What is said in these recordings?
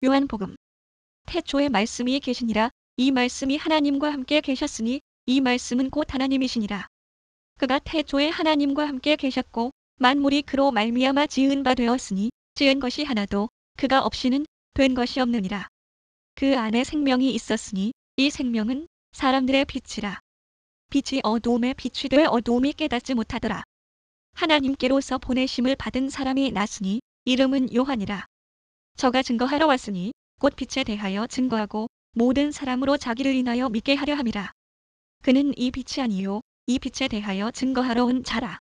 요한복음. 태초에 말씀이 계시니라. 이 말씀이 하나님과 함께 계셨으니 이 말씀은 곧 하나님이시니라. 그가 태초에 하나님과 함께 계셨고 만물이 그로 말미암아 지은 바 되었으니 지은 것이 하나도 그가 없이는 된 것이 없느니라. 그 안에 생명이 있었으니 이 생명은 사람들의 빛이라. 빛이 어두움에 비추되 어두움이 깨닫지 못하더라. 하나님께로서 보내심을 받은 사람이 났으니 이름은 요한이라. 저가 증거하러 왔으니 곧 빛에 대하여 증거하고 모든 사람으로 자기를 인하여 믿게 하려 함이라. 그는 이 빛이 아니요 이 빛에 대하여 증거하러 온 자라.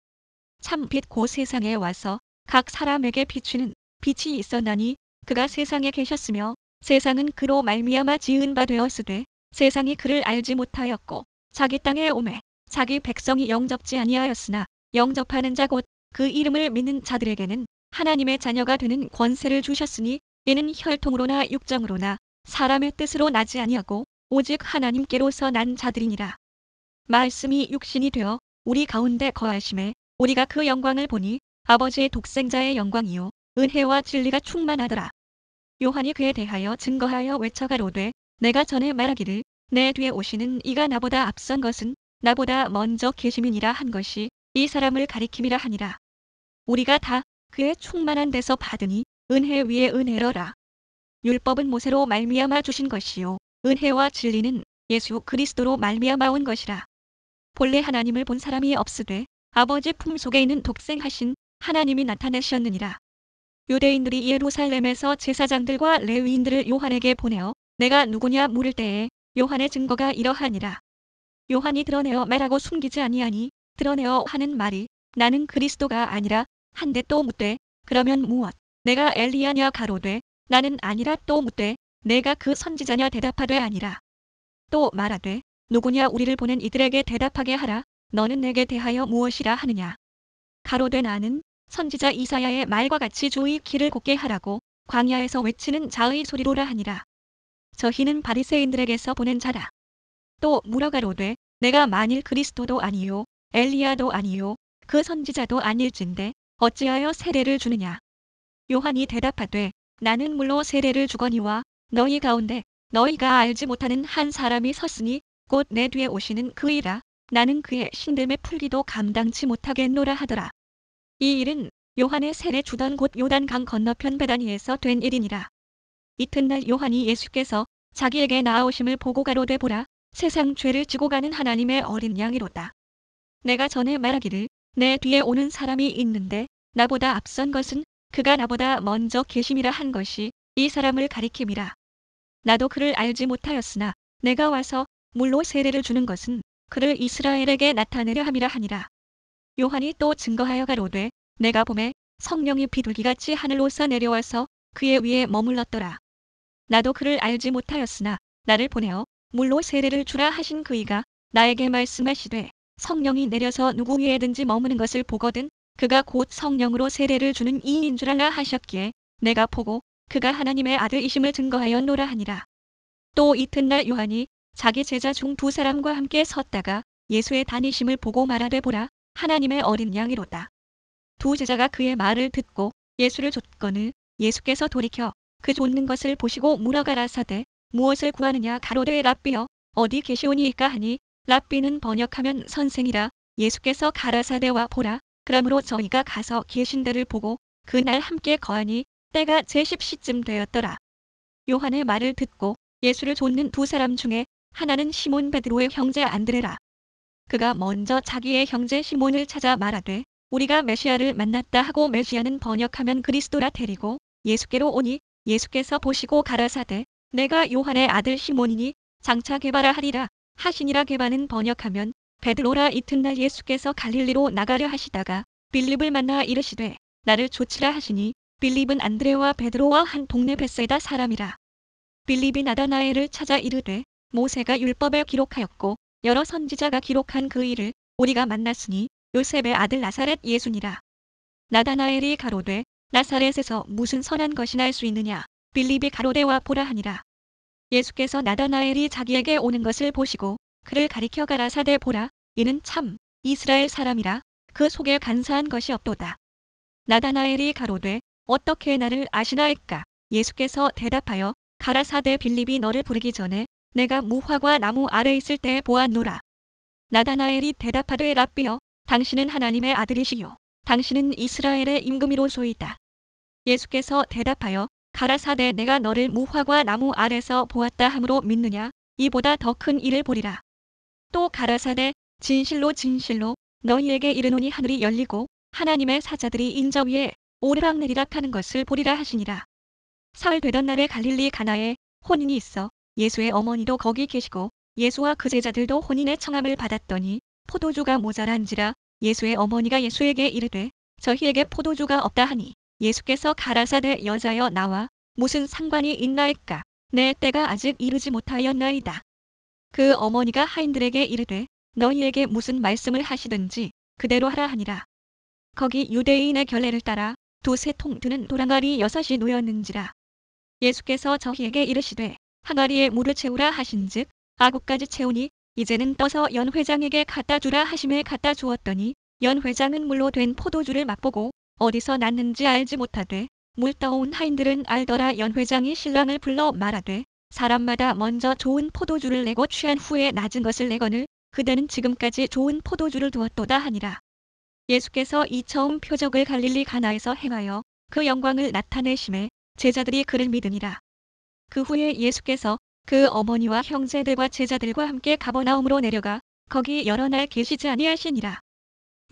참 빛 곧 세상에 와서 각 사람에게 비추는 빛이 있었나니 그가 세상에 계셨으며 세상은 그로 말미암아 지은 바 되었으되 세상이 그를 알지 못하였고 자기 땅에 오매 자기 백성이 영접지 아니하였으나 영접하는 자 곧 그 이름을 믿는 자들에게는 하나님의 자녀가 되는 권세를 주셨으니 이는 혈통으로나 육정으로나 사람의 뜻으로 나지 아니하고 오직 하나님께로서 난 자들이니라. 말씀이 육신이 되어 우리 가운데 거하심에 우리가 그 영광을 보니 아버지의 독생자의 영광이요 은혜와 진리가 충만하더라. 요한이 그에 대하여 증거하여 외쳐가로되 내가 전에 말하기를 내 뒤에 오시는 이가 나보다 앞선 것은 나보다 먼저 계심이니라 한 것이 이 사람을 가리킴이라 하니라. 우리가 다 그의 충만한 데서 받으니 은혜 위에 은혜로라. 율법은 모세로 말미암아 주신 것이요 은혜와 진리는 예수 그리스도로 말미암아 온 것이라. 본래 하나님을 본 사람이 없으되 아버지 품속에 있는 독생하신 하나님이 나타내셨느니라. 유대인들이 예루살렘에서 제사장들과 레위인들을 요한에게 보내어 내가 누구냐 물을 때에 요한의 증거가 이러하니라. 요한이 드러내어 말하고 숨기지 아니하니 드러내어 하는 말이 나는 그리스도가 아니라 한데 또 묻되 그러면 무엇 내가 엘리야냐 가로되 나는 아니라 또 묻되 내가 그 선지자냐 대답하되 아니라. 또 말하되 누구냐 우리를 보낸 이들에게 대답하게 하라. 너는 내게 대하여 무엇이라 하느냐. 가로되 나는 선지자 이사야의 말과 같이 주의 길을 곱게 하라고 광야에서 외치는 자의 소리로라 하니라. 저희는 바리새인들에게서 보낸 자라. 또 물어 가로되 내가 만일 그리스도도 아니요 엘리야도 아니요 그 선지자도 아닐진데 어찌하여 세례를 주느냐. 요한이 대답하되 나는 물로 세례를 주거니와 너희 가운데 너희가 알지 못하는 한 사람이 섰으니 곧 내 뒤에 오시는 그이라. 나는 그의 신듦에 풀기도 감당치 못하겠노라 하더라. 이 일은 요한의 세례 주던 곳 요단강 건너편 베다니에서 된 일이니라. 이튿날 요한이 예수께서 자기에게 나아오심을 보고 가로되 보라 세상 죄를 지고 가는 하나님의 어린 양이로다. 내가 전에 말하기를 내 뒤에 오는 사람이 있는데 나보다 앞선 것은 그가 나보다 먼저 계심이라 한 것이 이 사람을 가리킴이라. 나도 그를 알지 못하였으나 내가 와서 물로 세례를 주는 것은 그를 이스라엘에게 나타내려 함이라 하니라. 요한이 또 증거하여 가로되 내가 보매 성령이 비둘기같이 하늘로서 내려와서 그의 위에 머물렀더라. 나도 그를 알지 못하였으나 나를 보내어 물로 세례를 주라 하신 그이가 나에게 말씀하시되 성령이 내려서 누구 위에든지 머무는 것을 보거든 그가 곧 성령으로 세례를 주는 이인 줄 알라 하셨기에 내가 보고 그가 하나님의 아들이심을 증거하였노라 하니라. 또 이튿날 요한이 자기 제자 중 두 사람과 함께 섰다가 예수의 다니심을 보고 말하되 보라 하나님의 어린 양이로다. 두 제자가 그의 말을 듣고 예수를 좇거늘 예수께서 돌이켜 그 좇는 것을 보시고 물어 가라사대 무엇을 구하느냐 가로되 랍비여 어디 계시오니이까 하니 랍비는 번역하면 선생이라. 예수께서 가라사대와 보라 그러므로 저희가 가서 계신 데를 보고 그날 함께 거하니 때가 제10시쯤 되었더라. 요한의 말을 듣고 예수를 좇는 두 사람 중에 하나는 시몬 베드로의 형제 안드레라. 그가 먼저 자기의 형제 시몬을 찾아 말하되 우리가 메시아를 만났다 하고 메시아는 번역하면 그리스도라 데리고 예수께로 오니 예수께서 보시고 가라사대 내가 요한의 아들 시몬이니 장차 게바라 하리라 하시니라. 게바는 번역하면 베드로라. 이튿날 예수께서 갈릴리로 나가려 하시다가 빌립을 만나 이르시되 나를 좇으라 하시니 빌립은 안드레와 베드로와 한 동네 벳사이다 사람이라. 빌립이 나다나엘을 찾아 이르되 모세가 율법에 기록하였고 여러 선지자가 기록한 그 일을 우리가 만났으니 요셉의 아들 나사렛 예수니라. 나다나엘이 가로되 나사렛에서 무슨 선한 것이 날 수 있느냐. 빌립이 가로되와 보라 하니라. 예수께서 나다나엘이 자기에게 오는 것을 보시고 그를 가리켜 가라사대 보라 이는 참 이스라엘 사람이라. 그 속에 간사한 것이 없도다. 나다나엘이 가로되 어떻게 나를 아시나이까. 예수께서 대답하여 가라사대 빌립이 너를 부르기 전에 내가 무화과 나무 아래 있을 때에 보았노라. 나다나엘이 대답하되 랍비여 당신은 하나님의 아들이시요 당신은 이스라엘의 임금이로소이다. 예수께서 대답하여 가라사대 내가 너를 무화과 나무 아래서 보았다 함으로 믿느냐? 이보다 더 큰 일을 보리라. 또 가라사대 진실로 진실로 너희에게 이르노니 하늘이 열리고 하나님의 사자들이 인자 위에 오르락내리락 하는 것을 보리라 하시니라. 사흘 되던 날에 갈릴리 가나에 혼인이 있어 예수의 어머니도 거기 계시고 예수와 그 제자들도 혼인의 청함을 받았더니 포도주가 모자란지라 예수의 어머니가 예수에게 이르되 저희에게 포도주가 없다 하니 예수께서 가라사대 여자여 나와 무슨 상관이 있나이까 내 때가 아직 이르지 못하였나이다. 그 어머니가 하인들에게 이르되 너희에게 무슨 말씀을 하시든지 그대로 하라 하니라. 거기 유대인의 결례를 따라 두세 통 드는 도랑아리 6이 놓였는지라. 예수께서 저희에게 이르시되 항아리에 물을 채우라 하신즉 아구까지 채우니 이제는 떠서 연 회장에게 갖다 주라 하심에 갖다 주었더니 연 회장은 물로 된 포도주를 맛보고 어디서 났는지 알지 못하되 물 떠온 하인들은 알더라. 연 회장이 신랑을 불러 말하되 사람마다 먼저 좋은 포도주를 내고 취한 후에 낮은 것을 내거늘 그대는 지금까지 좋은 포도주를 두었도다 하니라. 예수께서 이 처음 표적을 갈릴리 가나에서 행하여 그 영광을 나타내심에 제자들이 그를 믿으니라. 그 후에 예수께서 그 어머니와 형제들과 제자들과 함께 가버나움으로 내려가 거기 여러 날 계시지 아니하시니라.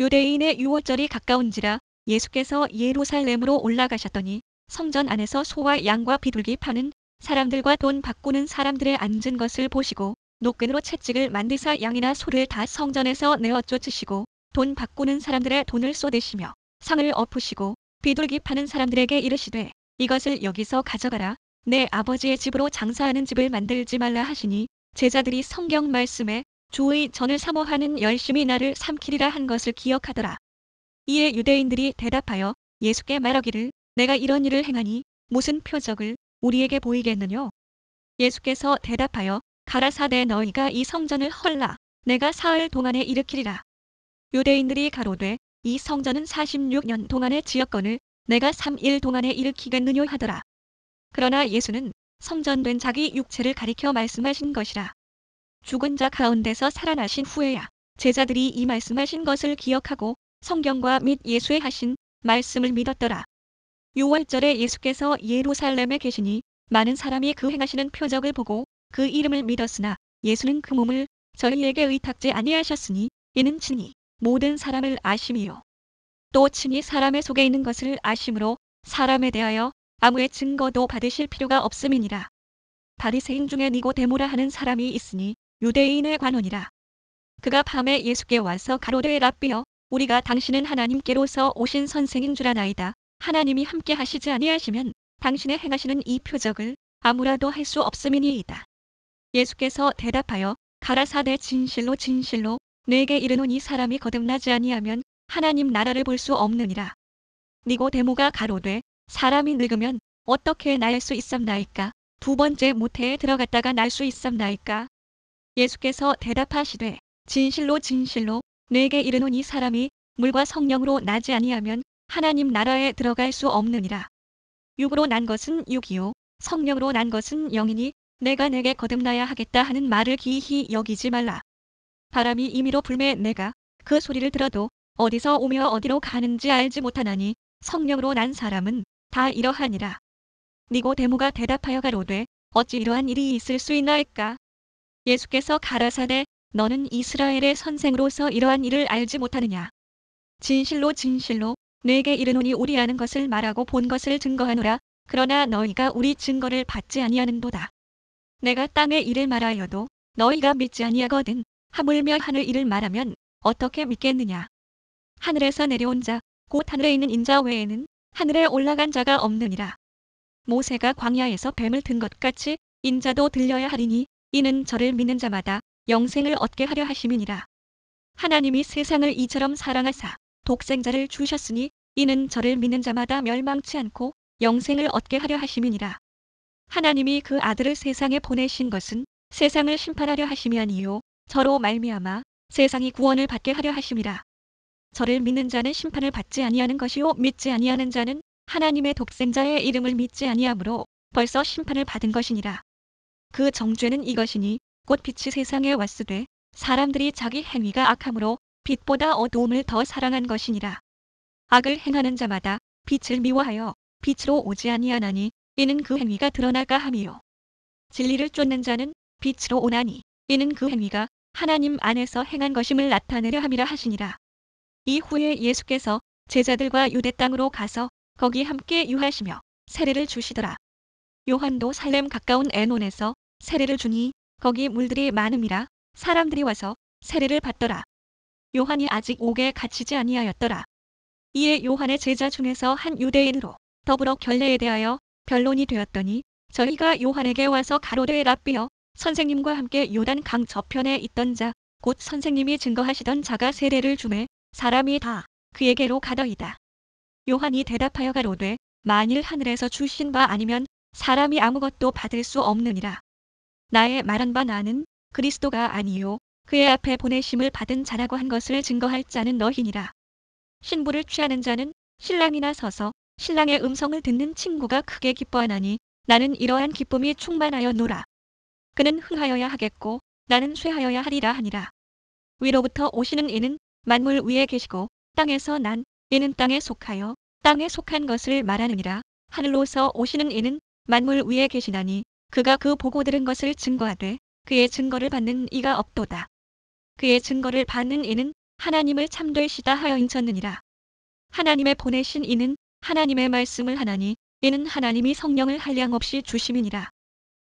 유대인의 유월절이 가까운지라 예수께서 예루살렘으로 올라가셨더니 성전 안에서 소와 양과 비둘기 파는 사람들과 돈 바꾸는 사람들의 앉은 것을 보시고 노끈으로 채찍을 만드사 양이나 소를 다 성전에서 내어 쫓으시고 돈 바꾸는 사람들의 돈을 쏟으시며 상을 엎으시고 비둘기 파는 사람들에게 이르시되 이것을 여기서 가져가라. 내 아버지의 집으로 장사하는 집을 만들지 말라 하시니 제자들이 성경 말씀에 주의 전을 사모하는 열심히 나를 삼키리라 한 것을 기억하더라. 이에 유대인들이 대답하여 예수께 말하기를 내가 이런 일을 행하니 무슨 표적을 우리에게 보이겠느냐? 예수께서 대답하여 가라사대 너희가 이 성전을 헐라 내가 사흘 동안에 일으키리라. 유대인들이 가로되 이 성전은 46년 동안에 지었거늘 내가 3일 동안에 일으키겠느냐 하더라. 그러나 예수는 성전된 자기 육체를 가리켜 말씀하신 것이라. 죽은 자 가운데서 살아나신 후에야 제자들이 이 말씀하신 것을 기억하고 성경과 및 예수의 하신 말씀을 믿었더라. 유월절에 예수께서 예루살렘에 계시니 많은 사람이 그 행하시는 표적을 보고 그 이름을 믿었으나 예수는 그 몸을 저희에게 의탁지 아니하셨으니 이는 친히 모든 사람을 아심이요 또 친히 사람의 속에 있는 것을 아심으로 사람에 대하여 아무의 증거도 받으실 필요가 없음이니라. 바리새인 중에 니고데모라 하는 사람이 있으니 유대인의 관원이라. 그가 밤에 예수께 와서 가로되 랍비여 우리가 당신은 하나님께로서 오신 선생인 줄 아나이다. 하나님이 함께 하시지 아니하시면 당신의 행하시는 이 표적을 아무라도 할 수 없음이니이다. 예수께서 대답하여 가라사대 진실로 진실로 내게 이르노니 사람이 거듭나지 아니하면 하나님 나라를 볼 수 없느니라. 니고데모가 가로되 사람이 늙으면 어떻게 날 수 있삼나이까? 두 번째 모태에 들어갔다가 날 수 있삼나이까? 예수께서 대답하시되 진실로 진실로 내게 이르노니 사람이 물과 성령으로 나지 아니하면 하나님 나라에 들어갈 수 없느니라. 육으로 난 것은 육이요 성령으로 난 것은 영이니 내가 내게 거듭나야 하겠다 하는 말을 기이히 여기지 말라. 바람이 임의로 불매 내가 그 소리를 들어도 어디서 오며 어디로 가는지 알지 못하나니 성령으로 난 사람은 다 이러하니라. 니고데모가 대답하여 가로되 어찌 이러한 일이 있을 수 있나이까? 예수께서 가라사대 너는 이스라엘의 선생으로서 이러한 일을 알지 못하느냐? 진실로 진실로 내게 이르노니 우리 아는 것을 말하고 본 것을 증거하노라. 그러나 너희가 우리 증거를 받지 아니하는도다. 내가 땅의 일을 말하여도 너희가 믿지 아니하거든. 하물며 하늘 일을 말하면 어떻게 믿겠느냐? 하늘에서 내려온 자 곧 하늘에 있는 인자 외에는 하늘에 올라간 자가 없느니라. 모세가 광야에서 뱀을 든 것 같이 인자도 들려야 하리니 이는 저를 믿는 자마다 영생을 얻게 하려 하심이니라. 하나님이 세상을 이처럼 사랑하사 독생자를 주셨으니 이는 저를 믿는 자마다 멸망치 않고 영생을 얻게 하려 하심이니라. 하나님이 그 아들을 세상에 보내신 것은 세상을 심판하려 하심이 아니요 저로 말미암아 세상이 구원을 받게 하려 하심이라. 저를 믿는 자는 심판을 받지 아니하는 것이요 믿지 아니하는 자는 하나님의 독생자의 이름을 믿지 아니하므로 벌써 심판을 받은 것이니라. 그 정죄는 이것이니 곧 빛이 세상에 왔으되 사람들이 자기 행위가 악함으로 빛보다 어두움을 더 사랑한 것이니라. 악을 행하는 자마다 빛을 미워하여 빛으로 오지 아니하나니 이는 그 행위가 드러날까 함이요. 진리를 쫓는 자는 빛으로 오나니 이는 그 행위가 하나님 안에서 행한 것임을 나타내려 함이라 하시니라. 이후에 예수께서 제자들과 유대 땅으로 가서 거기 함께 유하시며 세례를 주시더라. 요한도 살렘 가까운 에논에서 세례를 주니 거기 물들이 많음이라 사람들이 와서 세례를 받더라. 요한이 아직 옥에 갇히지 아니하였더라. 이에 요한의 제자 중에서 한 유대인으로 더불어 결례에 대하여 변론이 되었더니 저희가 요한에게 와서 가로되 랍비여, 선생님과 함께 요단 강 저편에 있던 자 곧 선생님이 증거하시던 자가 세례를 주매 사람이 다 그에게로 가더이다. 요한이 대답하여 가로되 만일 하늘에서 주신 바 아니면 사람이 아무것도 받을 수 없느니라. 나의 말한 바 나는 그리스도가 아니요 그의 앞에 보내심을 받은 자라고 한 것을 증거할 자는 너희니라. 신부를 취하는 자는 신랑이나 서서 신랑의 음성을 듣는 친구가 크게 기뻐하나니 나는 이러한 기쁨이 충만하여 노라. 그는 흥하여야 하겠고 나는 쇠하여야 하리라 하니라. 위로부터 오시는 이는 만물 위에 계시고 땅에서 난 이는 땅에 속하여 땅에 속한 것을 말하느니라. 하늘로서 오시는 이는 만물 위에 계시나니 그가 그 보고 들은 것을 증거하되 그의 증거를 받는 이가 없도다. 그의 증거를 받는 이는 하나님을 참되시다 하여 인쳤느니라. 하나님의 보내신 이는 하나님의 말씀을 하나니 이는 하나님이 성령을 한량없이 주심이니라.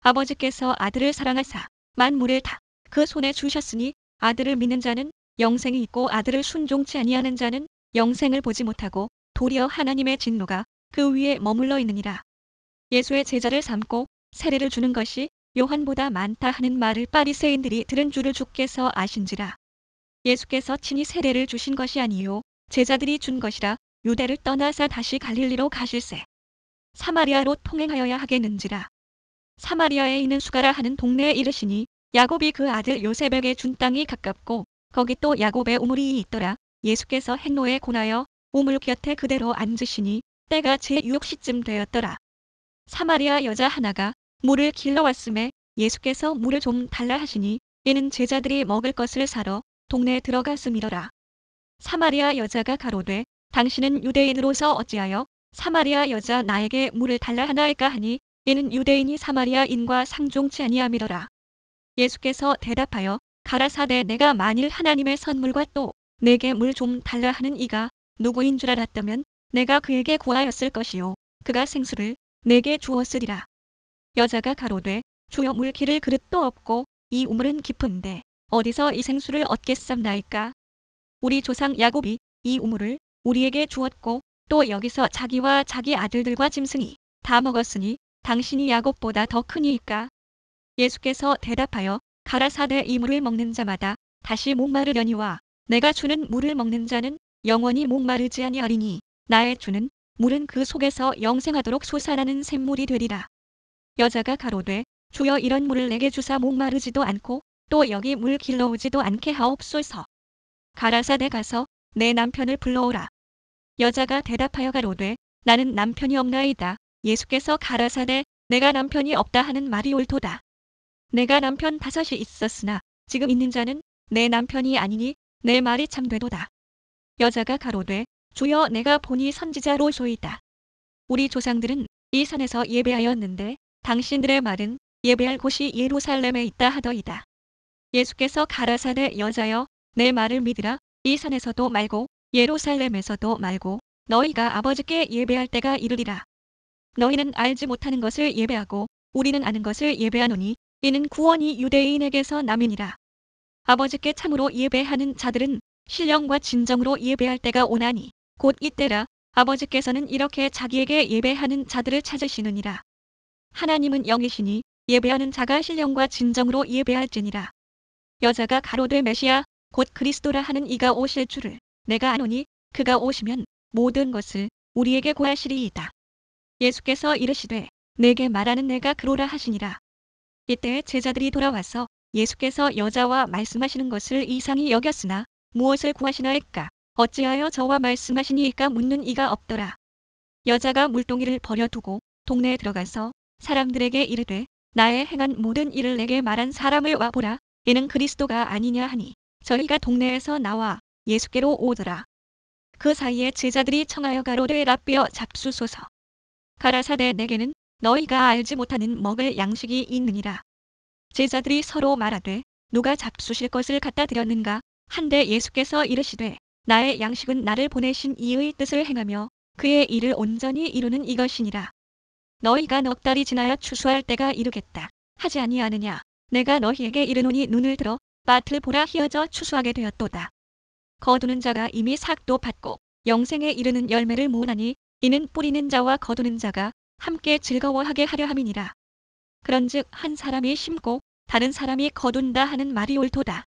아버지께서 아들을 사랑하사 만물을 다 그 손에 주셨으니 아들을 믿는 자는 영생이 있고 아들을 순종치 아니하는 자는 영생을 보지 못하고 도리어 하나님의 진노가 그 위에 머물러 있느니라. 예수의 제자를 삼고 세례를 주는 것이 요한보다 많다 하는 말을 바리새인들이 들은 줄을 주께서 아신지라. 예수께서 친히 세례를 주신 것이 아니요 제자들이 준 것이라. 유대를 떠나사 다시 갈릴리로 가실새 사마리아로 통행하여야 하겠는지라. 사마리아에 있는 수가라 하는 동네에 이르시니 야곱이 그 아들 요셉에게 준 땅이 가깝고 거기 또 야곱의 우물이 있더라. 예수께서 행로에 권하여 우물 곁에 그대로 앉으시니 때가 제6시쯤 되었더라. 사마리아 여자 하나가 물을 길러 왔음에 예수께서 물을 좀 달라 하시니 이는 제자들이 먹을 것을 사러 동네에 들어갔음이더라. 사마리아 여자가 가로되 당신은 유대인으로서 어찌하여 사마리아 여자 나에게 물을 달라 하나이까 하니 이는 유대인이 사마리아인과 상종치 아니함이더라. 예수께서 대답하여 가라사대 내가 만일 하나님의 선물과 또 내게 물 좀 달라 하는 이가 누구인 줄 알았다면 내가 그에게 구하였을 것이요 그가 생수를 내게 주었으리라. 여자가 가로되 주여 물 기를 그릇도 없고 이 우물은 깊은데 어디서 이 생수를 얻겠삼나이까. 우리 조상 야곱이 이 우물을 우리에게 주었고 또 여기서 자기와 자기 아들들과 짐승이 다 먹었으니 당신이 야곱보다 더 크니이까. 예수께서 대답하여 가라사대 이 물을 먹는 자마다 다시 목마르려니와 내가 주는 물을 먹는 자는 영원히 목마르지 아니하리니 나의 주는 물은 그 속에서 영생하도록 솟아나는 샘물이 되리라. 여자가 가로되 주여 이런 물을 내게 주사 목마르지도 않고 또 여기 물 길러오지도 않게 하옵소서. 가라사대 가서 내 남편을 불러오라. 여자가 대답하여 가로되 나는 남편이 없나이다. 예수께서 가라사대 내가 남편이 없다 하는 말이 옳도다. 내가 남편 5이 있었으나 지금 있는 자는 내 남편이 아니니 내 말이 참되도다. 여자가 가로되 주여 내가 보니 선지자로소이다. 우리 조상들은 이 산에서 예배하였는데 당신들의 말은 예배할 곳이 예루살렘에 있다 하더이다. 예수께서 가라사대 여자여 내 말을 믿으라. 이 산에서도 말고 예루살렘에서도 말고 너희가 아버지께 예배할 때가 이르리라. 너희는 알지 못하는 것을 예배하고 우리는 아는 것을 예배하노니 이는 구원이 유대인에게서 남이니라. 아버지께 참으로 예배하는 자들은 신령과 진정으로 예배할 때가 오나니 곧 이때라. 아버지께서는 이렇게 자기에게 예배하는 자들을 찾으시느니라. 하나님은 영이시니 예배하는 자가 신령과 진정으로 예배할지니라. 여자가 가로되 메시아 곧 그리스도라 하는 이가 오실 줄을 내가 아노니 그가 오시면 모든 것을 우리에게 고하시리이다. 예수께서 이르시되 내게 말하는 내가 그로라 하시니라. 이때 제자들이 돌아와서 예수께서 여자와 말씀하시는 것을 이상히 여겼으나 무엇을 구하시나이까 어찌하여 저와 말씀하시니이까 묻는 이가 없더라. 여자가 물동이를 버려두고 동네에 들어가서 사람들에게 이르되 나의 행한 모든 일을 내게 말한 사람을 와보라. 이는 그리스도가 아니냐 하니 저희가 동네에서 나와 예수께로 오더라. 그 사이에 제자들이 청하여 가로되 라삐어 잡수소서. 가라사대 내게는 너희가 알지 못하는 먹을 양식이 있느니라. 제자들이 서로 말하되 누가 잡수실 것을 갖다 드렸는가 한데 예수께서 이르시되 나의 양식은 나를 보내신 이의 뜻을 행하며 그의 일을 온전히 이루는 이것이니라. 너희가 넉 달이 지나야 추수할 때가 이르겠다 하지 아니하느냐. 내가 너희에게 이르노니 눈을 들어 밭을 보라. 희어져 추수하게 되었도다. 거두는 자가 이미 삭도 받고 영생에 이르는 열매를 모으나니 이는 뿌리는 자와 거두는 자가 함께 즐거워하게 하려 함이니라. 그런즉 한 사람이 심고 다른 사람이 거둔다 하는 말이 옳도다.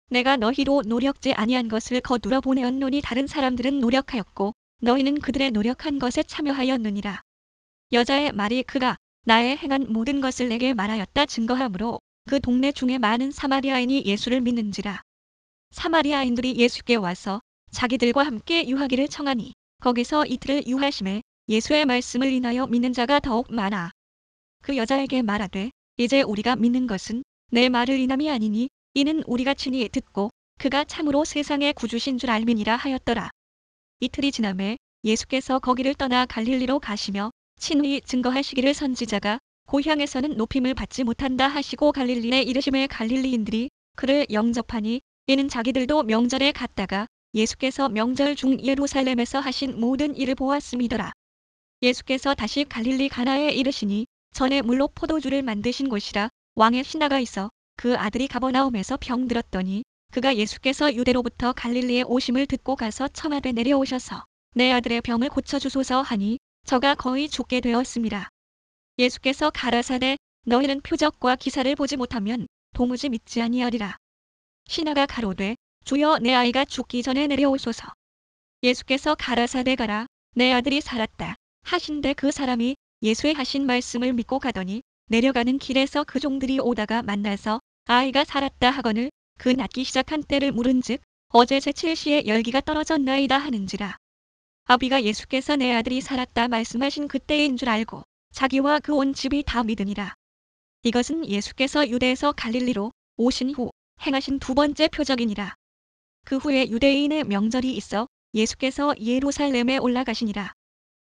내가 너희로 노력지 아니한 것을 거두러 보내었노니 다른 사람들은 노력하였고 너희는 그들의 노력한 것에 참여하였느니라. 여자의 말이 그가 나의 행한 모든 것을 내게 말하였다 증거하므로 그 동네 중에 많은 사마리아인이 예수를 믿는지라. 사마리아인들이 예수께 와서 자기들과 함께 유하기를 청하니 거기서 이틀을 유하심에 예수의 말씀을 인하여 믿는 자가 더욱 많아. 그 여자에게 말하되 이제 우리가 믿는 것은 내 말을 인함이 아니니 이는 우리가 친히 듣고 그가 참으로 세상의 구주신 줄 알미니라 하였더라. 이틀이 지나매 예수께서 거기를 떠나 갈릴리로 가시며 친히 증거하시기를 선지자가 고향에서는 높임을 받지 못한다 하시고 갈릴리에 이르심에 갈릴리인들이 그를 영접하니 이는 자기들도 명절에 갔다가 예수께서 명절 중 예루살렘에서 하신 모든 일을 보았음이더라. 예수께서 다시 갈릴리 가나에 이르시니 전에 물로 포도주를 만드신 곳이라 왕의 신하가 있어 그 아들이 가버나움에서 병들었더니 그가 예수께서 유대로부터 갈릴리에 오심을 듣고 가서 청하되 내려오셔서 내 아들의 병을 고쳐주소서 하니 저가 거의 죽게 되었음이라. 예수께서 가라사대 너희는 표적과 기사를 보지 못하면 도무지 믿지 아니하리라. 신하가 가로되 주여 내 아이가 죽기 전에 내려오소서. 예수께서 가라사대 가라 내 아들이 살았다 하신데 그 사람이 예수의 하신 말씀을 믿고 가더니 내려가는 길에서 그 종들이 오다가 만나서 아이가 살았다 하거늘 그 낫기 시작한 때를 물은즉 어제 제7시에 열기가 떨어졌나이다 하는지라. 아비가 예수께서 내 아들이 살았다 말씀하신 그때인 줄 알고 자기와 그 온 집이 다 믿으니라. 이것은 예수께서 유대에서 갈릴리로 오신 후 행하신 두 번째 표적이니라. 그 후에 유대인의 명절이 있어 예수께서 예루살렘에 올라가시니라.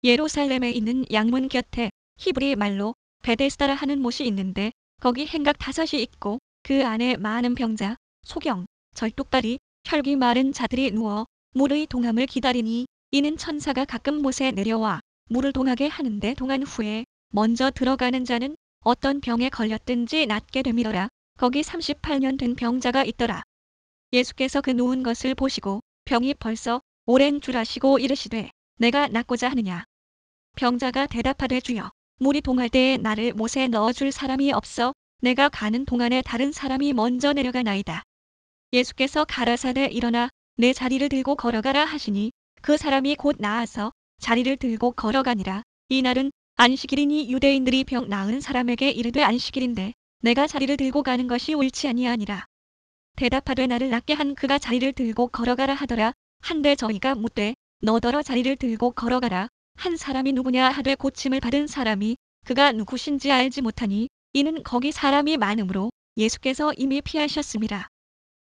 예루살렘에 있는 양문 곁에 히브리 말로 베데스다라 하는 못이 있는데 거기 행각 5이 있고 그 안에 많은 병자, 소경, 절뚝발이, 혈기 마른 자들이 누워 물의 동함을 기다리니 이는 천사가 가끔 못에 내려와 물을 동하게 하는데 동한 후에 먼저 들어가는 자는 어떤 병에 걸렸든지 낫게 됨이더라. 거기 38년 된 병자가 있더라. 예수께서 그 누운 것을 보시고 병이 벌써 오랜 줄 아시고 이르시되 내가 낫고자 하느냐. 병자가 대답하되 주여 물이 동할 때에 나를 못에 넣어줄 사람이 없어 내가 가는 동안에 다른 사람이 먼저 내려가나이다. 예수께서 가라사대 일어나 내 자리를 들고 걸어가라 하시니 그 사람이 곧 나아서 자리를 들고 걸어가니라. 이날은 안식일이니 유대인들이 병 나은 사람에게 이르되 안식일인데 내가 자리를 들고 가는 것이 옳지 아니하니라. 대답하되 나를 낫게 한 그가 자리를 들고 걸어가라 하더라. 한데 저희가 묻되 너더러 자리를 들고 걸어가라 한 사람이 누구냐 하되 고침을 받은 사람이 그가 누구신지 알지 못하니 이는 거기 사람이 많으므로 예수께서 이미 피하셨음이라.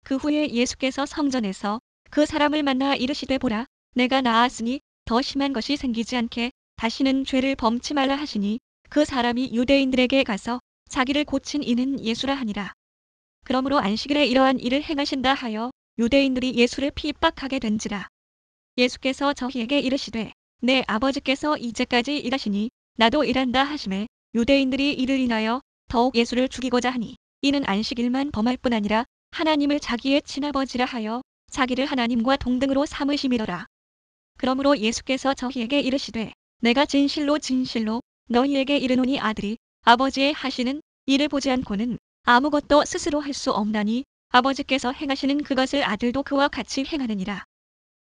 그 후에 예수께서 성전에서 그 사람을 만나 이르시되 보라 내가 나았으니 더 심한 것이 생기지 않게 다시는 죄를 범치 말라 하시니 그 사람이 유대인들에게 가서 자기를 고친 이는 예수라 하니라. 그러므로 안식일에 이러한 일을 행하신다 하여 유대인들이 예수를 핍박하게 된지라. 예수께서 저희에게 이르시되 내 아버지께서 이제까지 일하시니 나도 일한다 하시매 유대인들이 이를 인하여 더욱 예수를 죽이고자 하니 이는 안식일만 범할 뿐 아니라 하나님을 자기의 친아버지라 하여 자기를 하나님과 동등으로 삼으심이더라. 그러므로 예수께서 저희에게 이르시되 내가 진실로 진실로 너희에게 이르노니 아들이 아버지의 하시는 일을 보지 않고는 아무것도 스스로 할 수 없나니 아버지께서 행하시는 그것을 아들도 그와 같이 행하느니라.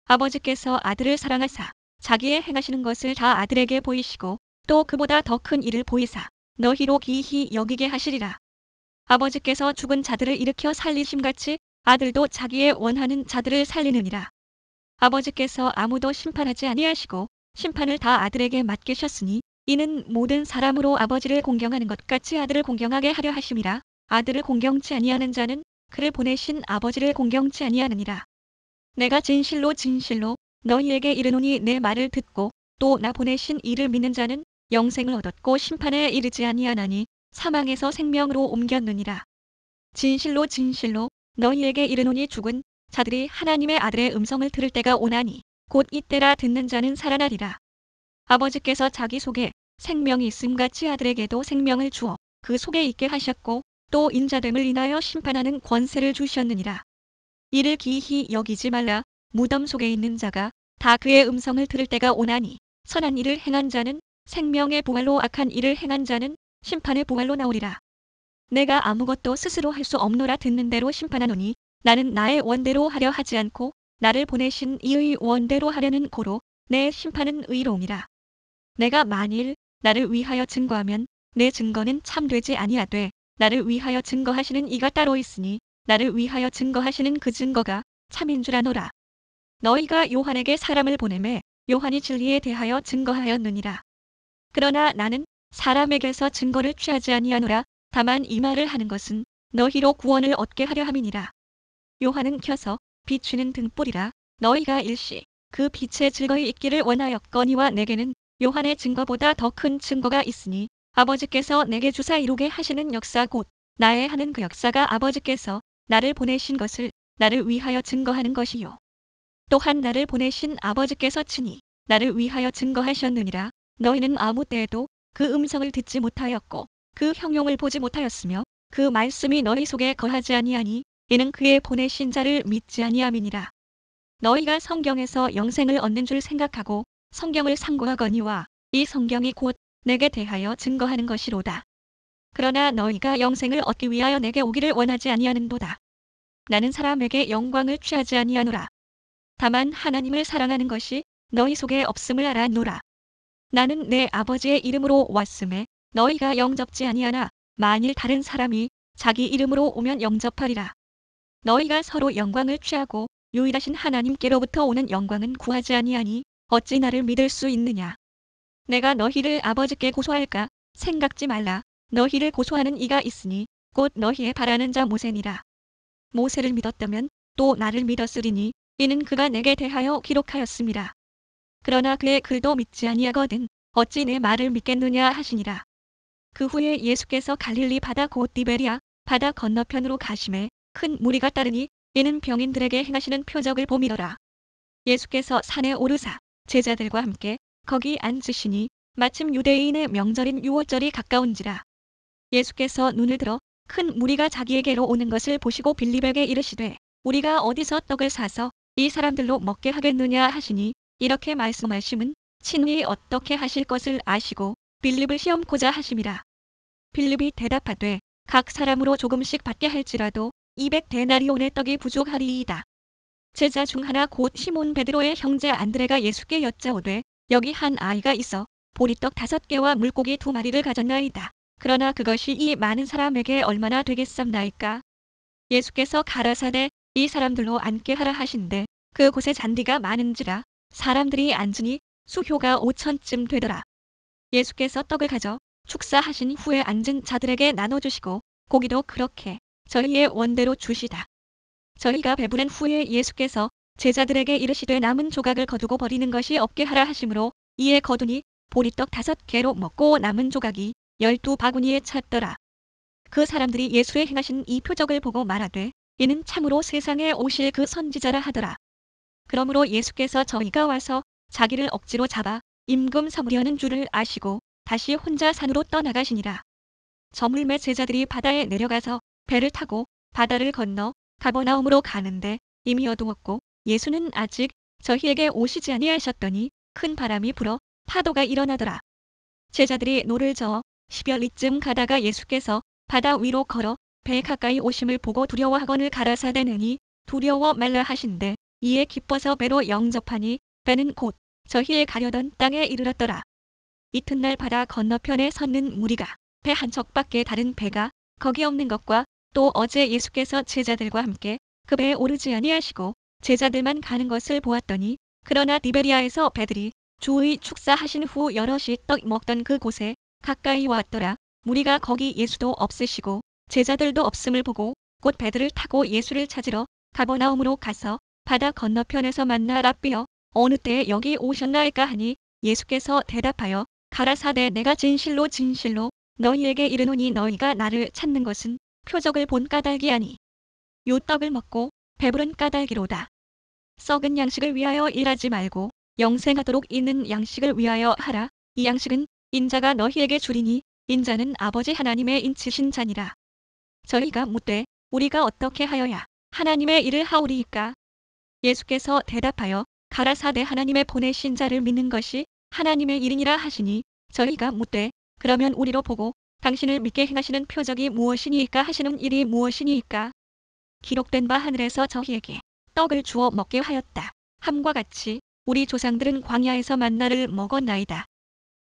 아버지께서 아들을 사랑하사 자기의 행하시는 것을 다 아들에게 보이시고 또 그보다 더 큰 일을 보이사 너희로 기이히 여기게 하시리라. 아버지께서 죽은 자들을 일으켜 살리심같이 아들도 자기의 원하는 자들을 살리느니라. 아버지께서 아무도 심판하지 아니하시고 심판을 다 아들에게 맡기셨으니 이는 모든 사람으로 아버지를 공경하는 것 같이 아들을 공경하게 하려 하심이라. 아들을 공경치 아니하는 자는 그를 보내신 아버지를 공경치 아니하느니라. 내가 진실로 진실로 너희에게 이르노니 내 말을 듣고 또 나 보내신 이를 믿는 자는 영생을 얻었고 심판에 이르지 아니하나니 사망에서 생명으로 옮겼느니라. 진실로 진실로 너희에게 이르노니 죽은 자들이 하나님의 아들의 음성을 들을 때가 오나니 곧 이때라. 듣는 자는 살아나리라. 아버지께서 자기 속에 생명이 있음같이 아들에게도 생명을 주어 그 속에 있게 하셨고 또 인자됨을 인하여 심판하는 권세를 주셨느니라. 이를 기이히 여기지 말라. 무덤 속에 있는 자가 다 그의 음성을 들을 때가 오나니 선한 일을 행한 자는 생명의 부활로 악한 일을 행한 자는 심판의 부활로 나오리라. 내가 아무것도 스스로 할 수 없노라. 듣는 대로 심판하노니 나는 나의 원대로 하려 하지 않고 나를 보내신 이의 원대로 하려는 고로 내 심판은 의로우니라. 내가 만일 나를 위하여 증거하면 내 증거는 참되지 아니하되 나를 위하여 증거하시는 이가 따로 있으니 나를 위하여 증거하시는 그 증거가 참인 줄 아노라. 너희가 요한에게 사람을 보내매 요한이 진리에 대하여 증거하였느니라. 그러나 나는 사람에게서 증거를 취하지 아니하노라. 다만 이 말을 하는 것은 너희로 구원을 얻게 하려 함이니라. 요한은 켜서 비추는 등불이라. 너희가 일시 그 빛에 즐거이 있기를 원하였거니와 내게는 요한의 증거보다 더 큰 증거가 있으니 아버지께서 내게 주사 이루게 하시는 역사 곧 나의 하는 그 역사가 아버지께서 나를 보내신 것을 나를 위하여 증거하는 것이요. 또한 나를 보내신 아버지께서 친히 나를 위하여 증거하셨느니라. 너희는 아무 때에도 그 음성을 듣지 못하였고 그 형용을 보지 못하였으며 그 말씀이 너희 속에 거하지 아니하니 이는 그의 보내신 자를 믿지 아니함이니라. 너희가 성경에서 영생을 얻는 줄 생각하고 성경을 상고하거니와 이 성경이 곧 내게 대하여 증거하는 것이로다. 그러나 너희가 영생을 얻기 위하여 내게 오기를 원하지 아니하는도다. 나는 사람에게 영광을 취하지 아니하노라. 다만 하나님을 사랑하는 것이 너희 속에 없음을 알아노라. 나는 내 아버지의 이름으로 왔음에 너희가 영접지 아니하나 만일 다른 사람이 자기 이름으로 오면 영접하리라. 너희가 서로 영광을 취하고 유일하신 하나님께로부터 오는 영광은 구하지 아니하니 어찌 나를 믿을 수 있느냐. 내가 너희를 아버지께 고소할까 생각지 말라. 너희를 고소하는 이가 있으니 곧 너희의 바라는 자 모세니라. 모세를 믿었다면 또 나를 믿었으리니 이는 그가 내게 대하여 기록하였음이라. 그러나 그의 글도 믿지 아니하거든 어찌 내 말을 믿겠느냐 하시니라. 그 후에 예수께서 갈릴리 바다 곧 디베리아 바다 건너편으로 가심에 큰 무리가 따르니 이는 병인들에게 행하시는 표적을 봄이더라. 예수께서 산에 오르사 제자들과 함께 거기 앉으시니 마침 유대인의 명절인 유월절이 가까운지라. 예수께서 눈을 들어 큰 무리가 자기에게로 오는 것을 보시고 빌립에게 이르시되 우리가 어디서 떡을 사서 이 사람들로 먹게 하겠느냐 하시니 이렇게 말씀하심은 친히 어떻게 하실 것을 아시고 빌립을 시험코자 하심이라. 빌립이 대답하되 각 사람으로 조금씩 받게 할지라도 200데나리온의 떡이 부족하리이다. 제자 중 하나 곧 시몬 베드로의 형제 안드레가 예수께 여짜오되 여기 한 아이가 있어 보리떡 5개와 물고기 2마리를 가졌나이다. 그러나 그것이 이 많은 사람에게 얼마나 되겠삼나이까. 예수께서 가라사대 이 사람들로 앉게 하라 하신대 그곳에 잔디가 많은지라 사람들이 앉으니 수효가 5천쯤 되더라. 예수께서 떡을 가져 축사하신 후에 앉은 자들에게 나눠주시고 고기도 그렇게 저희의 원대로 주시다. 저희가 배부른 후에 예수께서 제자들에게 이르시되 남은 조각을 거두고 버리는 것이 없게 하라 하심으로 이에 거두니 보리떡 5개로 먹고 남은 조각이 12바구니에 찼더라. 그 사람들이 예수의 행하신 이 표적을 보고 말하되 이는 참으로 세상에 오실 그 선지자라 하더라. 그러므로 예수께서 저희가 와서 자기를 억지로 잡아 임금 삼으려는 줄을 아시고 다시 혼자 산으로 떠나가시니라. 저물매 제자들이 바다에 내려가서 배를 타고 바다를 건너 가버나움으로 가는데 이미 어두웠고 예수는 아직 저희에게 오시지 아니하셨더니 큰 바람이 불어 파도가 일어나더라. 제자들이 노를 저어 10여리쯤 가다가 예수께서 바다 위로 걸어 배 가까이 오심을 보고 두려워하거늘 가라사대느니 두려워 말라 하신대 이에 기뻐서 배로 영접하니 배는 곧 저희의 가려던 땅에 이르렀더라. 이튿날 바다 건너편에 섰는 무리가 배 한 척밖에 다른 배가 거기 없는 것과 또 어제 예수께서 제자들과 함께 그 배에 오르지 아니하시고 제자들만 가는 것을 보았더니 그러나 디베리아에서 배들이 주의 축사하신 후 여럿이 떡 먹던 그곳에 가까이 왔더라. 무리가 거기 예수도 없으시고 제자들도 없음을 보고 곧 배들을 타고 예수를 찾으러 가버나움으로 가서 바다 건너편에서 만나 랍비여 어느 때에 여기 오셨나이까 하니 예수께서 대답하여 가라사대 내가 진실로 진실로 너희에게 이르노니 너희가 나를 찾는 것은 표적을 본 까닭이 아니 요 떡을 먹고 배부른 까닭이로다. 썩은 양식을 위하여 일하지 말고 영생하도록 있는 양식을 위하여 하라. 이 양식은 인자가 너희에게 주리니 인자는 아버지 하나님의 인치신 자니라. 저희가 묻되 우리가 어떻게 하여야 하나님의 일을 하오리이까? 예수께서 대답하여 가라사대 하나님의 보내신 자를 믿는 것이 하나님의 일이니라 하시니 저희가 묻되 그러면 우리로 보고 당신을 믿게 행하시는 표적이 무엇이니이까 하시는 일이 무엇이니이까? 기록된 바 하늘에서 저희에게 떡을 주어 먹게 하였다 함과 같이 우리 조상들은 광야에서 만나를 먹었나이다.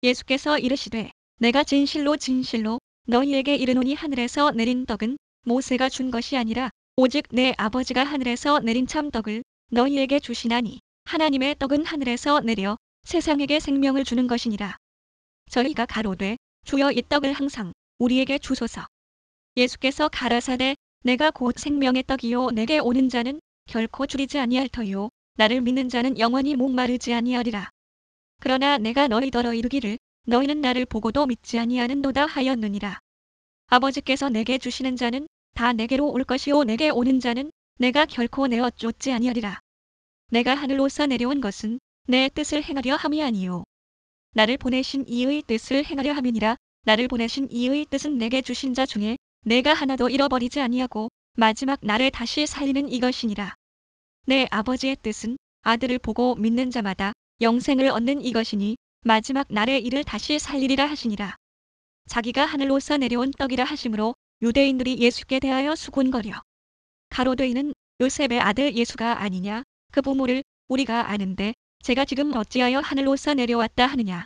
예수께서 이르시되 내가 진실로 진실로 너희에게 이르노니 하늘에서 내린 떡은 모세가 준 것이 아니라 오직 내 아버지가 하늘에서 내린 참떡을 너희에게 주시나니 하나님의 떡은 하늘에서 내려 세상에게 생명을 주는 것이니라. 저희가 가로되 주여 이 떡을 항상 우리에게 주소서. 예수께서 가라사대 내가 곧 생명의 떡이요 내게 오는 자는 결코 줄이지 아니할 터요 나를 믿는 자는 영원히 목마르지 아니하리라. 그러나 내가 너희더러 이르기를 너희는 나를 보고도 믿지 아니하는도다 하였느니라. 아버지께서 내게 주시는 자는 다 내게로 올 것이요 내게 오는 자는 내가 결코 내어 쫓지 아니하리라. 내가 하늘로서 내려온 것은 내 뜻을 행하려 함이 아니요 나를 보내신 이의 뜻을 행하려 함이니라. 나를 보내신 이의 뜻은 내게 주신 자 중에 내가 하나도 잃어버리지 아니하고 마지막 날에 다시 살리는 이것이니라. 내 아버지의 뜻은 아들을 보고 믿는 자마다 영생을 얻는 이것이니 마지막 날에 이를 다시 살리리라 하시니라. 자기가 하늘로서 내려온 떡이라 하심으로 유대인들이 예수께 대하여 수군거려 가로되 이는 요셉의 아들 예수가 아니냐? 그 부모를 우리가 아는데 제가 지금 어찌하여 하늘로서 내려왔다 하느냐?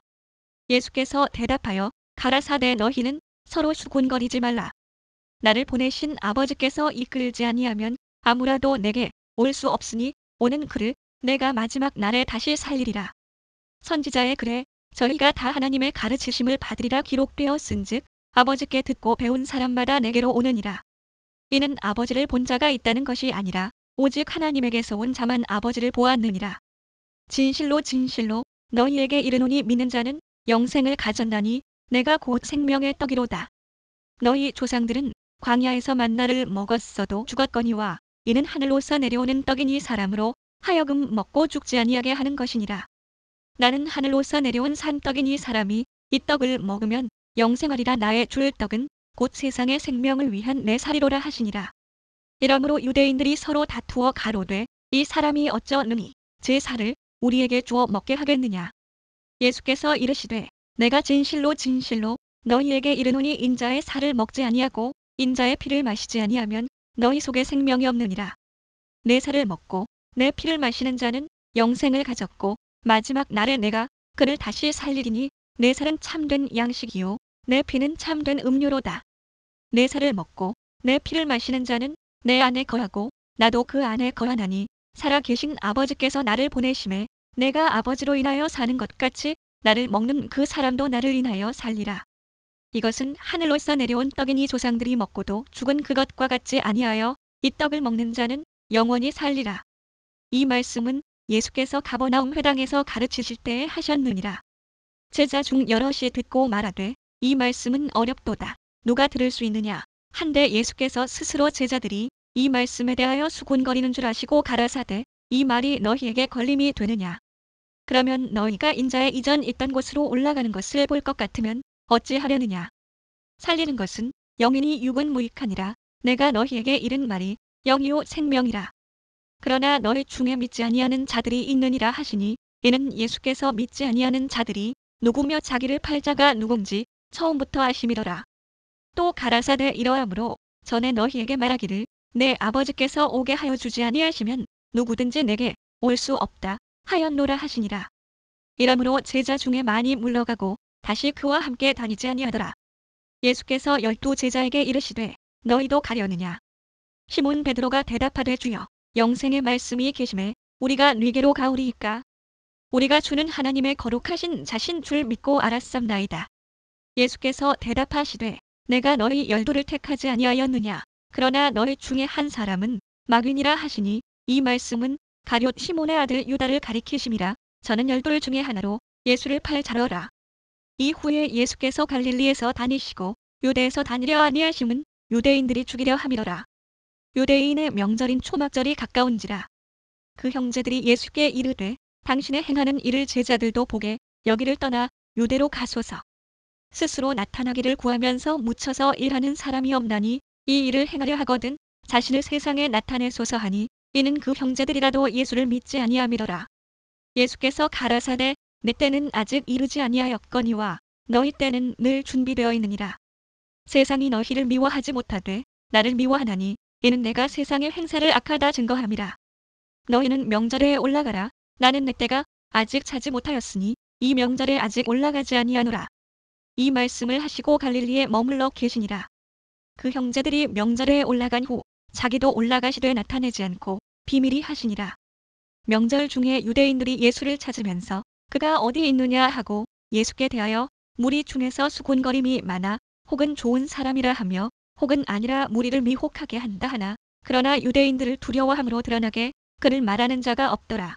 예수께서 대답하여 가라사대 너희는 서로 수군거리지 말라. 나를 보내신 아버지께서 이끌지 아니하면 아무라도 내게 올 수 없으니 오는 그를 내가 마지막 날에 다시 살리리라. 선지자의 글에 저희가 다 하나님의 가르치심을 받으리라 기록되어 쓴즉 아버지께 듣고 배운 사람마다 내게로 오느니라. 이는 아버지를 본 자가 있다는 것이 아니라 오직 하나님에게서 온 자만 아버지를 보았느니라. 진실로 진실로 너희에게 이르노니 믿는 자는 영생을 가졌나니 내가 곧 생명의 떡이로다. 너희 조상들은 광야에서 만나를 먹었어도 죽었거니와 이는 하늘로서 내려오는 떡이니 사람으로 하여금 먹고 죽지 아니하게 하는 것이니라. 나는 하늘로서 내려온 산떡이니 사람이 이 떡을 먹으면 영생하리라. 나의 줄 떡은 곧 세상의 생명을 위한 내 살이로라 하시니라. 이러므로 유대인들이 서로 다투어 가로되 이 사람이 어쩌 능히 제 살을 우리에게 주어 먹게 하겠느냐. 예수께서 이르시되 내가 진실로 진실로 너희에게 이르노니 인자의 살을 먹지 아니하고 인자의 피를 마시지 아니하면 너희 속에 생명이 없느니라. 내 살을 먹고 내 피를 마시는 자는 영생을 가졌고 마지막 날에 내가 그를 다시 살리리니 내 살은 참된 양식이요 내 피는 참된 음료로다. 내 살을 먹고 내 피를 마시는 자는 내 안에 거하고 나도 그 안에 거하나니 살아 계신 아버지께서 나를 보내심에 내가 아버지로 인하여 사는 것 같이 나를 먹는 그 사람도 나를 인하여 살리라. 이것은 하늘로서 내려온 떡이니 조상들이 먹고도 죽은 그것과 같지 아니하여 이 떡을 먹는 자는 영원히 살리라. 이 말씀은 예수께서 가버나움 회당에서 가르치실 때에 하셨느니라. 제자 중 여럿이 듣고 말하되 이 말씀은 어렵도다. 누가 들을 수 있느냐? 한데 예수께서 스스로 제자들이 이 말씀에 대하여 수군거리는 줄 아시고 가라사대 이 말이 너희에게 걸림이 되느냐? 그러면 너희가 인자의 이전 있던 곳으로 올라가는 것을 볼 것 같으면 어찌하려느냐? 살리는 것은 영이니 육은 무익하니라. 내가 너희에게 이른 말이 영이요 생명이라. 그러나 너희 중에 믿지 아니하는 자들이 있느니라 하시니 이는 예수께서 믿지 아니하는 자들이 누구며 자기를 팔 자가 누군지 처음부터 아심이더라. 또 가라사대 이러함으로 전에 너희에게 말하기를 내 아버지께서 오게 하여 주지 아니하시면 누구든지 내게 올 수 없다 하였노라 하시니라. 이러므로 제자 중에 많이 물러가고 다시 그와 함께 다니지 아니하더라. 예수께서 12 제자에게 이르시되 너희도 가려느냐? 시몬 베드로가 대답하되 주여 영생의 말씀이 계심에 우리가 네게로 가오리이까? 우리가 주는 하나님의 거룩하신 자신 줄 믿고 알았삼나이다. 예수께서 대답하시되 내가 너희 12를 택하지 아니하였느냐. 그러나 너희 중에 한 사람은 마귀니라 하시니 이 말씀은 가룟 시몬의 아들 유다를 가리키심이라. 저는 12 중에 하나로 예수를 팔 자러라. 이후에 예수께서 갈릴리에서 다니시고 유대에서 다니려 아니하심은 유대인들이 죽이려 함이로라. 유대인의 명절인 초막절이 가까운지라. 그 형제들이 예수께 이르되 당신의 행하는 일을 제자들도 보게 여기를 떠나 유대로 가소서. 스스로 나타나기를 구하면서 묻혀서 일하는 사람이 없나니 이 일을 행하려 하거든 자신을 세상에 나타내소서 하니 이는 그 형제들이라도 예수를 믿지 아니함이로라. 예수께서 가라사대 내 때는 아직 이르지 아니하였거니와 너희 때는 늘 준비되어 있느니라. 세상이 너희를 미워하지 못하되 나를 미워하나니 이는 내가 세상의 행사를 악하다 증거함이라. 너희는 명절에 올라가라. 나는 내 때가 아직 차지 못하였으니 이 명절에 아직 올라가지 아니하노라. 이 말씀을 하시고 갈릴리에 머물러 계시니라. 그 형제들이 명절에 올라간 후 자기도 올라가시되 나타내지 않고 비밀히 하시니라. 명절 중에 유대인들이 예수를 찾으면서 그가 어디 있느냐 하고 예수께 대하여 무리 중에서 수군거림이 많아 혹은 좋은 사람이라 하며 혹은 아니라 무리를 미혹하게 한다 하나 그러나 유대인들을 두려워함으로 드러나게 그를 말하는 자가 없더라.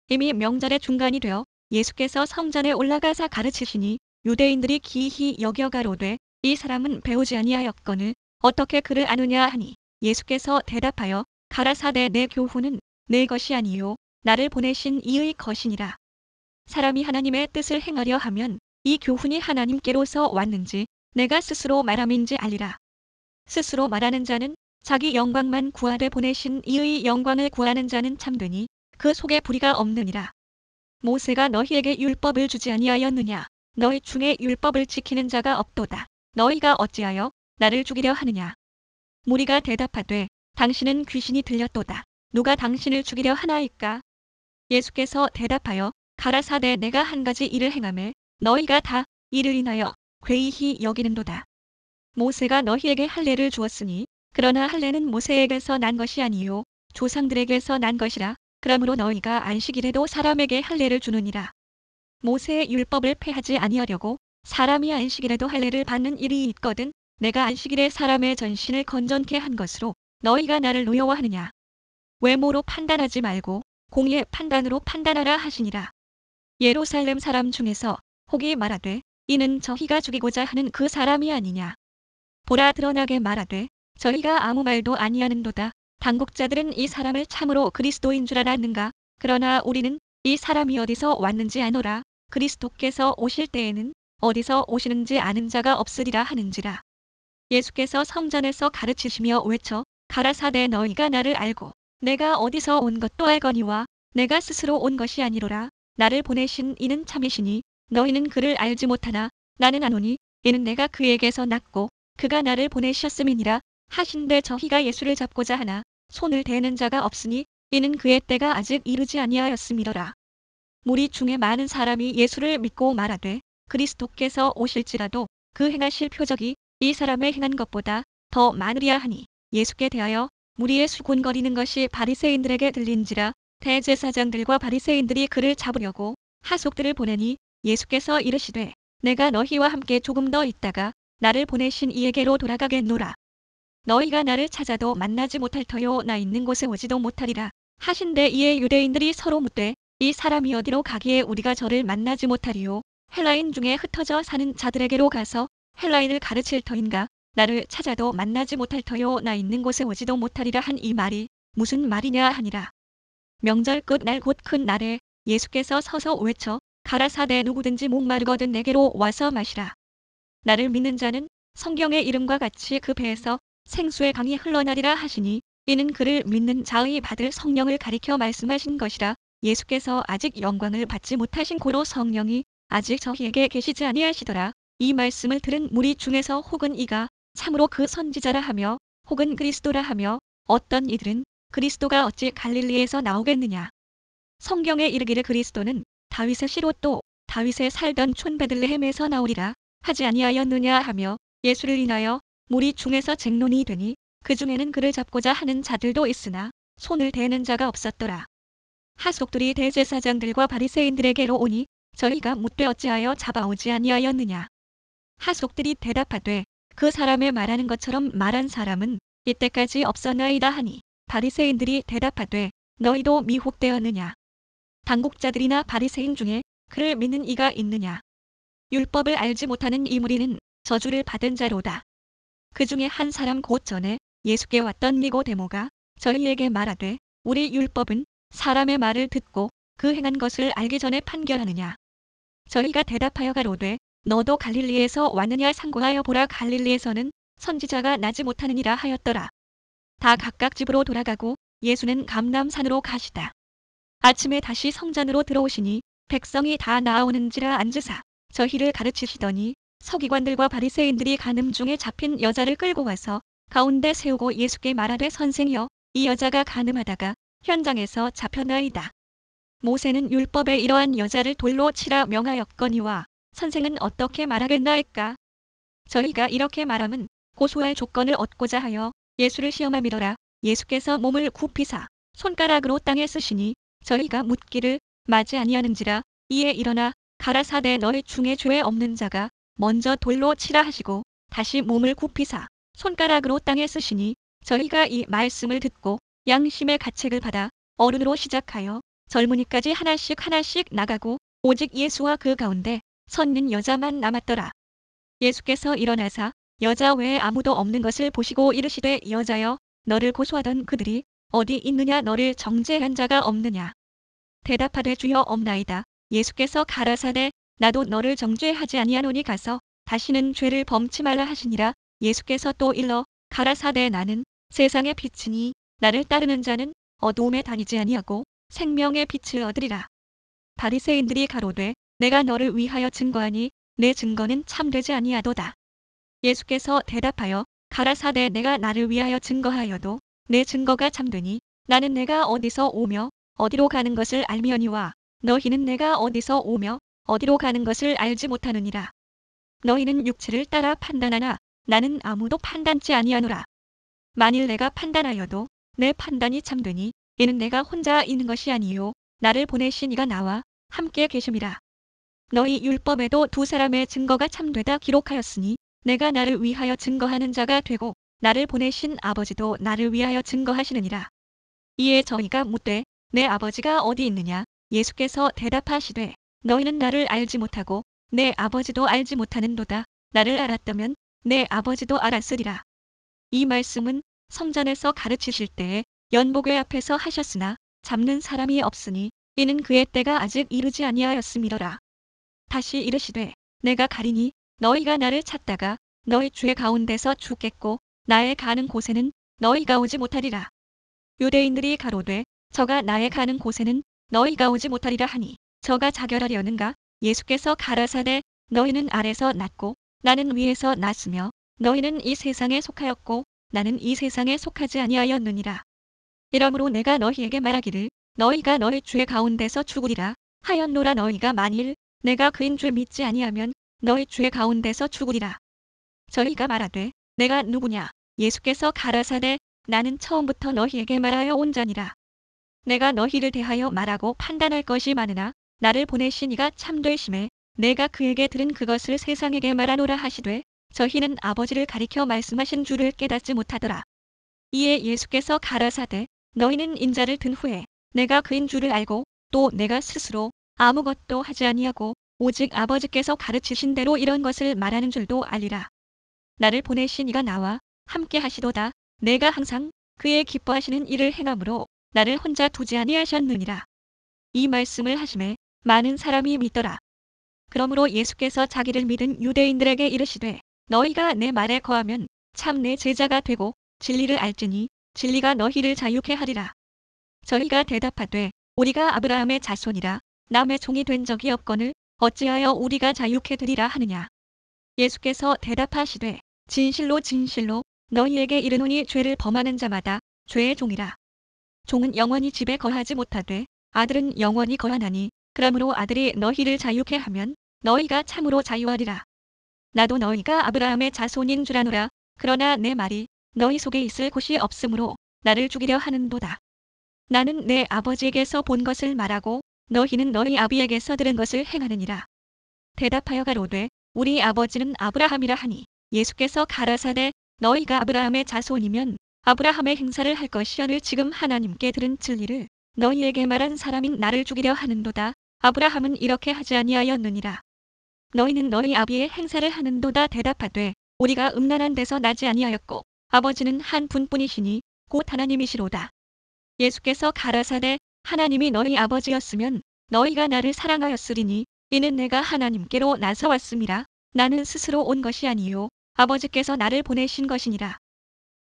이미 명절의 중간이 되어 예수께서 성전에 올라가사 가르치시니 유대인들이 기이히 여겨 가로되 이 사람은 배우지 아니하였거늘 어떻게 그를 아느냐 하니 예수께서 대답하여 가라사대 내 교훈은 내 것이 아니요 나를 보내신 이의 것이니라. 사람이 하나님의 뜻을 행하려 하면 이 교훈이 하나님께로서 왔는지 내가 스스로 말함인지 알리라. 스스로 말하는 자는 자기 영광만 구하되 보내신 이의 영광을 구하는 자는 참되니 그 속에 불의가 없느니라. 모세가 너희에게 율법을 주지 아니하였느냐. 너희 중에 율법을 지키는 자가 없도다. 너희가 어찌하여 나를 죽이려 하느냐. 무리가 대답하되 당신은 귀신이 들렸도다. 누가 당신을 죽이려 하나이까. 예수께서 대답하여 가라사대 내가 한 가지 일을 행하매 너희가 다 이를 인하여 괴이히 여기는도다. 모세가 너희에게 할례를 주었으니 그러나 할례는 모세에게서 난 것이 아니요 조상들에게서 난 것이라. 그러므로 너희가 안식일에도 사람에게 할례를 주느니라. 모세의 율법을 폐하지 아니하려고 사람이 안식일에도 할례를 받는 일이 있거든 내가 안식일에 사람의 전신을 건전케 한 것으로 너희가 나를 노여워하느냐. 외모로 판단하지 말고 공의의 판단으로 판단하라 하시니라. 예루살렘 사람 중에서 혹이 말하되 이는 저희가 죽이고자 하는 그 사람이 아니냐. 보라 드러나게 말하되 저희가 아무 말도 아니하는도다. 당국자들은 이 사람을 참으로 그리스도인 줄 알았는가. 그러나 우리는 이 사람이 어디서 왔는지 아노라. 그리스도께서 오실 때에는 어디서 오시는지 아는 자가 없으리라 하는지라. 예수께서 성전에서 가르치시며 외쳐 가라사대 너희가 나를 알고 내가 어디서 온 것도 알거니와 내가 스스로 온 것이 아니로라. 나를 보내신 이는 참이시니 너희는 그를 알지 못하나 나는 아노니 이는 내가 그에게서 났고 그가 나를 보내셨음이니라 하신대 저희가 예수를 잡고자 하나 손을 대는 자가 없으니 이는 그의 때가 아직 이르지 아니하였음이로라. 무리 중에 많은 사람이 예수를 믿고 말하되 그리스도께서 오실지라도 그 행하실 표적이 이 사람의 행한 것보다 더 많으리야 하니 예수께 대하여 무리의 수군거리는 것이 바리새인들에게 들린지라. 대제사장들과 바리새인들이 그를 잡으려고 하속들을 보내니 예수께서 이르시되 내가 너희와 함께 조금 더 있다가 나를 보내신 이에게로 돌아가겠노라. 너희가 나를 찾아도 만나지 못할 터요 나 있는 곳에 오지도 못하리라 하신대 이에 유대인들이 서로 묻되 이 사람이 어디로 가기에 우리가 저를 만나지 못하리요. 헬라인 중에 흩어져 사는 자들에게로 가서 헬라인을 가르칠 터인가. 나를 찾아도 만나지 못할 터요 나 있는 곳에 오지도 못하리라 한 이 말이 무슨 말이냐 하니라. 명절 끝날 곧 큰 날에 예수께서 서서 외쳐 가라사대 누구든지 목마르거든 내게로 와서 마시라. 나를 믿는 자는 성경의 이름과 같이 그 배에서 생수의 강이 흘러나리라 하시니 이는 그를 믿는 자의 받을 성령을 가리켜 말씀하신 것이라. 예수께서 아직 영광을 받지 못하신 고로 성령이 아직 저희에게 계시지 아니하시더라. 이 말씀을 들은 무리 중에서 혹은 이가 참으로 그 선지자라 하며 혹은 그리스도라 하며 어떤 이들은 그리스도가 어찌 갈릴리에서 나오겠느냐. 성경에 이르기를 그리스도는 다윗의 씨로 또 다윗의 살던 촌 베들레헴에서 나오리라 하지 아니하였느냐 하며 예수를 인하여 무리 중에서 쟁론이 되니 그 중에는 그를 잡고자 하는 자들도 있으나 손을 대는 자가 없었더라. 하속들이 대제사장들과 바리새인들에게로 오니 저희가 묻되 어찌하여 잡아오지 아니하였느냐. 하속들이 대답하되 그 사람의 말하는 것처럼 말한 사람은 이때까지 없었나이다 하니 바리새인들이 대답하되 너희도 미혹되었느냐. 당국자들이나 바리새인 중에 그를 믿는 이가 있느냐. 율법을 알지 못하는 이 무리는 저주를 받은 자로다. 그 중에 한 사람 곧 전에 예수께 왔던 니고데모가 저희에게 말하되 우리 율법은 사람의 말을 듣고 그 행한 것을 알기 전에 판결하느냐. 저희가 대답하여 가로되 너도 갈릴리에서 왔느냐. 상고하여 보라 갈릴리에서는 선지자가 나지 못하느니라 하였더라. 다 각각 집으로 돌아가고 예수는 감람산으로 가시다. 아침에 다시 성전으로 들어오시니 백성이 다 나아오는지라 앉으사 저희를 가르치시더니 서기관들과 바리새인들이 간음 중에 잡힌 여자를 끌고 와서 가운데 세우고 예수께 말하되 선생이여 이 여자가 간음하다가 현장에서 잡혀나이다. 모세는 율법에 이러한 여자를 돌로 치라 명하였거니와 선생은 어떻게 말하겠나이까. 저희가 이렇게 말함은 고소할 조건을 얻고자 하여 예수를 시험함이더라. 예수께서 몸을 굽히사 손가락으로 땅에 쓰시니 저희가 묻기를 마지 아니하는지라. 이에 일어나 가라사대 너희 중에 죄 없는 자가 먼저 돌로 치라 하시고 다시 몸을 굽히사 손가락으로 땅에 쓰시니 저희가 이 말씀을 듣고 양심의 가책을 받아 어른으로 시작하여 젊은이까지 하나씩 나가고 오직 예수와 그 가운데 서 있는 여자만 남았더라. 예수께서 일어나사 여자 외에 아무도 없는 것을 보시고 이르시되 여자여 너를 고소하던 그들이 어디 있느냐. 너를 정죄한 자가 없느냐. 대답하되 주여 없나이다. 예수께서 가라사대 나도 너를 정죄하지 아니하노니 가서 다시는 죄를 범치 말라 하시니라. 예수께서 또 일러 가라사대 나는 세상의 빛이니 나를 따르는 자는 어두움에 다니지 아니하고 생명의 빛을 얻으리라. 바리새인들이 가로되 내가 너를 위하여 증거하니 내 증거는 참되지 아니하도다. 예수께서 대답하여 가라사대 내가 나를 위하여 증거하여도 내 증거가 참되니 나는 내가 어디서 오며 어디로 가는 것을 알미언이와 너희는 내가 어디서 오며 어디로 가는 것을 알지 못하느니라. 너희는 육체를 따라 판단하나 나는 아무도 판단치 아니하노라. 만일 내가 판단하여도 내 판단이 참되니 이는 내가 혼자 있는 것이 아니요 나를 보내신 이가 나와 함께 계심이라. 너희 율법에도 두 사람의 증거가 참되다 기록하였으니 내가 나를 위하여 증거하는 자가 되고 나를 보내신 아버지도 나를 위하여 증거하시느니라. 이에 저희가 묻되 내 아버지가 어디 있느냐. 예수께서 대답하시되 너희는 나를 알지 못하고 내 아버지도 알지 못하는도다. 나를 알았다면 내 아버지도 알았으리라. 이 말씀은 성전에서 가르치실 때에 연복회 앞에서 하셨으나 잡는 사람이 없으니 이는 그의 때가 아직 이르지 아니하였음이더라. 다시 이르시되 내가 가리니 너희가 나를 찾다가 너희 죄 가운데서 죽겠고 나의 가는 곳에는 너희가 오지 못하리라. 유대인들이 가로되 저가 나의 가는 곳에는 너희가 오지 못하리라 하니 저가 자결하려는가. 예수께서 가라사대 너희는 아래서 났고 나는 위에서 났으며 너희는 이 세상에 속하였고 나는 이 세상에 속하지 아니하였느니라. 이러므로 내가 너희에게 말하기를 너희가 너희 죄 가운데서 죽으리라 하였노라. 너희가 만일 내가 그인 죄 믿지 아니하면 너희 죄 가운데서 죽으리라. 저희가 말하되 내가 누구냐. 예수께서 가라사대 나는 처음부터 너희에게 말하여 온 자니라. 내가 너희를 대하여 말하고 판단할 것이 많으나 나를 보내신 이가 참되심에 내가 그에게 들은 그것을 세상에게 말하노라 하시되 저희는 아버지를 가리켜 말씀하신 줄을 깨닫지 못하더라. 이에 예수께서 가라사대 너희는 인자를 든 후에 내가 그인 줄을 알고 또 내가 스스로 아무것도 하지 아니하고 오직 아버지께서 가르치신 대로 이런 것을 말하는 줄도 알리라. 나를 보내신 이가 나와 함께 하시도다. 내가 항상 그의 기뻐하시는 일을 행함으로 나를 혼자 두지 아니하셨느니라. 이 말씀을 하심에 많은 사람이 믿더라. 그러므로 예수께서 자기를 믿은 유대인들에게 이르시되 너희가 내 말에 거하면 참 내 제자가 되고 진리를 알지니 진리가 너희를 자유케 하리라. 저희가 대답하되 우리가 아브라함의 자손이라 남의 종이 된 적이 없거늘 어찌하여 우리가 자유케 되리라 하느냐. 예수께서 대답하시되 진실로 너희에게 이르노니 죄를 범하는 자마다 죄의 종이라. 종은 영원히 집에 거하지 못하되 아들은 영원히 거하나니 그러므로 아들이 너희를 자유케 하면 너희가 참으로 자유하리라. 나도 너희가 아브라함의 자손인 줄 아노라. 그러나 내 말이 너희 속에 있을 곳이 없으므로 나를 죽이려 하는도다. 나는 내 아버지에게서 본 것을 말하고 너희는 너희 아비에게서 들은 것을 행하느니라. 대답하여 가로되 우리 아버지는 아브라함이라 하니 예수께서 가라사대 너희가 아브라함의 자손이면 아브라함의 행사를 할 것이오늘 지금 하나님께 들은 진리를 너희에게 말한 사람인 나를 죽이려 하는도다. 아브라함은 이렇게 하지 아니하였느니라. 너희는 너희 아비의 행사를 하는도다. 대답하되 우리가 음란한 데서 나지 아니하였고 아버지는 한 분뿐이시니 곧 하나님이시로다. 예수께서 가라사대 하나님이 너희 아버지였으면 너희가 나를 사랑하였으리니 이는 내가 하나님께로 나서 왔음이라. 나는 스스로 온 것이 아니요 아버지께서 나를 보내신 것이니라.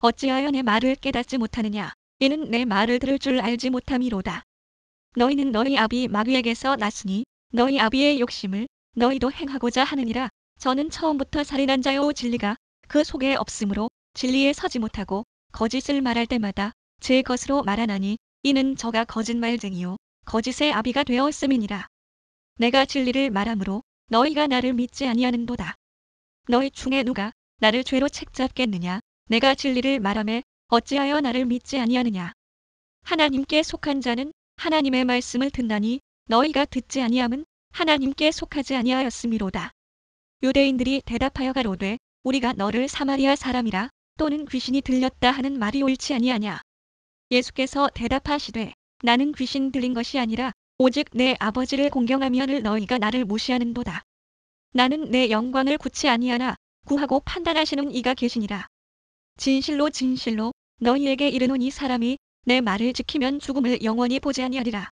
어찌하여 내 말을 깨닫지 못하느냐. 이는 내 말을 들을 줄 알지 못함이로다. 너희는 너희 아비 마귀에게서 났으니 너희 아비의 욕심을 너희도 행하고자 하느니라. 저는 처음부터 살인한 자요 진리가 그 속에 없으므로 진리에 서지 못하고 거짓을 말할 때마다 제 것으로 말하나니 이는 저가 거짓말쟁이요 거짓의 아비가 되었음이니라. 내가 진리를 말하므로 너희가 나를 믿지 아니하는도다. 너희 중에 누가 나를 죄로 책잡겠느냐. 내가 진리를 말하매 어찌하여 나를 믿지 아니하느냐. 하나님께 속한 자는 하나님의 말씀을 듣나니 너희가 듣지 아니함은 하나님께 속하지 아니하였음이로다. 유대인들이 대답하여 가로되 우리가 너를 사마리아 사람이라 또는 귀신이 들렸다 하는 말이 옳지 아니하냐. 예수께서 대답하시되 나는 귀신 들린 것이 아니라 오직 내 아버지를 공경하며를 너희가 나를 무시하는도다. 나는 내 영광을 구치 아니하나 구하고 판단하시는 이가 계시니라. 진실로 진실로 너희에게 이르노니 사람이 내 말을 지키면 죽음을 영원히 보지 아니하리라.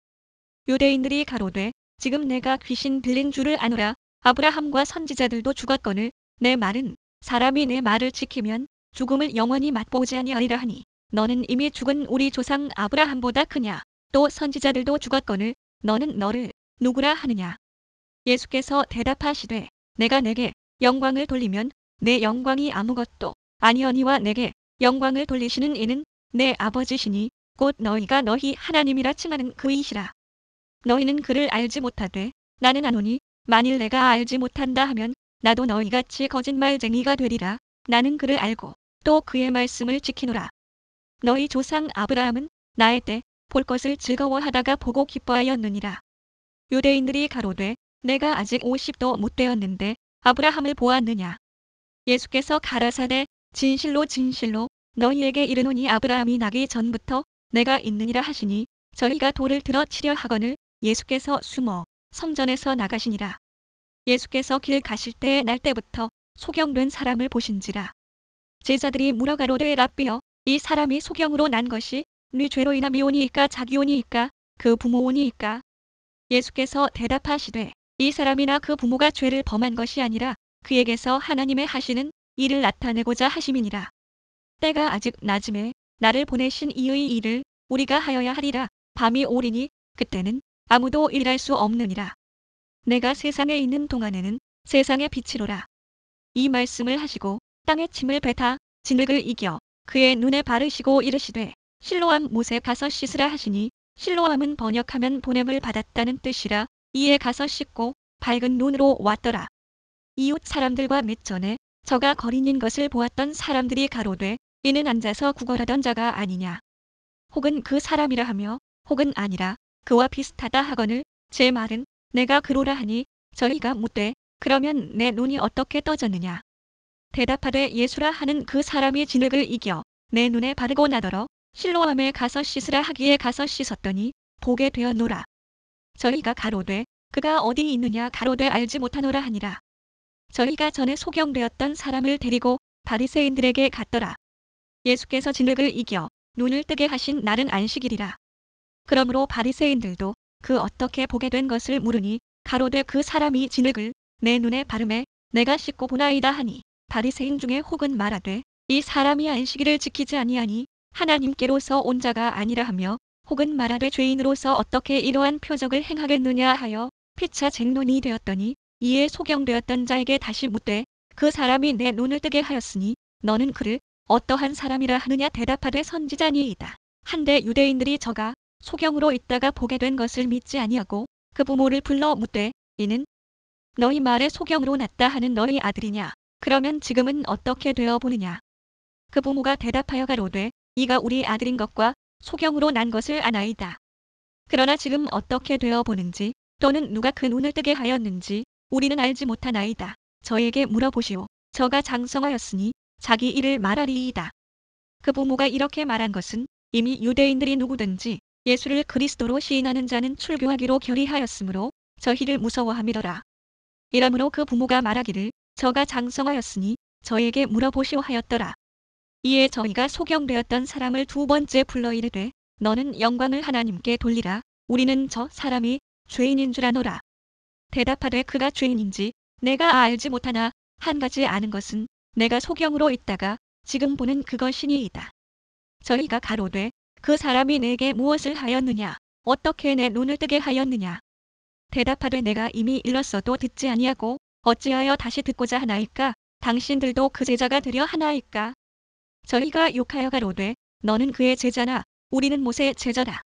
유대인들이 가로되 지금 내가 귀신 들린 줄을 아노라. 아브라함과 선지자들도 죽었거늘 내 말은 사람이 내 말을 지키면 죽음을 영원히 맛보지 아니하리라 하니 너는 이미 죽은 우리 조상 아브라함보다 크냐. 또 선지자들도 죽었거늘 너는 너를 누구라 하느냐. 예수께서 대답하시되 내가 내게 영광을 돌리면 내 영광이 아무것도 아니오니와 내게 영광을 돌리시는 이는 내 아버지시니 곧 너희가 너희 하나님이라 칭하는 그이시라. 너희는 그를 알지 못하되 나는 아노니 만일 내가 알지 못한다 하면 나도 너희같이 거짓말쟁이가 되리라. 나는 그를 알고 또 그의 말씀을 지키노라. 너희 조상 아브라함은 나의 때 볼 것을 즐거워하다가 보고 기뻐하였느니라. 유대인들이 가로되 내가 아직 50도 못 되었는데 아브라함을 보았느냐. 예수께서 가라사대 진실로 진실로 너희에게 이르노니 아브라함이 나기 전부터 내가 있느니라 하시니 저희가 돌을 들어 치려 하거늘 예수께서 숨어 성전에서 나가시니라. 예수께서 길 가실 때에 날 때부터 소경된 사람을 보신지라. 제자들이 물어 가로되 랍비여 이 사람이 소경으로 난 것이 네 죄로 인함이오니이까 자기오니이까 그 부모오니이까. 예수께서 대답하시되 이 사람이나 그 부모가 죄를 범한 것이 아니라 그에게서 하나님의 하시는 일을 나타내고자 하심이니라. 때가 아직 낮음에 나를 보내신 이의 일을 우리가 하여야 하리라. 밤이 오리니 그때는 아무도 일할 수 없느니라. 내가 세상에 있는 동안에는 세상의 빛이로라. 이 말씀을 하시고 땅에 침을 뱉아 진흙을 이겨 그의 눈에 바르시고 이르시되 실로암 못에 가서 씻으라 하시니 실로암은 번역하면 보냄을 받았다는 뜻이라. 이에 가서 씻고 밝은 눈으로 왔더라. 이웃 사람들과 몇 전에 저가 거린인 것을 보았던 사람들이 가로되 이는 앉아서 구걸하던 자가 아니냐. 혹은 그 사람이라 하며 혹은 아니라 그와 비슷하다 하거늘 제 말은 내가 그로라 하니 저희가 묻되 그러면 내 눈이 어떻게 떠졌느냐. 대답하되 예수라 하는 그 사람이 진흙을 이겨 내 눈에 바르고 나더러 실로암에 가서 씻으라 하기에 가서 씻었더니 보게 되었노라. 저희가 가로되 그가 어디 있느냐 가로되 알지 못하노라 하니라. 저희가 전에 소경되었던 사람을 데리고 바리새인들에게 갔더라. 예수께서 진흙을 이겨 눈을 뜨게 하신 날은 안식일이라. 그러므로 바리새인들도 그 어떻게 보게 된 것을 물으니 가로되 그 사람이 진흙을 내 눈에 바르매 내가 씻고 보나이다 하니 바리새인 중에 혹은 말하되 이 사람이 안식일을 지키지 아니하니 하나님께로서 온 자가 아니라 하며 혹은 말하되 죄인으로서 어떻게 이러한 표적을 행하겠느냐 하여 피차 쟁론이 되었더니 이에 소경되었던 자에게 다시 묻되 그 사람이 내 눈을 뜨게 하였으니 너는 그를 어떠한 사람이라 하느냐. 대답하되 선지자니이다. 한데 유대인들이 저가 소경으로 있다가 보게 된 것을 믿지 아니하고 그 부모를 불러 묻되 이는 너희 말에 소경으로 났다 하는 너희 아들이냐. 그러면 지금은 어떻게 되어 보느냐. 그 부모가 대답하여 가로되 이가 우리 아들인 것과 소경으로 난 것을 아나이다. 그러나 지금 어떻게 되어 보는지 또는 누가 그 눈을 뜨게 하였는지 우리는 알지 못하나이다. 저에게 물어보시오. 저가 장성하였으니 자기 일을 말하리이다. 그 부모가 이렇게 말한 것은 이미 유대인들이 누구든지 예수를 그리스도로 시인하는 자는 출교하기로 결의하였으므로 저희를 무서워함이더라. 이러므로 그 부모가 말하기를 저가 장성하였으니 저에게 물어보시오 하였더라. 이에 저희가 소경되었던 사람을 두 번째 불러 이르되 너는 영광을 하나님께 돌리라. 우리는 저 사람이 죄인인 줄 아노라. 대답하되 그가 죄인인지 내가 알지 못하나 한 가지 아는 것은 내가 소경으로 있다가 지금 보는 그것이니이다. 저희가 가로되 그 사람이 내게 무엇을 하였느냐 어떻게 내 눈을 뜨게 하였느냐. 대답하되 내가 이미 일렀어도 듣지 아니하고 어찌하여 다시 듣고자 하나이까. 당신들도 그 제자가 되려 하나이까. 저희가 욕하여 가로되 너는 그의 제자나 우리는 모세의 제자라.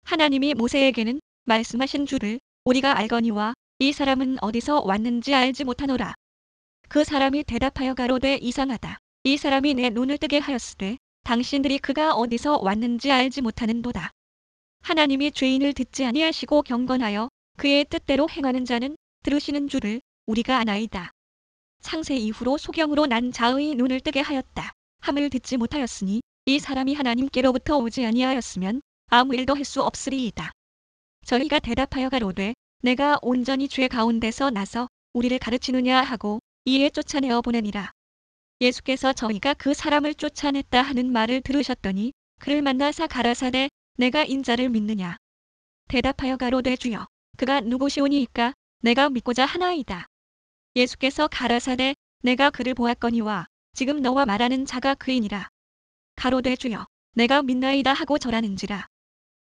하나님이 모세에게는 말씀하신 줄을 우리가 알거니와 이 사람은 어디서 왔는지 알지 못하노라. 그 사람이 대답하여 가로되 이상하다. 이 사람이 내 눈을 뜨게 하였으되 당신들이 그가 어디서 왔는지 알지 못하는도다. 하나님이 죄인을 듣지 아니하시고 경건하여 그의 뜻대로 행하는 자는 들으시는 줄을 우리가 아나이다. 창세 이후로 소경으로 난 자의 눈을 뜨게 하였다 함을 듣지 못하였으니 이 사람이 하나님께로부터 오지 아니하였으면 아무 일도 할 수 없으리이다. 저희가 대답하여 가로되 내가 온전히 죄 가운데서 나서 우리를 가르치느냐 하고 이에 쫓아내어 보내니라. 예수께서 저희가 그 사람을 쫓아냈다 하는 말을 들으셨더니 그를 만나사 가라사대 내가 인자를 믿느냐. 대답하여 가로되 주여 그가 누구시오니이까. 내가 믿고자 하나이다. 예수께서 가라사대 내가 그를 보았거니와 지금 너와 말하는 자가 그이니라. 가로되 주여 내가 믿나이다 하고 절하는지라.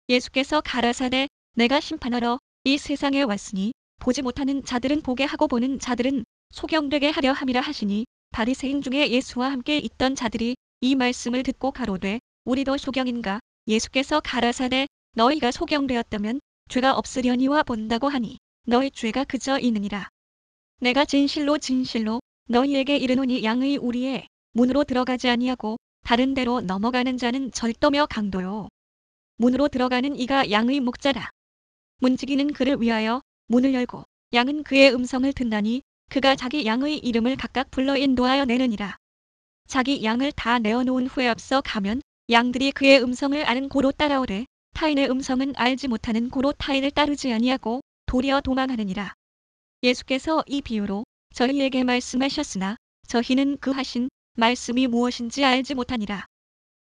예수께서 가라사대 내가 심판하러 이 세상에 왔으니 보지 못하는 자들은 보게 하고 보는 자들은 소경되게 하려 함이라 하시니 바리새인 중에 예수와 함께 있던 자들이 이 말씀을 듣고 가로되 우리도 소경인가. 예수께서 가라사대 너희가 소경되었다면 죄가 없으려니와 본다고 하니 너희 죄가 그저 이느니라. 내가 진실로 진실로 너희에게 이르노니 양의 우리의 문으로 들어가지 아니하고 다른 데로 넘어가는 자는 절도며 강도요. 문으로 들어가는 이가 양의 목자라. 문지기는 그를 위하여 문을 열고 양은 그의 음성을 듣나니 그가 자기 양의 이름을 각각 불러 인도하여 내느니라. 자기 양을 다 내어놓은 후에 앞서 가면 양들이 그의 음성을 아는 고로 따라오되 타인의 음성은 알지 못하는 고로 타인을 따르지 아니하고 도리어 도망하느니라. 예수께서 이 비유로 저희에게 말씀하셨으나 저희는 그 하신 말씀이 무엇인지 알지 못하니라.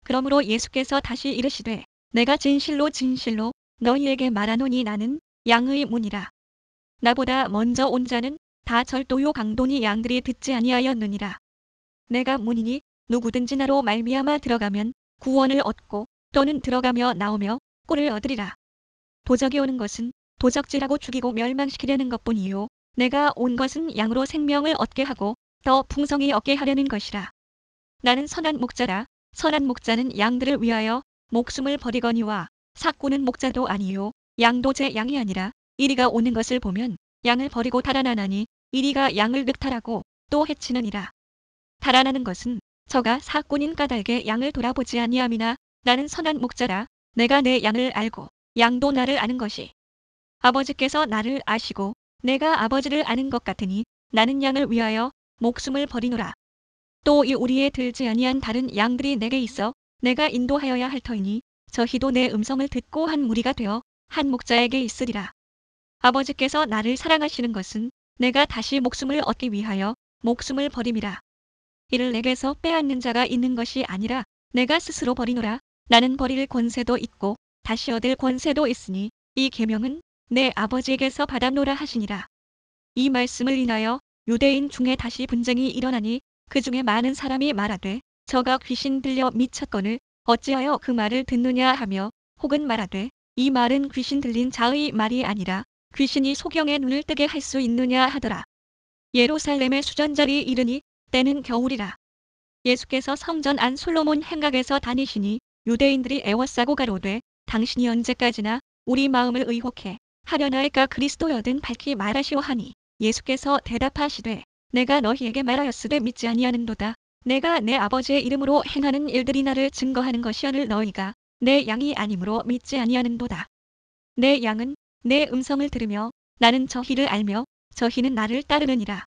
그러므로 예수께서 다시 이르시되 내가 진실로 진실로 너희에게 말하노니 나는 양의 문이라. 나보다 먼저 온 자는 다 절도요 강도니 양들이 듣지 아니하였느니라. 내가 문이니 누구든지 나로 말미암아 들어가면 구원을 얻고 또는 들어가며 나오며 꼴을 얻으리라. 도적이 오는 것은 도적질하고 죽이고 멸망시키려는 것뿐이요 내가 온 것은 양으로 생명을 얻게 하고 더 풍성히 얻게 하려는 것이라. 나는 선한 목자라. 선한 목자는 양들을 위하여 목숨을 버리거니와 삭구는 목자도 아니요 양도 제 양이 아니라 이리가 오는 것을 보면 양을 버리고 달아나나니 이리가 양을 늑탈하고 또 해치느니라. 달아나는 것은 저가 삭군인 까닭에 양을 돌아보지 아니함이나 나는 선한 목자라. 내가 내 양을 알고 양도 나를 아는 것이 아버지께서 나를 아시고 내가 아버지를 아는 것 같으니 나는 양을 위하여 목숨을 버리노라. 또 이 우리에 들지 아니한 다른 양들이 내게 있어 내가 인도하여야 할 터이니 저희도 내 음성을 듣고 한 무리가 되어 한 목자에게 있으리라. 아버지께서 나를 사랑하시는 것은 내가 다시 목숨을 얻기 위하여 목숨을 버림이라. 이를 내게서 빼앗는 자가 있는 것이 아니라 내가 스스로 버리노라. 나는 버릴 권세도 있고 다시 얻을 권세도 있으니 이 계명은 내 아버지에게서 받았노라 하시니라. 이 말씀을 인하여 유대인 중에 다시 분쟁이 일어나니 그 중에 많은 사람이 말하되 저가 귀신 들려 미쳤거늘 어찌하여 그 말을 듣느냐 하며 혹은 말하되 이 말은 귀신 들린 자의 말이 아니라 귀신이 소경의 눈을 뜨게 할 수 있느냐 하더라. 예루살렘의 수전절이 이르니 때는 겨울이라. 예수께서 성전 안 솔로몬 행각에서 다니시니 유대인들이 애워싸고 가로되 당신이 언제까지나 우리 마음을 의혹해 하려나이까. 그리스도여든 밝히 말하시오 하니 예수께서 대답하시되 내가 너희에게 말하였으되 믿지 아니하는도다. 내가 내 아버지의 이름으로 행하는 일들이 나를 증거하는 것이오늘 너희가 내 양이 아니므로 믿지 아니하는도다. 내 양은 내 음성을 들으며 나는 저희를 알며 저희는 나를 따르느니라.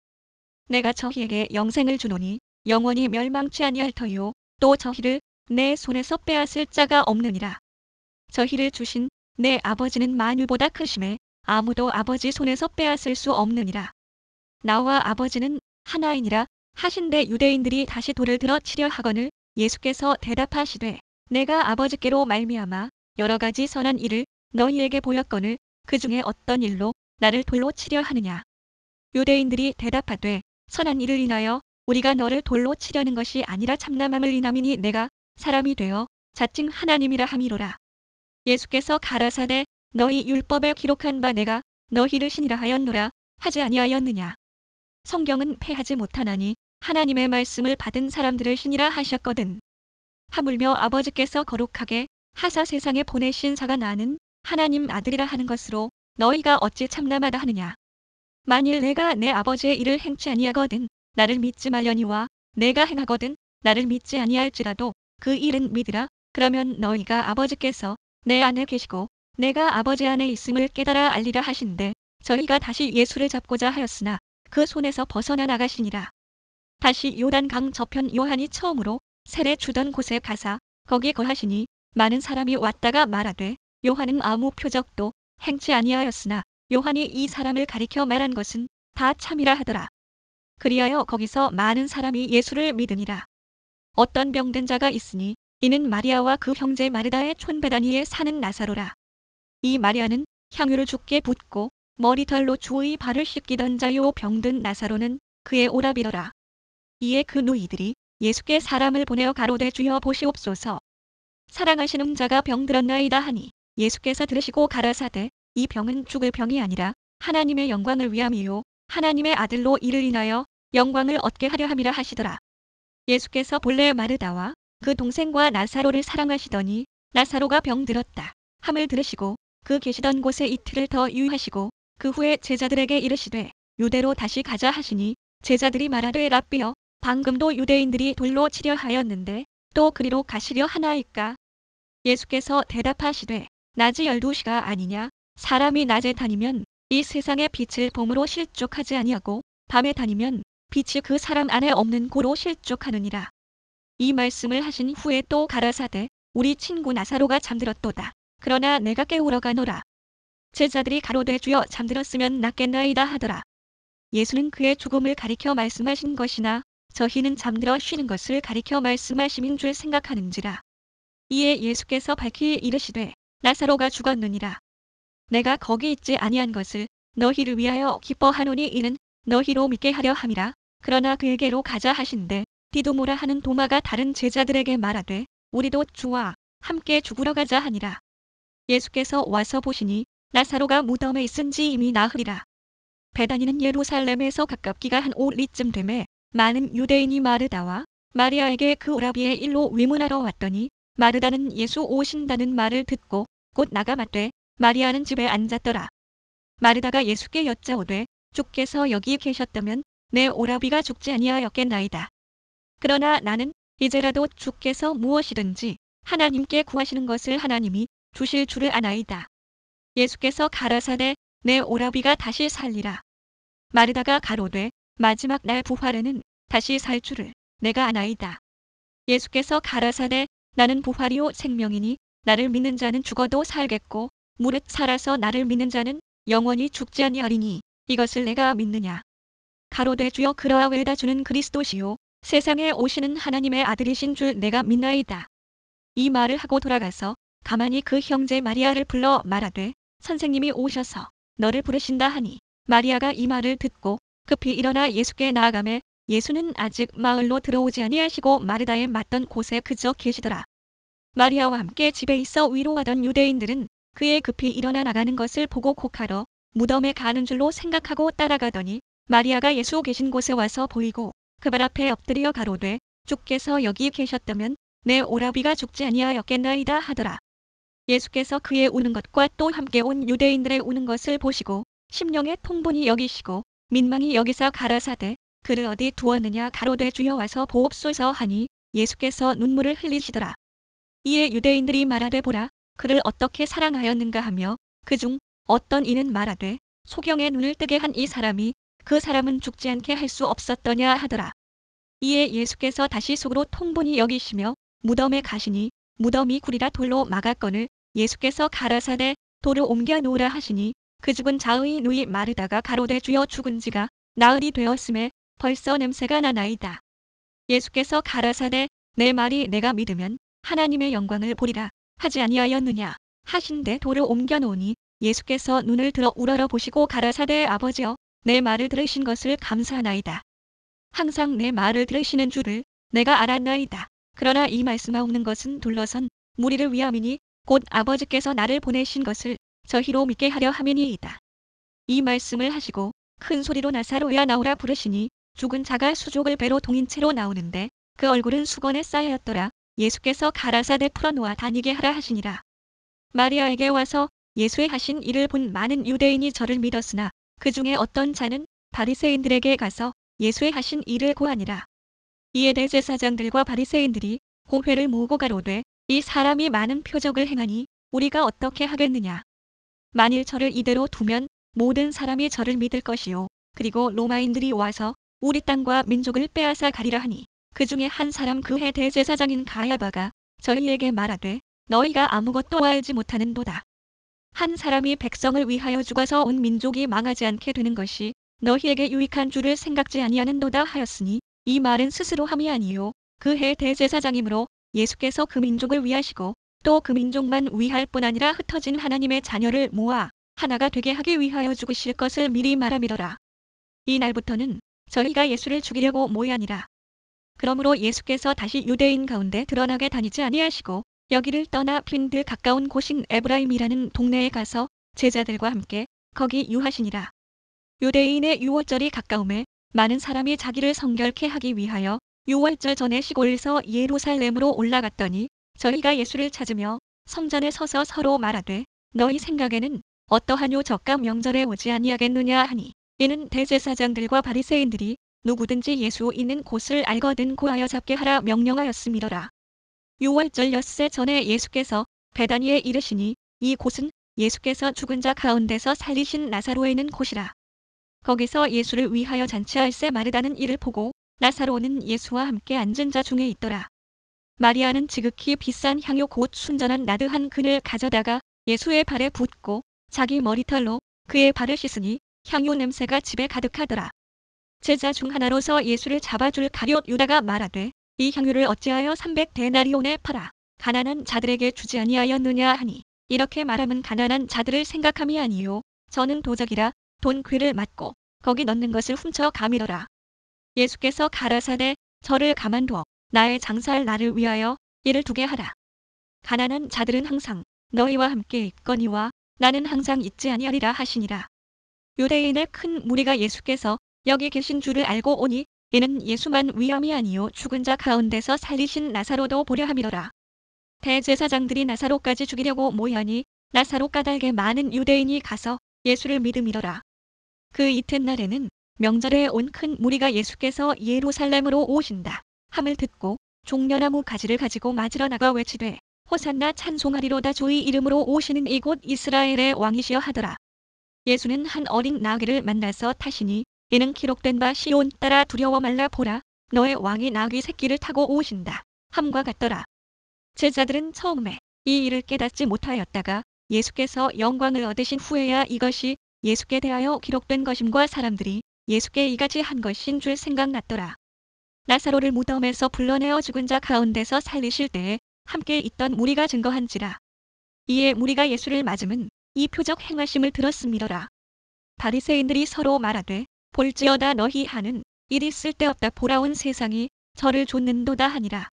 내가 저희에게 영생을 주노니 영원히 멸망치 아니할 터이요 또 저희를 내 손에서 빼앗을 자가 없느니라. 저희를 주신 내 아버지는 만유보다 크심에 아무도 아버지 손에서 빼앗을 수 없느니라. 나와 아버지는 하나이니라 하신대 유대인들이 다시 돌을 들어 치려 하거늘 예수께서 대답하시되 내가 아버지께로 말미암아 여러 가지 선한 일을 너희에게 보였거늘 그 중에 어떤 일로 나를 돌로 치려 하느냐. 유대인들이 대답하되 선한 일을 인하여 우리가 너를 돌로 치려는 것이 아니라 참남함을 인함이니 내가 사람이 되어 자칭 하나님이라 함이로라. 예수께서 가라사대 너희 율법에 기록한 바 내가 너희를 신이라 하였노라 하지 아니하였느냐. 성경은 패하지 못하나니 하나님의 말씀을 받은 사람들을 신이라 하셨거든. 하물며 아버지께서 거룩하게 하사 세상에 보내신 자가 나는 하나님 아들이라 하는 것으로 너희가 어찌 참남하다 하느냐. 만일 내가 내 아버지의 일을 행치 아니하거든 나를 믿지 말려니와 내가 행하거든 나를 믿지 아니할지라도 그 일은 믿으라. 그러면 너희가 아버지께서 내 안에 계시고 내가 아버지 안에 있음을 깨달아 알리라 하신대 저희가 다시 예수를 잡고자 하였으나 그 손에서 벗어나 나가시니라. 다시 요단강 저편 요한이 처음으로 세례 주던 곳에 가사 거기 거하시니 많은 사람이 왔다가 말하되 요한은 아무 표적도 행치 아니하였으나 요한이 이 사람을 가리켜 말한 것은 다 참이라 하더라. 그리하여 거기서 많은 사람이 예수를 믿으니라. 어떤 병든 자가 있으니 이는 마리아와 그 형제 마르다의 촌 베다니에 사는 나사로라. 이 마리아는 향유를 주께 붓고 머리털로 주의 발을 씻기던 자요 병든 나사로는 그의 오라비더라. 이에 그 누이들이 예수께 사람을 보내어 가로되 주여 보시옵소서. 사랑하시는 자가 병들었나이다 하니 예수께서 들으시고 가라사대 이 병은 죽을 병이 아니라 하나님의 영광을 위함이요 하나님의 아들로 이를 인하여 영광을 얻게 하려 함이라 하시더라. 예수께서 본래 마르다와 그 동생과 나사로를 사랑하시더니 나사로가 병들었다 함을 들으시고 그 계시던 곳에 이틀을 더 유의하시고 그 후에 제자들에게 이르시되 유대로 다시 가자 하시니 제자들이 말하되 랍비여 방금도 유대인들이 돌로 치려 하였는데 또 그리로 가시려 하나이까. 예수께서 대답하시되 낮이 12시가 아니냐. 사람이 낮에 다니면 이 세상의 빛을 봄으로 실족하지 아니하고 밤에 다니면 빛이 그 사람 안에 없는 고로 실족하느니라. 이 말씀을 하신 후에 또 가라사대 우리 친구 나사로가 잠들었도다. 그러나 내가 깨우러 가노라. 제자들이 가로되 주여 잠들었으면 낫겠나이다 하더라. 예수는 그의 죽음을 가리켜 말씀하신 것이나 저희는 잠들어 쉬는 것을 가리켜 말씀하심인 줄 생각하는지라. 이에 예수께서 밝히 이르시되 나사로가 죽었느니라. 내가 거기 있지 아니한 것을 너희를 위하여 기뻐하노니 이는 너희로 믿게 하려 함이라. 그러나 그에게로 가자 하신대 디도모라 하는 도마가 다른 제자들에게 말하되 우리도 주와 함께 죽으러 가자 하니라. 예수께서 와서 보시니 나사로가 무덤에 있은지 이미 나흘이라. 베다니는 예루살렘에서 가깝기가 한 5리쯤 되매 많은 유대인이 마르다와 마리아에게 그 오라비의 일로 위문하러 왔더니 마르다는 예수 오신다는 말을 듣고 곧 나가 맞되 마리아는 집에 앉았더라. 마르다가 예수께 여짜오되 주께서 여기 계셨다면 내 오라비가 죽지 아니하였겠나이다. 그러나 나는 이제라도 주께서 무엇이든지 하나님께 구하시는 것을 하나님이 주실 줄을 아나이다. 예수께서 가라사대 내 오라비가 다시 살리라. 마르다가 가로되 마지막 날 부활에는 다시 살 줄을 내가 아나이다. 예수께서 가라사대 나는 부활이요 생명이니 나를 믿는 자는 죽어도 살겠고 무릇 살아서 나를 믿는 자는 영원히 죽지 아니하리니 이것을 내가 믿느냐. 가로되 주여 그러하외다 주는 그리스도시요 세상에 오시는 하나님의 아들이신 줄 내가 믿나이다. 이 말을 하고 돌아가서 가만히 그 형제 마리아를 불러 말하되 선생님이 오셔서 너를 부르신다 하니 마리아가 이 말을 듣고 급히 일어나 예수께 나아가매 예수는 아직 마을로 들어오지 아니하시고 마르다에 맞던 곳에 그저 계시더라. 마리아와 함께 집에 있어 위로하던 유대인들은 그의 급히 일어나 나가는 것을 보고 곡하러 무덤에 가는 줄로 생각하고 따라가더니 마리아가 예수 계신 곳에 와서 보이고 그 발 앞에 엎드려 가로되 주께서 여기 계셨다면 내 오라비가 죽지 아니하였겠나이다 하더라. 예수께서 그의 우는 것과 또 함께 온 유대인들의 우는 것을 보시고 심령의 통분이 여기시고 민망히 여기서 가라사대 그를 어디 두었느냐 가로되 주여 와서 보옵소서 하니 예수께서 눈물을 흘리시더라. 이에 유대인들이 말하되 보라 그를 어떻게 사랑하였는가 하며 그중 어떤 이는 말하되 소경의 눈을 뜨게 한 이 사람이 그 사람은 죽지 않게 할 수 없었더냐 하더라. 이에 예수께서 다시 속으로 통분히 여기시며 무덤에 가시니 무덤이 굴이라 돌로 막았거늘 예수께서 가라사대 돌을 옮겨 놓으라 하시니 그 죽은 자의 누이 마르다가 가로되 주여 죽은 지가 나흘이 되었음에 벌써 냄새가 나나이다. 예수께서 가라사대 내 말이 내가 믿으면 하나님의 영광을 보리라 하지 아니하였느냐 하신데 돌을 옮겨 놓으니 예수께서 눈을 들어 우러러 보시고 가라사대 아버지여 내 말을 들으신 것을 감사하나이다. 항상 내 말을 들으시는 줄을 내가 알았나이다. 그러나 이 말씀하옵는 것은 둘러선 무리를 위함이니 곧 아버지께서 나를 보내신 것을 저희로 믿게 하려 함이니이다. 이 말씀을 하시고 큰 소리로 나사로야 나오라 부르시니 죽은 자가 수족을 배로 동인 채로 나오는데 그 얼굴은 수건에 쌓였더라. 예수께서 가라사대 풀어놓아 다니게 하라 하시니라. 마리아에게 와서 예수의 하신 일을 본 많은 유대인이 저를 믿었으나 그 중에 어떤 자는 바리새인들에게 가서 예수의 하신 일을 고하니라. 이에 대제사장들과 바리새인들이 공회를 모으고 가로되 이 사람이 많은 표적을 행하니 우리가 어떻게 하겠느냐. 만일 저를 이대로 두면 모든 사람이 저를 믿을 것이요. 그리고 로마인들이 와서 우리 땅과 민족을 빼앗아 가리라 하니 그 중에 한 사람 그해 대제사장인 가야바가 저희에게 말하되 너희가 아무것도 알지 못하는도다. 한 사람이 백성을 위하여 죽어서 온 민족이 망하지 않게 되는 것이 너희에게 유익한 줄을 생각지 아니하는도다 하였으니 이 말은 스스로 함이 아니요 그해 대제사장이므로 예수께서 그 민족을 위하시고 또 그 민족만 위할 뿐 아니라 흩어진 하나님의 자녀를 모아 하나가 되게 하기 위하여 죽으실 것을 미리 말함이더라. 이 날부터는 저희가 예수를 죽이려고 모이니라. 그러므로 예수께서 다시 유대인 가운데 드러나게 다니지 아니하시고 여기를 떠나 빈들 가까운 곳인 에브라임이라는 동네에 가서 제자들과 함께 거기 유하시니라. 유대인의 유월절이 가까움에 많은 사람이 자기를 성결케 하기 위하여 유월절 전에 시골에서 예루살렘으로 올라갔더니 저희가 예수를 찾으며 성전에 서서 서로 말하되 너희 생각에는 어떠한 요 저가 명절에 오지 아니하겠느냐 하니 이는 대제사장들과 바리새인들이 누구든지 예수 있는 곳을 알거든 고하여 잡게 하라 명령하였음이더라. 유월절 엿새 전에 예수께서 베다니에 이르시니 이 곳은 예수께서 죽은 자 가운데서 살리신 나사로에 있는 곳이라. 거기서 예수를 위하여 잔치할세 마르다는 이를 보고 나사로는 예수와 함께 앉은 자 중에 있더라. 마리아는 지극히 비싼 향유 곧 순전한 나드 한 근을 가져다가 예수의 발에 붓고 자기 머리털로 그의 발을 씻으니 향유 냄새가 집에 가득하더라. 제자 중 하나로서 예수를 잡아줄 가룟 유다가 말하되 이 향유를 어찌하여 300데나리온에 팔아 가난한 자들에게 주지 아니하였느냐 하니 이렇게 말하면 가난한 자들을 생각함이 아니요 저는 도적이라 돈 괴를 맞고 거기 넣는 것을 훔쳐 가미더라. 예수께서 가라사대 저를 가만두어 나의 장사할 나를 위하여 이를 두게 하라. 가난한 자들은 항상 너희와 함께 있거니와 나는 항상 있지 아니하리라 하시니라. 유대인의 큰 무리가 예수께서 여기 계신 줄을 알고 오니 이는 예수만 위함이 아니요 죽은 자 가운데서 살리신 나사로도 보려 함이더라. 대제사장들이 나사로까지 죽이려고 모이니 나사로 까닭에 많은 유대인이 가서 예수를 믿음이더라. 그 이튿날에는 명절에 온 큰 무리가 예수께서 예루살렘으로 오신다 함을 듣고 종려나무 가지를 가지고 맞으러 나가 외치되 호산나 찬송하리로다 주의 이름으로 오시는 이곳 이스라엘의 왕이시여 하더라. 예수는 한 어린 나귀를 만나서 타시니 이는 기록된 바 시온 따라 두려워 말라 보라 너의 왕이 나귀 새끼를 타고 오신다 함과 같더라. 제자들은 처음에 이 일을 깨닫지 못하였다가 예수께서 영광을 얻으신 후에야 이것이 예수께 대하여 기록된 것임과 사람들이 예수께 이같이 한 것인 줄 생각났더라. 나사로를 무덤에서 불러내어 죽은 자 가운데서 살리실 때에 함께 있던 무리가 증거한지라. 이에 무리가 예수를 맞음은 이 표적 행하심을 들었음이더라. 바리새인들이 서로 말하되 볼지어다 너희 하는 일이 쓸데없다 보라온 세상이 저를 좇는도다 하니라.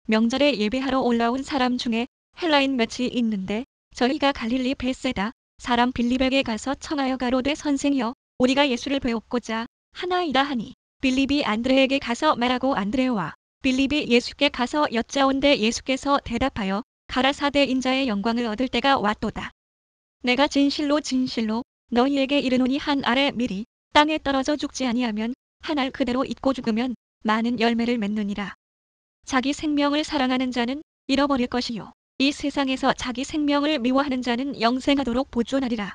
명절에 예배하러 올라온 사람 중에 헬라인 몇이 있는데 저희가 갈릴리 벳세다 사람 빌립에게 가서 청하여 가로되 선생이여 우리가 예수를 배웠고자 하나이다 하니 빌립이 안드레에게 가서 말하고 안드레와 빌립이 예수께 가서 여짜온데 예수께서 대답하여 가라사대 인자의 영광을 얻을 때가 왔도다. 내가 진실로 진실로 너희에게 이르노니 한 알에 미리 땅에 떨어져 죽지 아니하면 한 알 그대로 잊고 죽으면 많은 열매를 맺느니라. 자기 생명을 사랑하는 자는 잃어버릴 것이요 이 세상에서 자기 생명을 미워하는 자는 영생하도록 보존하리라.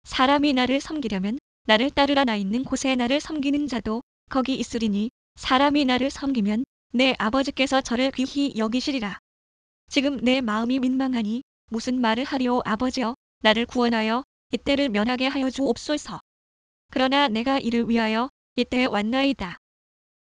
사람이 나를 섬기려면 나를 따르라. 나 있는 곳에 나를 섬기는 자도 거기 있으리니 사람이 나를 섬기면 내 아버지께서 저를 귀히 여기시리라. 지금 내 마음이 민망하니 무슨 말을 하리오. 아버지여, 나를 구원하여 이때를 면하게 하여 주옵소서. 그러나 내가 이를 위하여 이때에 왔나이다.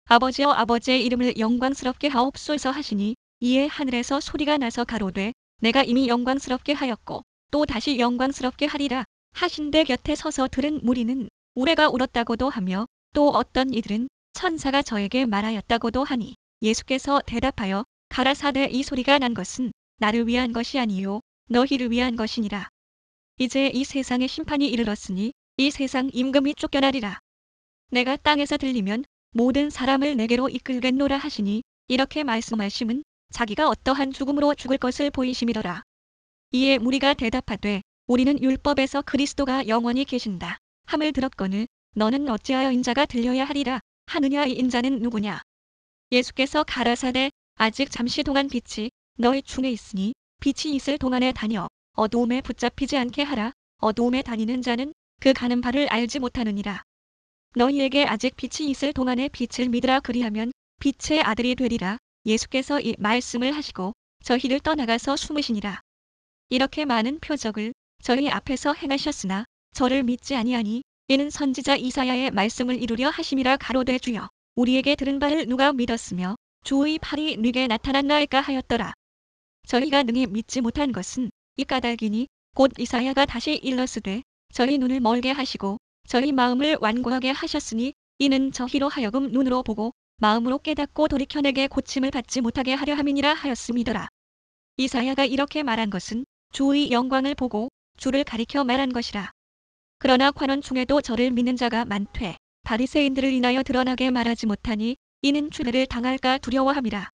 아버지여, 아버지의 이름을 영광스럽게 하옵소서 하시니 이에 하늘에서 소리가 나서 가로되 내가 이미 영광스럽게 하였고 또 다시 영광스럽게 하리라 하신대 곁에 서서 들은 무리는 우레가 울었다고도 하며 또 어떤 이들은 천사가 저에게 말하였다고도 하니 예수께서 대답하여 가라사대 이 소리가 난 것은 나를 위한 것이 아니요 너희를 위한 것이니라. 이제 이 세상의 심판이 이르렀으니 이 세상 임금이 쫓겨나리라. 내가 땅에서 들리면 모든 사람을 내게로 이끌겠노라 하시니 이렇게 말씀하심은 자기가 어떠한 죽음으로 죽을 것을 보이심이더라. 이에 무리가 대답하되 우리는 율법에서 그리스도가 영원히 계신다 함을 들었거늘 너는 어찌하여 인자가 들려야 하리라 하느냐. 이 인자는 누구냐. 예수께서 가라사대 아직 잠시 동안 빛이 너희 중에 있으니 빛이 있을 동안에 다녀 어두움에 붙잡히지 않게 하라. 어두움에 다니는 자는 그 가는 바를 알지 못하느니라. 너희에게 아직 빛이 있을 동안에 빛을 믿으라. 그리하면 빛의 아들이 되리라. 예수께서 이 말씀을 하시고 저희를 떠나가서 숨으시니라. 이렇게 많은 표적을 저희 앞에서 행하셨으나 저를 믿지 아니하니 이는 선지자 이사야의 말씀을 이루려 하심이라. 가로되 주여, 우리에게 들은 바를 누가 믿었으며 주의 팔이 네게 나타났나이까 하였더라. 저희가 능히 믿지 못한 것은 이 까닭이니 곧 이사야가 다시 일렀으되 저희 눈을 멀게 하시고 저희 마음을 완고하게 하셨으니 이는 저희로 하여금 눈으로 보고 마음으로 깨닫고 돌이켜 내게 고침을 받지 못하게 하려 함이니라 하였음이더라. 이사야가 이렇게 말한 것은 주의 영광을 보고 주를 가리켜 말한 것이라. 그러나 관원 중에도 저를 믿는 자가 많되 바리새인들을 인하여 드러나게 말하지 못하니 이는 추례를 당할까 두려워함이라.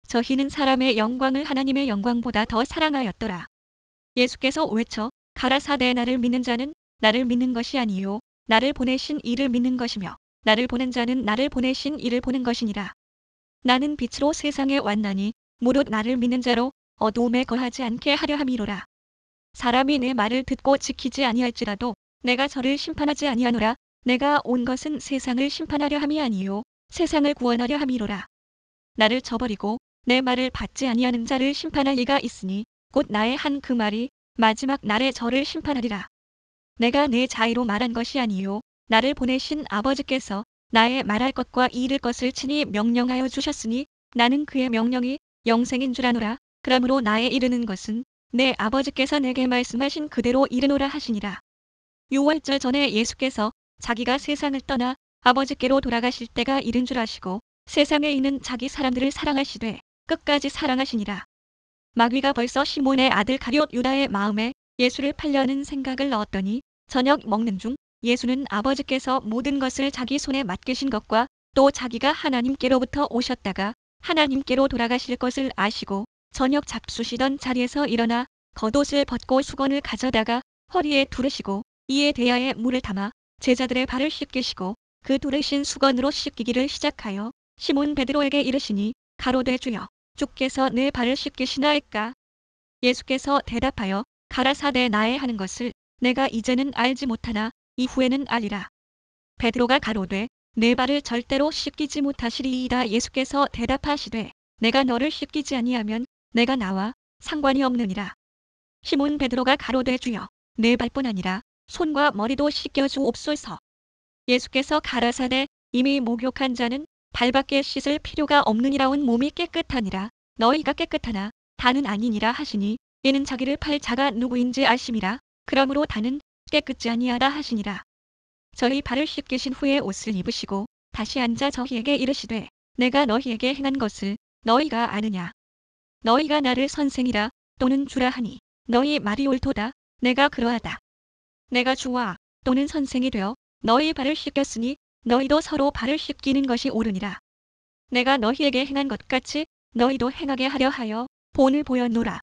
저희는 사람의 영광을 하나님의 영광보다 더 사랑하였더라. 예수께서 외쳐 가라사대 나를 믿는 자는 나를 믿는 것이 아니요 나를 보내신 이를 믿는 것이며 나를 보낸 자는 나를 보내신 이를 보는 것이니라. 나는 빛으로 세상에 왔나니 무릇 나를 믿는 자로 어두움에 거하지 않게 하려 함이로라. 사람이 내 말을 듣고 지키지 아니할지라도 내가 저를 심판하지 아니하노라. 내가 온 것은 세상을 심판하려 함이 아니요 세상을 구원하려 함이로라. 나를 저버리고 내 말을 받지 아니하는 자를 심판할 이가 있으니 곧 나의 한 그 말이 마지막 날에 저를 심판하리라. 내가 내 자의로 말한 것이 아니요 나를 보내신 아버지께서 나의 말할 것과 이를 것을 친히 명령하여 주셨으니 나는 그의 명령이 영생인 줄 아노라. 그러므로 나의 이르는 것은 내 아버지께서 내게 말씀하신 그대로 이르노라 하시니라. 6월절 전에 예수께서 자기가 세상을 떠나 아버지께로 돌아가실 때가 이른 줄 아시고 세상에 있는 자기 사람들을 사랑하시되 끝까지 사랑하시니라. 마귀가 벌써 시몬의 아들 가룟 유다의 마음에 예수를 팔려는 생각을 넣었더니 저녁 먹는 중 예수는 아버지께서 모든 것을 자기 손에 맡기신 것과 또 자기가 하나님께로부터 오셨다가 하나님께로 돌아가실 것을 아시고 저녁 잡수시던 자리에서 일어나 겉옷을 벗고 수건을 가져다가 허리에 두르시고 이에 대야에 물을 담아 제자들의 발을 씻기시고 그 두르신 수건으로 씻기기를 시작하여 시몬 베드로에게 이르시니 가로되 주여, 주께서 내 발을 씻기시나이까. 예수께서 대답하여 가라사대 나의 하는 것을 내가 이제는 알지 못하나 이후에는 알리라. 베드로가 가로되 내 발을 절대로 씻기지 못하시리이다. 예수께서 대답하시되 내가 너를 씻기지 아니하면 내가 나와 상관이 없느니라. 시몬 베드로가 가로되 주여, 내 발뿐 아니라 손과 머리도 씻겨 주옵소서. 예수께서 가라사대 이미 목욕한 자는 발밖에 씻을 필요가 없느니라. 온 몸이 깨끗하니라. 너희가 깨끗하나 다는 아니니라 하시니 이는 자기를 팔 자가 누구인지 아심이라. 그러므로 다는 깨끗지 아니하다 하시니라. 저희 발을 씻기신 후에 옷을 입으시고 다시 앉아 저희에게 이르시되 내가 너희에게 행한 것을 너희가 아느냐. 너희가 나를 선생이라 또는 주라 하니 너희 말이 옳도다. 내가 그러하다. 내가 주와 또는 선생이 되어 너희 발을 씻겼으니 너희도 서로 발을 씻기는 것이 옳으니라. 내가 너희에게 행한 것 같이 너희도 행하게 하려 하여 본을 보였노라.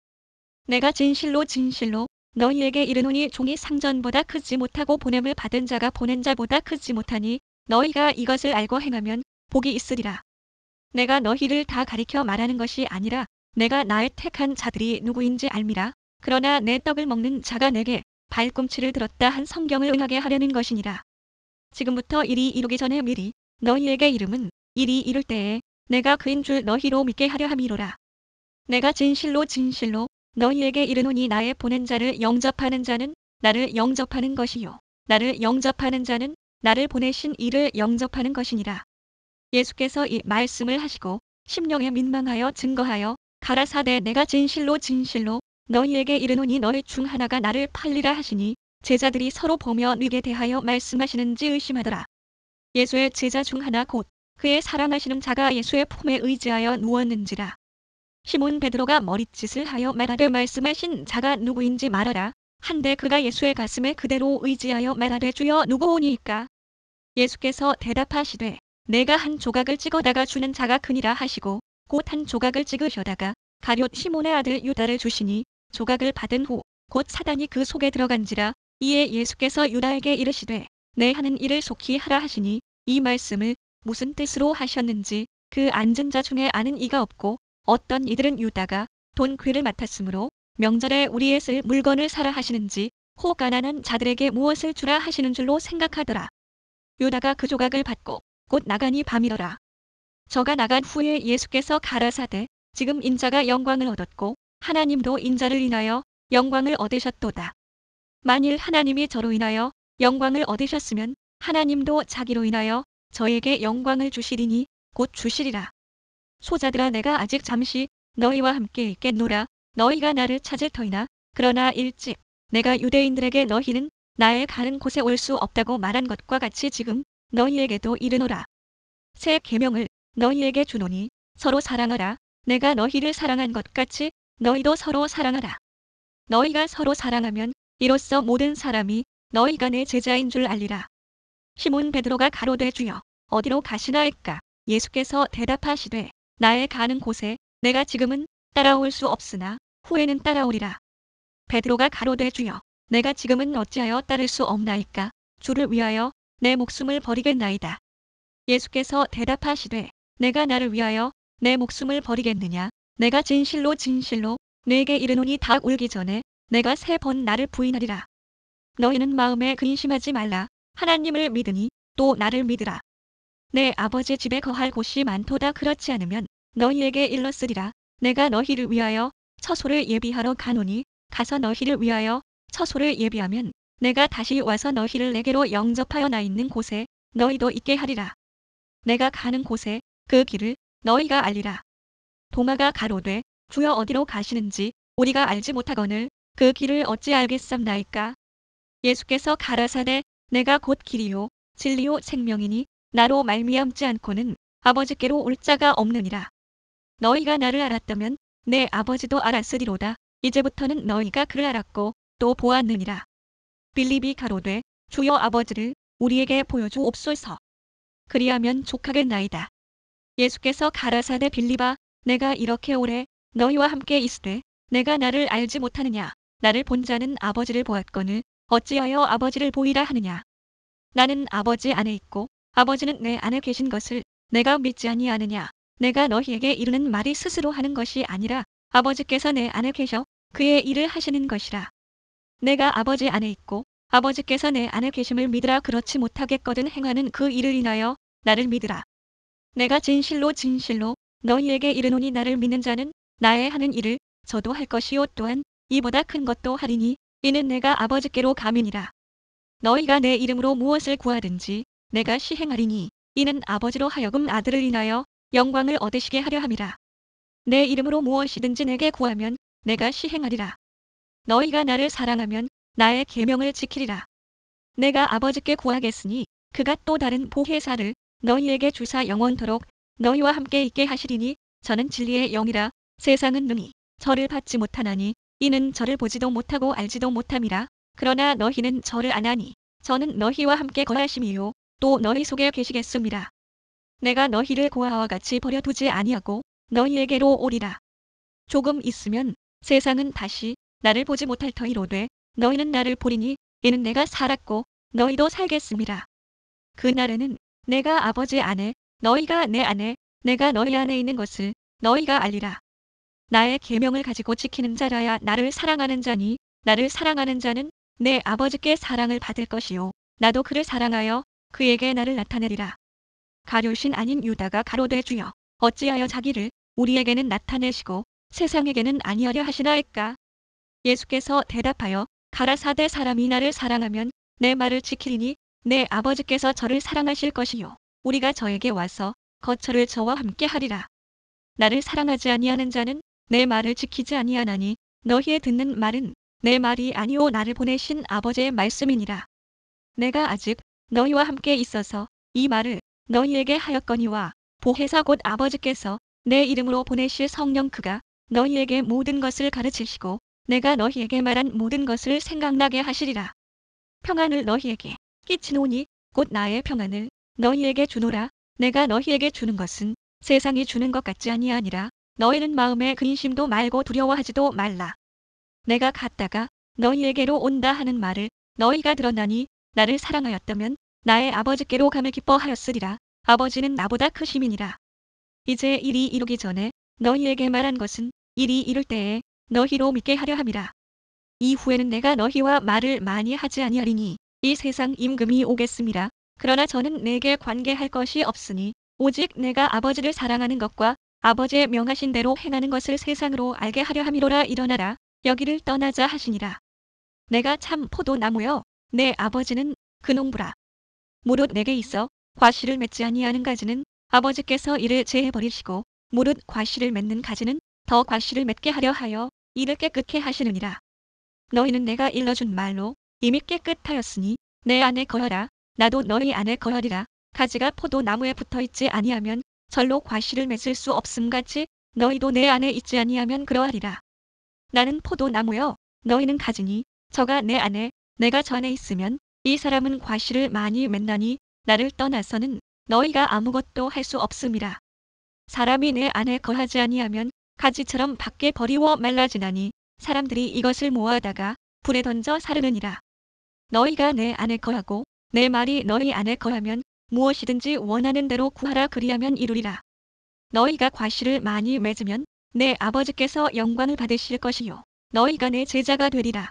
내가 진실로 진실로 너희에게 이르노니 종이 상전보다 크지 못하고 보냄을 받은 자가 보낸 자보다 크지 못하니 너희가 이것을 알고 행하면 복이 있으리라. 내가 너희를 다 가리켜 말하는 것이 아니라 내가 나의 택한 자들이 누구인지 알미라. 그러나 내 떡을 먹는 자가 내게 발꿈치를 들었다 한 성경을 응하게 하려는 것이니라. 지금부터 일이 이루기 전에 미리 너희에게 이름은 일이 이룰 때에 내가 그인 줄 너희로 믿게 하려 함이로라. 내가 진실로 진실로 너희에게 이르노니 나의 보낸 자를 영접하는 자는 나를 영접하는 것이요 나를 영접하는 자는 나를 보내신 이를 영접하는 것이니라. 예수께서 이 말씀을 하시고 심령에 민망하여 증거하여 가라사대 내가 진실로 진실로 너희에게 이르노니 너희 중 하나가 나를 팔리라 하시니 제자들이 서로 보며 누게 대하여 말씀하시는지 의심하더라. 예수의 제자 중 하나 곧 그의 사랑하시는 자가 예수의 품에 의지하여 누웠는지라. 시몬 베드로가 머릿짓을 하여 말하되 말씀하신 자가 누구인지 말하라. 한데 그가 예수의 가슴에 그대로 의지하여 말하되 주여 누구오니이까. 예수께서 대답하시되 내가 한 조각을 찍어다가 주는 자가 크니라 하시고 곧 한 조각을 찍으셔다가 가룟 시몬의 아들 유다를 주시니 조각을 받은 후 곧 사단이 그 속에 들어간지라. 이에 예수께서 유다에게 이르시되 내 하는 일을 속히 하라 하시니 이 말씀을 무슨 뜻으로 하셨는지 그 앉은 자 중에 아는 이가 없고 어떤 이들은 유다가 돈 괴를 맡았으므로 명절에 우리의 쓸 물건을 사라 하시는지 혹 가난한 자들에게 무엇을 주라 하시는 줄로 생각하더라. 유다가 그 조각을 받고 곧 나가니 밤이더라. 저가 나간 후에 예수께서 가라사대 지금 인자가 영광을 얻었고 하나님도 인자를 인하여 영광을 얻으셨도다. 만일 하나님이 저로 인하여 영광을 얻으셨으면 하나님도 자기로 인하여 저에게 영광을 주시리니 곧 주시리라. 소자들아 내가 아직 잠시 너희와 함께 있겠노라. 너희가 나를 찾을 터이나 그러나 일찍 내가 유대인들에게 너희는 나의 가는 곳에 올 수 없다고 말한 것과 같이 지금 너희에게도 이르노라. 새 계명을 너희에게 주노니 서로 사랑하라. 내가 너희를 사랑한 것 같이 너희도 서로 사랑하라. 너희가 서로 사랑하면 이로써 모든 사람이 너희가 내 제자인 줄 알리라. 시몬 베드로가 가로되 주여 어디로 가시나이까. 예수께서 대답하시되 나의 가는 곳에 내가 지금은 따라올 수 없으나 후에는 따라오리라. 베드로가 가로되 주여 내가 지금은 어찌하여 따를 수 없나이까. 주를 위하여 내 목숨을 버리겠나이다. 예수께서 대답하시되 내가 나를 위하여 내 목숨을 버리겠느냐. 내가 진실로 진실로 네게 이르노니 닭 울기 전에 내가 3번 나를 부인하리라. 너희는 마음에 근심하지 말라. 하나님을 믿으니 또 나를 믿으라. 내 아버지 집에 거할 곳이 많도다. 그렇지 않으면 너희에게 일렀으리라. 내가 너희를 위하여 처소를 예비하러 가노니 가서 너희를 위하여 처소를 예비하면 내가 다시 와서 너희를 내게로 영접하여 나 있는 곳에 너희도 있게 하리라. 내가 가는 곳에 그 길을 너희가 알리라. 도마가 가로되 주여 어디로 가시는지 우리가 알지 못하거늘 그 길을 어찌 알겠삼나이까. 예수께서 가라사대 내가 곧 길이요 진리요 생명이니 나로 말미암지 않고는 아버지께로 올 자가 없느니라. 너희가 나를 알았다면 내 아버지도 알았으리로다. 이제부터는 너희가 그를 알았고 또 보았느니라. 빌립이 가로되 주여 아버지를 우리에게 보여주옵소서. 그리하면 족하겠나이다. 예수께서 가라사대 빌립아 내가 이렇게 오래 너희와 함께 있으되 내가 나를 알지 못하느냐. 나를 본 자는 아버지를 보았거늘 어찌하여 아버지를 보이라 하느냐. 나는 아버지 안에 있고 아버지는 내 안에 계신 것을 내가 믿지 아니하느냐. 내가 너희에게 이르는 말이 스스로 하는 것이 아니라 아버지께서 내 안에 계셔 그의 일을 하시는 것이라. 내가 아버지 안에 있고 아버지께서 내 안에 계심을 믿으라. 그렇지 못하겠거든 행하는 그 일을 인하여 나를 믿으라. 내가 진실로 진실로 너희에게 이르노니 나를 믿는 자는 나의 하는 일을 저도 할 것이요 또한 이보다 큰 것도 하리니 이는 내가 아버지께로 감이니라. 너희가 내 이름으로 무엇을 구하든지 내가 시행하리니 이는 아버지로 하여금 아들을 인하여 영광을 얻으시게 하려 함이라. 내 이름으로 무엇이든지 내게 구하면 내가 시행하리라. 너희가 나를 사랑하면 나의 계명을 지키리라. 내가 아버지께 구하겠으니 그가 또 다른 보혜사를 너희에게 주사 영원토록 너희와 함께 있게 하시리니 저는 진리의 영이라. 세상은 능히 저를 받지 못하나니 이는 저를 보지도 못하고 알지도 못함이라. 그러나 너희는 저를 아나니 저는 너희와 함께 거하심이요 또 너희 속에 계시겠음이라. 내가 너희를 고아와 같이 버려두지 아니하고 너희에게로 오리라. 조금 있으면 세상은 다시 나를 보지 못할 터이로되 너희는 나를 보리니 이는 내가 살았고 너희도 살겠음이라. 그날에는 내가 아버지 안에 너희가 내 안에 내가 너희 안에 있는 것을 너희가 알리라. 나의 계명을 가지고 지키는 자라야 나를 사랑하는 자니 나를 사랑하는 자는 내 아버지께 사랑을 받을 것이요 나도 그를 사랑하여 그에게 나를 나타내리라. 가룟신 아닌 유다가 가로되 주여 어찌하여 자기를 우리에게는 나타내시고 세상에게는 아니하려 하시나이까. 예수께서 대답하여 가라사대 사람이 나를 사랑하면 내 말을 지키리니 내 아버지께서 저를 사랑하실 것이요 우리가 저에게 와서 거처를 저와 함께 하리라. 나를 사랑하지 아니하는 자는 내 말을 지키지 아니하나니 너희의 듣는 말은 내 말이 아니오 나를 보내신 아버지의 말씀이니라. 내가 아직 너희와 함께 있어서 이 말을 너희에게 하였거니와 보혜사 곧 아버지께서 내 이름으로 보내실 성령 그가 너희에게 모든 것을 가르치시고 내가 너희에게 말한 모든 것을 생각나게 하시리라. 평안을 너희에게 끼치노니 곧 나의 평안을 너희에게 주노라. 내가 너희에게 주는 것은 세상이 주는 것 같지 아니하니라. 너희는 마음에 근심도 말고 두려워하지도 말라. 내가 갔다가 너희에게로 온다 하는 말을 너희가 들었나니 나를 사랑하였다면 나의 아버지께로 감을 기뻐하였으리라. 아버지는 나보다 크심이니라. 이제 일이 이루기 전에 너희에게 말한 것은 일이 이룰 때에 너희로 믿게 하려 함이라. 이후에는 내가 너희와 말을 많이 하지 아니하리니 이 세상 임금이 오겠음이라. 그러나 저는 내게 관계할 것이 없으니 오직 내가 아버지를 사랑하는 것과 아버지의 명하신 대로 행하는 것을 세상으로 알게 하려 함이로라. 일어나라 여기를 떠나자 하시니라. 내가 참 포도나무여 내 아버지는 그 농부라. 무릇 내게 있어 과실을 맺지 아니하는 가지는 아버지께서 이를 제해버리시고 무릇 과실을 맺는 가지는 더 과실을 맺게 하려 하여 이를 깨끗게 하시느니라. 너희는 내가 일러준 말로 이미 깨끗하였으니 내 안에 거하라. 나도 너희 안에 거하리라. 가지가 포도나무에 붙어있지 아니하면 절로 과실을 맺을 수 없음같이 너희도 내 안에 있지 아니하면 그러하리라. 나는 포도나무여 너희는 가지니 저가 내 안에 내가 저 안에 있으면 이 사람은 과실을 많이 맺나니 나를 떠나서는 너희가 아무것도 할 수 없음이라. 사람이 내 안에 거하지 아니하면 가지처럼 밖에 버리워 말라지나니 사람들이 이것을 모아다가 불에 던져 사르느니라. 너희가 내 안에 거하고 내 말이 너희 안에 거하면 무엇이든지 원하는 대로 구하라 그리하면 이루리라. 너희가 과실을 많이 맺으면 내 아버지께서 영광을 받으실 것이요 너희가 내 제자가 되리라.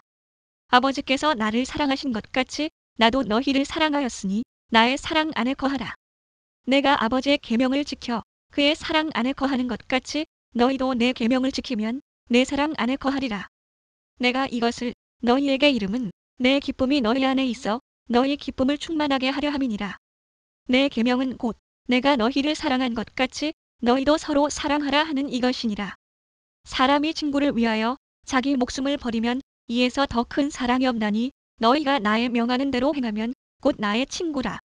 아버지께서 나를 사랑하신 것 같이 나도 너희를 사랑하였으니 나의 사랑 안에 거하라. 내가 아버지의 계명을 지켜 그의 사랑 안에 거하는 것 같이 너희도 내 계명을 지키면 내 사랑 안에 거하리라. 내가 이것을 너희에게 이름은 내 기쁨이 너희 안에 있어 너희 기쁨을 충만하게 하려 함이니라. 내 계명은 곧 내가 너희를 사랑한 것 같이 너희도 서로 사랑하라 하는 이것이니라. 사람이 친구를 위하여 자기 목숨을 버리면 이에서 더 큰 사랑이 없나니 너희가 나의 명하는 대로 행하면 곧 나의 친구라.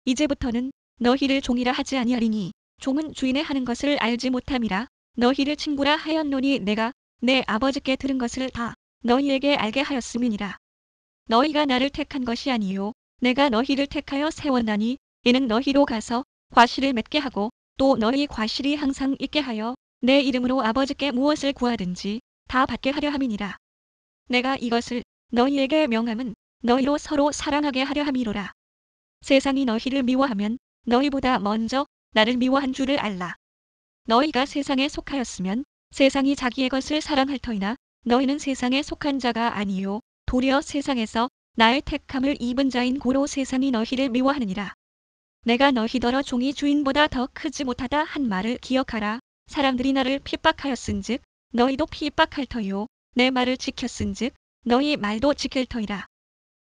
이제부터는 너희를 종이라 하지 아니하리니 종은 주인의 하는 것을 알지 못함이라. 너희를 친구라 하였노니 내가 내 아버지께 들은 것을 다 너희에게 알게 하였음이니라. 너희가 나를 택한 것이 아니요 내가 너희를 택하여 세웠나니 이는 너희로 가서 과실을 맺게 하고 또 너희 과실이 항상 있게 하여 내 이름으로 아버지께 무엇을 구하든지 다 받게 하려 함이니라. 내가 이것을 너희에게 명함은 너희로 서로 사랑하게 하려 함이로라. 세상이 너희를 미워하면 너희보다 먼저 나를 미워한 줄을 알라. 너희가 세상에 속하였으면 세상이 자기의 것을 사랑할 터이나 너희는 세상에 속한 자가 아니요 도리어 세상에서 나의 택함을 입은 자인 고로 세상이 너희를 미워하느니라. 내가 너희더러 종이 주인보다 더 크지 못하다 한 말을 기억하라. 사람들이 나를 핍박하였은즉 너희도 핍박할 터이요 내 말을 지켰은즉 너희 말도 지킬 터이라.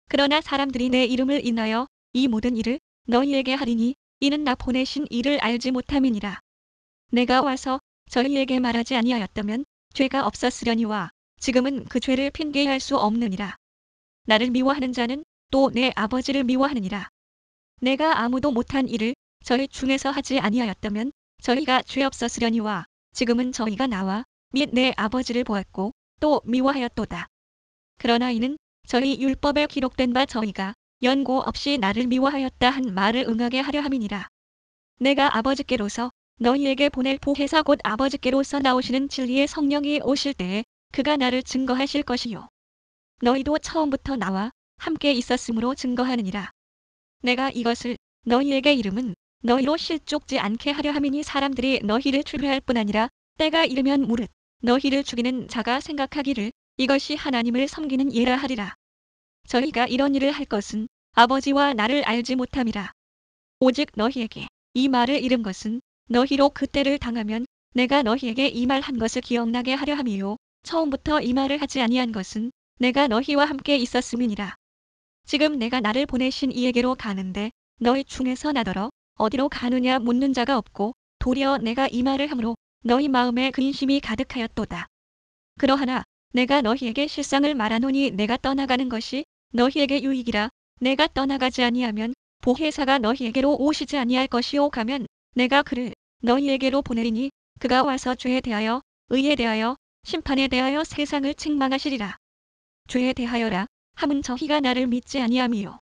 그러나 사람들이 내 이름을 인하여 이 모든 일을 너희에게 하리니 이는 나 보내신 이를 알지 못함이니라. 내가 와서 저희에게 말하지 아니하였다면 죄가 없었으려니와 지금은 그 죄를 핑계할 수 없느니라. 나를 미워하는 자는 또 내 아버지를 미워하느니라. 내가 아무도 못한 일을 저희 중에서 하지 아니하였다면 저희가 죄 없었으려니와 지금은 저희가 나와 및 내 아버지를 보았고 또 미워하였도다. 그러나 이는 저희 율법에 기록된 바 저희가 연고 없이 나를 미워하였다 한 말을 응하게 하려 함이니라. 내가 아버지께로서 너희에게 보낼 보혜사 곧 아버지께로서 나오시는 진리의 성령이 오실 때에 그가 나를 증거하실 것이요 너희도 처음부터 나와 함께 있었으므로 증거하느니라. 내가 이것을 너희에게 이름은 너희로 실족지 않게 하려 함이니 사람들이 너희를 추배할 뿐 아니라 때가 이르면 무릇 너희를 죽이는 자가 생각하기를 이것이 하나님을 섬기는 예라 하리라. 저희가 이런 일을 할 것은 아버지와 나를 알지 못함이라. 오직 너희에게 이 말을 이른 것은 너희로 그 때를 당하면 내가 너희에게 이 말 한 것을 기억나게 하려 함이요 처음부터 이 말을 하지 아니한 것은 내가 너희와 함께 있었음이니라. 지금 내가 나를 보내신 이에게로 가는데 너희 중에서 나더러 어디로 가느냐 묻는 자가 없고 도리어 내가 이 말을 함으로 너희 마음에 근심이 가득하였도다. 그러하나 내가 너희에게 실상을 말하노니 내가 떠나가는 것이 너희에게 유익이라. 내가 떠나가지 아니하면 보혜사가 너희에게로 오시지 아니할 것이요 가면 내가 그를 너희에게로 보내리니 그가 와서 죄에 대하여 의에 대하여 심판에 대하여 세상을 책망하시리라. 죄에 대하여라 함은 저희가 나를 믿지 아니함이요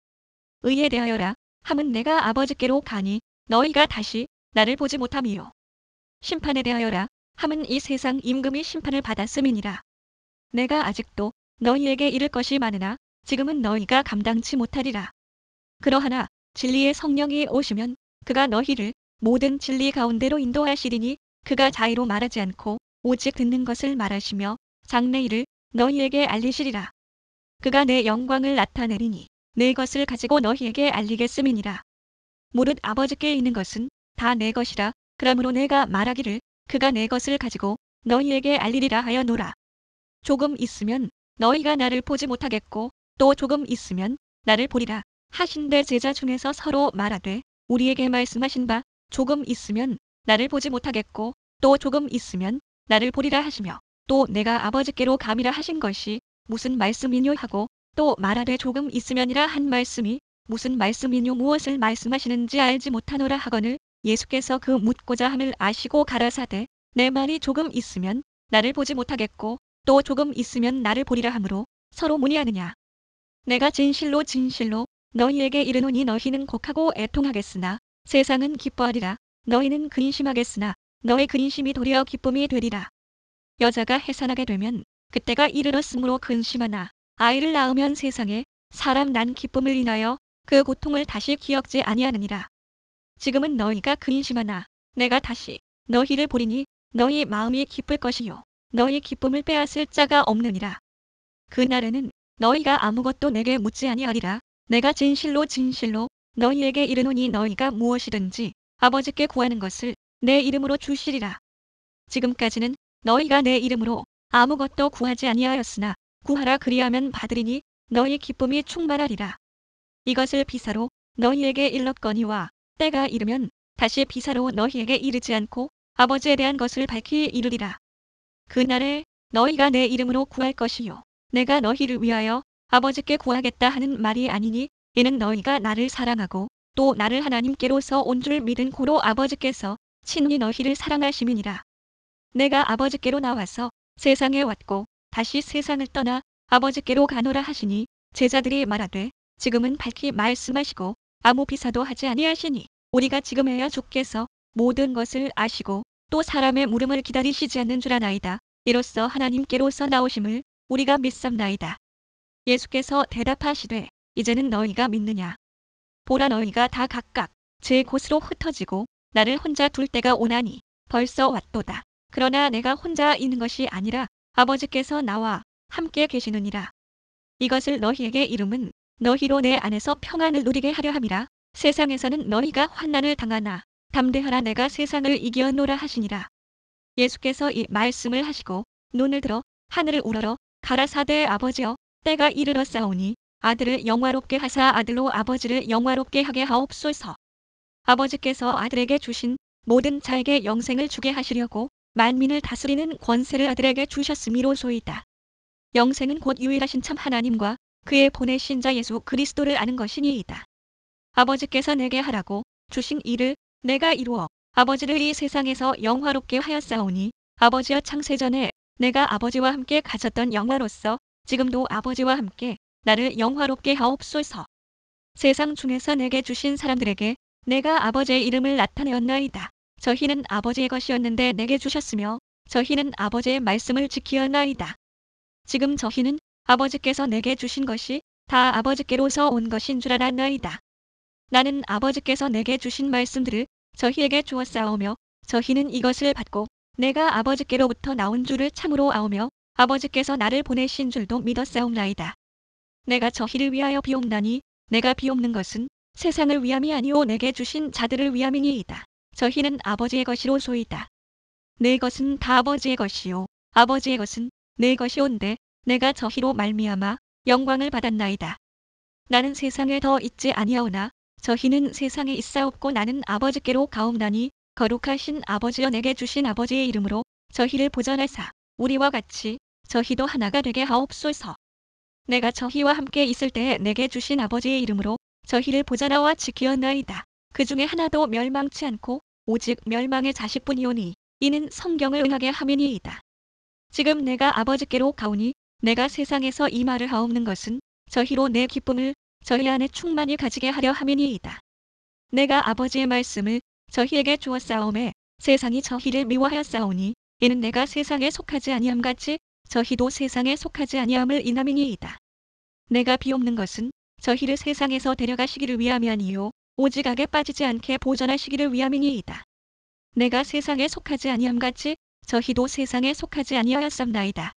의에 대하여라 함은 내가 아버지께로 가니 너희가 다시 나를 보지 못함이요 심판에 대하여라 함은 이 세상 임금이 심판을 받았음이니라. 내가 아직도 너희에게 이를 것이 많으나 지금은 너희가 감당치 못하리라. 그러하나 진리의 성령이 오시면 그가 너희를 모든 진리 가운데로 인도하시리니 그가 자의로 말하지 않고 오직 듣는 것을 말하시며 장래일을 너희에게 알리시리라. 그가 내 영광을 나타내리니 내 것을 가지고 너희에게 알리겠음이니라. 무릇 아버지께 있는 것은 다 내 것이라. 그러므로 내가 말하기를 그가 내 것을 가지고 너희에게 알리리라 하여노라. 조금 있으면 너희가 나를 보지 못하겠고 또 조금 있으면 나를 보리라 하신대 제자 중에서 서로 말하되 우리에게 말씀하신 바 조금 있으면 나를 보지 못하겠고 또 조금 있으면 나를 보리라 하시며 또 내가 아버지께로 감이라 하신 것이 무슨 말씀이뇨 하고 또 말하되 조금 있으면이라 한 말씀이 무슨 말씀이뇨 무엇을 말씀하시는지 알지 못하노라 하거늘 예수께서 그 묻고자 함을 아시고 가라사대 내 말이 조금 있으면 나를 보지 못하겠고 또 조금 있으면 나를 보리라 하므로 서로 문의하느냐. 내가 진실로 진실로 너희에게 이르노니 너희는 곡하고 애통하겠으나 세상은 기뻐하리라. 너희는 근심하겠으나 너의 근심이 도리어 기쁨이 되리라. 여자가 해산하게 되면 그때가 이르렀으므로 근심하나 아이를 낳으면 세상에 사람 난 기쁨을 인하여 그 고통을 다시 기억지 아니하느니라. 지금은 너희가 근심하나 내가 다시 너희를 보리니 너희 마음이 기쁠 것이요 너희 기쁨을 빼앗을 자가 없느니라. 그날에는 너희가 아무것도 내게 묻지 아니하리라. 내가 진실로 진실로 너희에게 이르노니 너희가 무엇이든지 아버지께 구하는 것을 내 이름으로 주시리라. 지금까지는 너희가 내 이름으로 아무것도 구하지 아니하였으나 구하라 그리하면 받으리니 너희 기쁨이 충만하리라. 이것을 비사로 너희에게 일렀거니와 때가 이르면 다시 비사로 너희에게 이르지 않고 아버지에 대한 것을 밝히 이르리라. 그날에 너희가 내 이름으로 구할 것이요 내가 너희를 위하여 아버지께 구하겠다 하는 말이 아니니 이는 너희가 나를 사랑하고 또 나를 하나님께로서 온 줄 믿은 고로 아버지께서 친히 너희를 사랑하심이니라. 내가 아버지께로 나와서 세상에 왔고 다시 세상을 떠나 아버지께로 가노라 하시니 제자들이 말하되 지금은 밝히 말씀하시고 아무 비사도 하지 아니하시니 우리가 지금에야 주께서 모든 것을 아시고 또 사람의 물음을 기다리시지 않는 줄 아나이다. 이로써 하나님께로서 나오심을 우리가 믿삼나이다. 예수께서 대답하시되 이제는 너희가 믿느냐. 보라 너희가 다 각각 제 곳으로 흩어지고 나를 혼자 둘 때가 오나니 벌써 왔도다. 그러나 내가 혼자 있는 것이 아니라 아버지께서 나와 함께 계시느니라. 이것을 너희에게 이름은 너희로 내 안에서 평안을 누리게 하려 함이라. 세상에서는 너희가 환난을 당하나 담대하라 내가 세상을 이겨노라 하시니라. 예수께서 이 말씀을 하시고 눈을 들어 하늘을 우러러 가라사대 아버지여 때가 이르렀사오니 아들을 영화롭게 하사 아들로 아버지를 영화롭게 하게 하옵소서. 아버지께서 아들에게 주신 모든 자에게 영생을 주게 하시려고 만민을 다스리는 권세를 아들에게 주셨음이로소이다. 영생은 곧 유일하신 참 하나님과 그의 보내신 자 예수 그리스도를 아는 것이니이다. 아버지께서 내게 하라고 주신 일을 내가 이루어 아버지를 이 세상에서 영화롭게 하였사오니 아버지여 창세전에 내가 아버지와 함께 가졌던 영화로서 지금도 아버지와 함께 나를 영화롭게 하옵소서. 세상 중에서 내게 주신 사람들에게 내가 아버지의 이름을 나타내었나이다. 저희는 아버지의 것이었는데 내게 주셨으며 저희는 아버지의 말씀을 지키었나이다. 지금 저희는 아버지께서 내게 주신 것이 다 아버지께로서 온 것인 줄 알았나이다. 나는 아버지께서 내게 주신 말씀들을 저희에게 주었사오며 저희는 이것을 받고 내가 아버지께로부터 나온 줄을 참으로 아오며 아버지께서 나를 보내신 줄도 믿었사옵나이다. 내가 저희를 위하여 비옵나니 내가 비옵는 것은 세상을 위함이 아니오 내게 주신 자들을 위함이니이다. 저희는 아버지의 것이로소이다. 내 것은 다 아버지의 것이요 아버지의 것은 내 것이온데 내가 저희로 말미암아 영광을 받았나이다. 나는 세상에 더 있지 아니하오나 저희는 세상에 있사옵고 나는 아버지께로 가옵나니 거룩하신 아버지여 내게 주신 아버지의 이름으로 저희를 보전하사 우리와 같이 저희도 하나가 되게 하옵소서. 내가 저희와 함께 있을 때에 내게 주신 아버지의 이름으로 저희를 보전하와 지키었나이다. 그 중에 하나도 멸망치 않고 오직 멸망의 자식뿐이오니 이는 성경을 응하게 함이니이다. 지금 내가 아버지께로 가오니 내가 세상에서 이 말을 하옵는 것은 저희로 내 기쁨을 저희 안에 충만히 가지게 하려 함이니이다. 내가 아버지의 말씀을 저희에게 주었사오매 세상이 저희를 미워하였사오니 이는 내가 세상에 속하지 아니함 같이 저희도 세상에 속하지 아니함을 인함이니이다. 내가 비옵는 것은 저희를 세상에서 데려가시기를 위함이 아니요 오직 악에 빠지지 않게 보전하시기를 위함이니이다. 내가 세상에 속하지 아니함 같이 저희도 세상에 속하지 아니하였사옵나이다.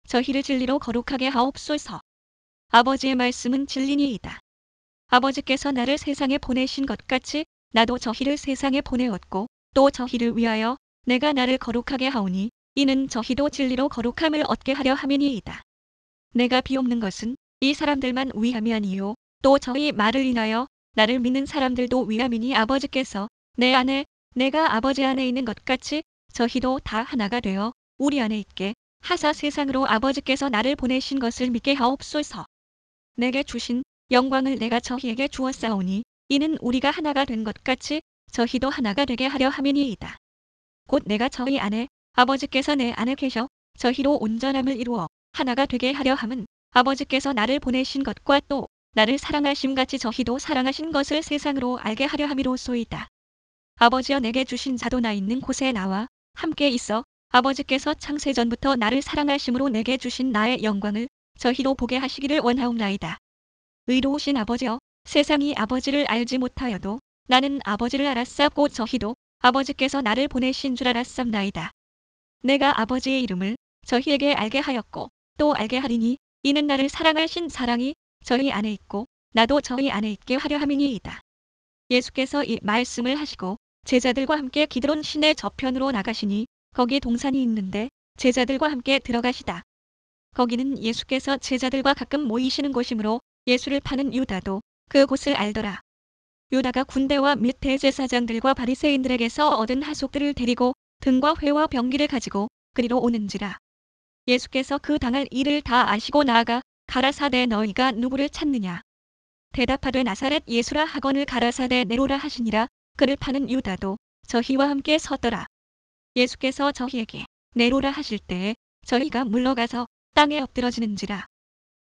저희를 진리로 거룩하게 하옵소서. 아버지의 말씀은 진리니이다. 아버지께서 나를 세상에 보내신 것 같이 나도 저희를 세상에 보내었고 또 저희를 위하여 내가 나를 거룩하게 하오니 이는 저희도 진리로 거룩함을 얻게 하려 함이니이다. 내가 비옵는 것은 이 사람들만 위함이 아니요 또 저희 말을 인하여 나를 믿는 사람들도 위함이니 아버지께서 내 안에 내가 아버지 안에 있는 것 같이 저희도 다 하나가 되어 우리 안에 있게 하사 세상으로 아버지께서 나를 보내신 것을 믿게 하옵소서. 내게 주신 영광을 내가 저희에게 주었사오니 이는 우리가 하나가 된 것 같이 저희도 하나가 되게 하려 함이니이다. 곧 내가 저희 안에 아버지께서 내 안에 계셔 저희로 온전함을 이루어 하나가 되게 하려 함은 아버지께서 나를 보내신 것과 또 나를 사랑하심 같이 저희도 사랑하신 것을 세상으로 알게 하려 함이로소이다. 아버지여 내게 주신 자도 나 있는 곳에 나와 함께 있어 아버지께서 창세전부터 나를 사랑하심으로 내게 주신 나의 영광을 저희도 보게 하시기를 원하옵나이다. 의로우신 아버지여 세상이 아버지를 알지 못하여도 나는 아버지를 알았사옵고 저희도 아버지께서 나를 보내신 줄 알았사옵나이다. 내가 아버지의 이름을 저희에게 알게 하였고 또 알게 하리니 이는 나를 사랑하신 사랑이 저희 안에 있고 나도 저희 안에 있게 하려 함이니이다. 예수께서 이 말씀을 하시고 제자들과 함께 기드론 시내 저편으로 나가시니 거기 동산이 있는데 제자들과 함께 들어가시다. 거기는 예수께서 제자들과 가끔 모이시는 곳이므로 예수를 파는 유다도 그곳을 알더라. 유다가 군대와 및 대제사장들과 바리새인들에게서 얻은 하속들을 데리고 등과 회와 병기를 가지고 그리로 오는지라. 예수께서 그 당할 일을 다 아시고 나아가 가라사대 너희가 누구를 찾느냐. 대답하되 나사렛 예수라 하거늘 가라사대 네로라 하시니라. 그를 파는 유다도 저희와 함께 섰더라. 예수께서 저희에게 네로라 하실 때에 저희가 물러가서 땅에 엎드러지는지라.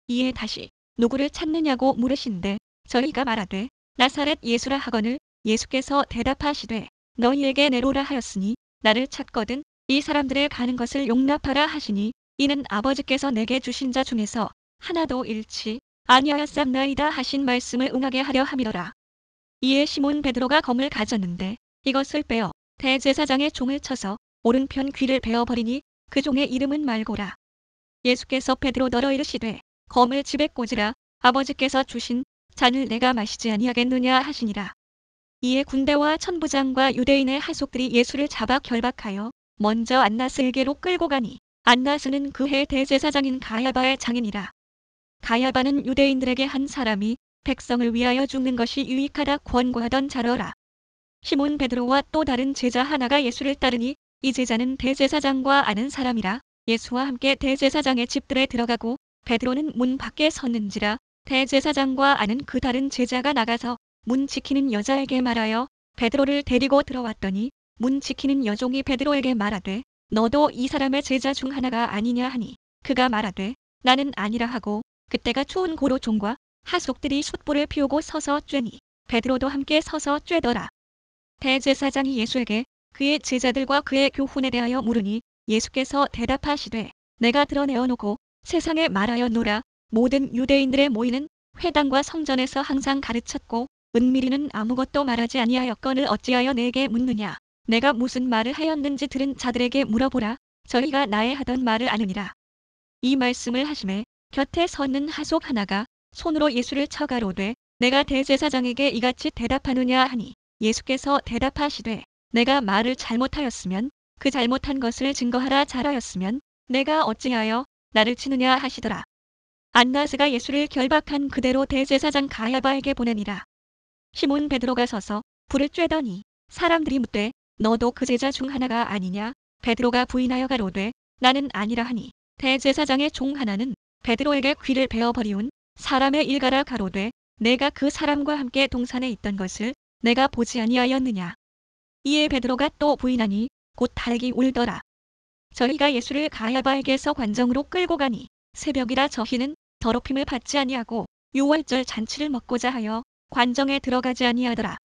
이에 다시 누구를 찾느냐고 물으신데 저희가 말하되 나사렛 예수라 하거늘 예수께서 대답하시되 너희에게 네로라 하였으니 나를 찾거든 이 사람들의 가는 것을 용납하라 하시니 이는 아버지께서 내게 주신 자 중에서 하나도 잃지 아니하였사옵나이다 하신 말씀을 응하게 하려 함이더라. 이에 시몬 베드로가 검을 가졌는데 이것을 빼어 대제사장의 종을 쳐서 오른편 귀를 베어버리니 그 종의 이름은 말고라. 예수께서 베드로더러 이르시되 검을 집에 꽂으라. 아버지께서 주신 잔을 내가 마시지 아니하겠느냐 하시니라. 이에 군대와 천부장과 유대인의 하속들이 예수를 잡아 결박하여 먼저 안나스에게로 끌고 가니 안나스는 그 해 대제사장인 가야바의 장인이라. 가야바는 유대인들에게 한 사람이 백성을 위하여 죽는 것이 유익하다 권고하던 자러라. 시몬 베드로와 또 다른 제자 하나가 예수를 따르니 이 제자는 대제사장과 아는 사람이라. 예수와 함께 대제사장의 집들에 들어가고 베드로는 문 밖에 섰는지라. 대제사장과 아는 그 다른 제자가 나가서 문 지키는 여자에게 말하여 베드로를 데리고 들어왔더니 문 지키는 여종이 베드로에게 말하되 너도 이 사람의 제자 중 하나가 아니냐 하니 그가 말하되 나는 아니라 하고 그때가 추운 고로 종과 하속들이 숯불을 피우고 서서 쬐니 베드로도 함께 서서 쬐더라. 대제사장이 예수에게 그의 제자들과 그의 교훈에 대하여 물으니 예수께서 대답하시되 내가 드러내어 놓고 세상에 말하였노라. 모든 유대인들의 모이는 회당과 성전에서 항상 가르쳤고 은밀히는 아무것도 말하지 아니하였거늘 어찌하여 내게 묻느냐. 내가 무슨 말을 하였는지 들은 자들에게 물어보라. 저희가 나의 하던 말을 아느니라. 이 말씀을 하심에 곁에 서는 하속 하나가 손으로 예수를 쳐 가로되 내가 대제사장에게 이같이 대답하느냐 하니 예수께서 대답하시되 내가 말을 잘못하였으면 그 잘못한 것을 증거하라. 잘하였으면 내가 어찌하여 나를 치느냐 하시더라. 안나스가 예수를 결박한 그대로 대제사장 가야바에게 보내니라. 시몬 베드로가 서서 불을 쬐더니 사람들이 묻되 너도 그 제자 중 하나가 아니냐? 베드로가 부인하여 가로되 나는 아니라 하니 대제사장의 종 하나는 베드로에게 귀를 베어버리운 사람의 일가라 가로되 내가 그 사람과 함께 동산에 있던 것을 내가 보지 아니하였느냐? 이에 베드로가 또 부인하니 곧 달기 울더라. 저희가 예수를 가야바에게서 관정으로 끌고 가니 새벽이라 저희는 더럽힘을 받지 아니하고 유월절 잔치를 먹고자 하여 관정에 들어가지 아니하더라.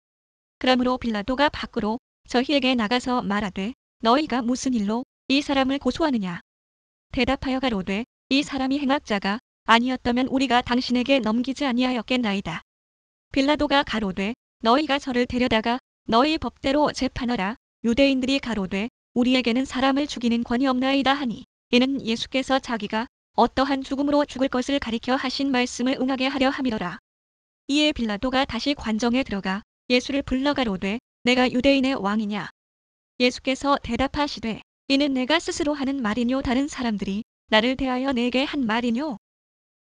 그러므로 빌라도가 밖으로 저희에게 나가서 말하되 너희가 무슨 일로 이 사람을 고소하느냐? 대답하여 가로되 이 사람이 행악자가 아니었다면 우리가 당신에게 넘기지 아니하였겠나이다. 빌라도가 가로되 너희가 저를 데려다가 너희 법대로 재판하라. 유대인들이 가로되 우리에게는 사람을 죽이는 권이 없나이다 하니 이는 예수께서 자기가 어떠한 죽음으로 죽을 것을 가리켜 하신 말씀을 응하게 하려 함이로라. 이에 빌라도가 다시 관정에 들어가 예수를 불러 가로되 내가 유대인의 왕이냐? 예수께서 대답하시되 이는 내가 스스로 하는 말이뇨 다른 사람들이 나를 대하여 내게 한 말이뇨?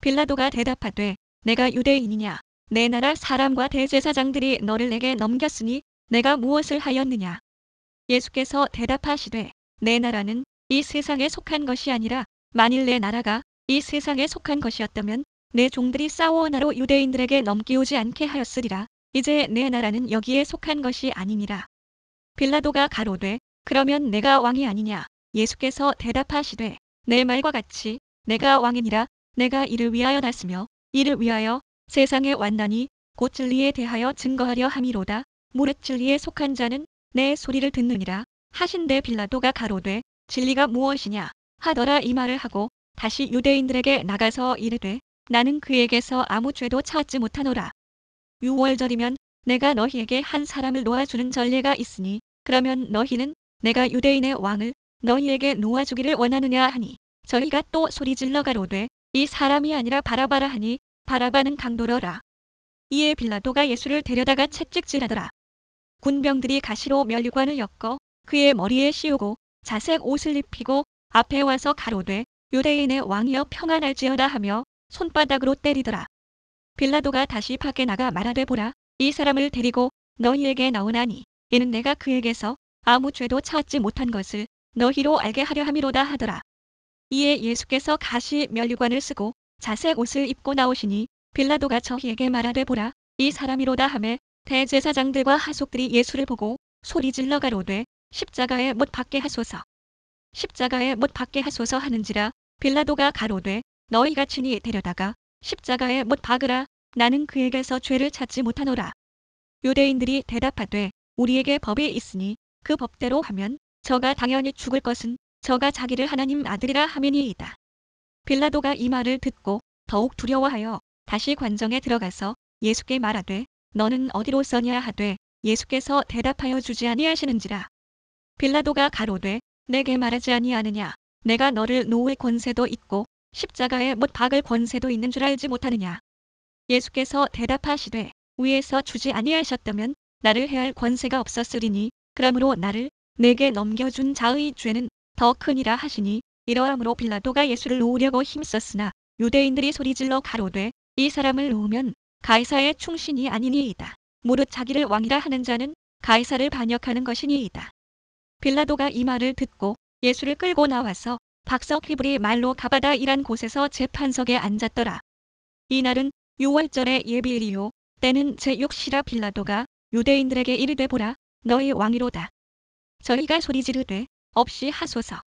빌라도가 대답하되 내가 유대인이냐? 내 나라 사람과 대제사장들이 너를 내게 넘겼으니 내가 무엇을 하였느냐? 예수께서 대답하시되 내 나라는 이 세상에 속한 것이 아니라 만일 내 나라가 이 세상에 속한 것이었다면 내 종들이 싸워 나로 유대인들에게 넘기오지 않게 하였으리라. 이제 내 나라는 여기에 속한 것이 아니니라. 빌라도가 가로되 그러면 내가 왕이 아니냐? 예수께서 대답하시되 내 말과 같이 내가 왕이니라. 내가 이를 위하여 났으며 이를 위하여 세상에 왔나니 곧 진리에 대하여 증거하려 함이로다. 무릇 진리에 속한 자는 내 소리를 듣느니라 하신대 빌라도가 가로되 진리가 무엇이냐 하더라. 이 말을 하고 다시 유대인들에게 나가서 이르되 나는 그에게서 아무 죄도 찾지 못하노라. 유월절이면 내가 너희에게 한 사람을 놓아주는 전례가 있으니 그러면 너희는 내가 유대인의 왕을 너희에게 놓아주기를 원하느냐 하니 저희가 또 소리질러 가로되 이 사람이 아니라 바라바라 하니 바라바는 강도러라. 이에 빌라도가 예수를 데려다가 채찍질하더라. 군병들이 가시로 면류관을 엮어 그의 머리에 씌우고 자색 옷을 입히고 앞에 와서 가로되 유대인의 왕이여 평안할지어다 하며 손바닥으로 때리더라. 빌라도가 다시 밖에 나가 말하되 보라 이 사람을 데리고 너희에게 나오나니 이는 내가 그에게서 아무 죄도 찾지 못한 것을 너희로 알게 하려 함이로다 하더라. 이에 예수께서 가시 면류관을 쓰고 자색 옷을 입고 나오시니 빌라도가 저희에게 말하되 보라 이 사람이로다 하매 대제사장들과 하속들이 예수를 보고 소리질러 가로되 십자가에 못 박게 하소서. 십자가에 못 박게 하소서 하는지라. 빌라도가 가로되 너희가 친히 데려다가 십자가에 못 박으라. 나는 그에게서 죄를 찾지 못하노라. 유대인들이 대답하되 우리에게 법이 있으니 그 법대로 하면 저가 당연히 죽을 것은 저가 자기를 하나님 아들이라 함이니이다. 빌라도가 이 말을 듣고 더욱 두려워하여 다시 관정에 들어가서 예수께 말하되 너는 어디로 서냐 하되 예수께서 대답하여 주지 아니하시는지라. 빌라도가 가로되 내게 말하지 아니하느냐? 내가 너를 놓을 권세도 있고 십자가에 못 박을 권세도 있는 줄 알지 못하느냐? 예수께서 대답하시되 위에서 주지 아니하셨다면 나를 해할 권세가 없었으리니 그러므로 나를 내게 넘겨준 자의 죄는 더 크니라 하시니 이러함으로 빌라도가 예수를 놓으려고 힘썼으나 유대인들이 소리질러 가로되 이 사람을 놓으면 가이사의 충신이 아니니이다. 무릇 자기를 왕이라 하는 자는 가이사를 반역하는 것이니이다. 빌라도가 이 말을 듣고 예수를 끌고 나와서 박석 히브리 말로 가바다이란 곳에서 재판석에 앉았더라. 이날은 유월절의 예비일이요 때는 제6시라. 빌라도가 유대인들에게 이르되 보라 너희 왕이로다. 저희가 소리지르되 없이 하소서.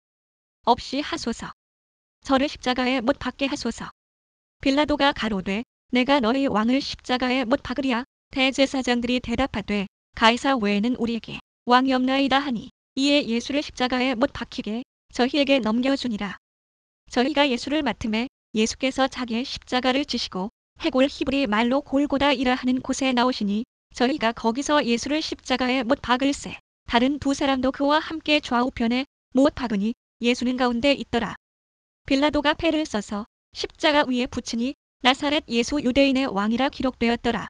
없이 하소서. 저를 십자가에 못 박게 하소서. 빌라도가 가로되 내가 너희 왕을 십자가에 못 박으랴. 대제사장들이 대답하되 가이사 외에는 우리에게 왕이 없나이다 하니 이에 예수를 십자가에 못 박히게 저희에게 넘겨주니라. 저희가 예수를 맡음에 예수께서 자기의 십자가를 지시고 해골 히브리 말로 골고다이라 하는 곳에 나오시니 저희가 거기서 예수를 십자가에 못 박을세 다른 두 사람도 그와 함께 좌우편에 못 박으니 예수는 가운데 있더라. 빌라도가 패를 써서 십자가 위에 붙이니 나사렛 예수 유대인의 왕이라 기록되었더라.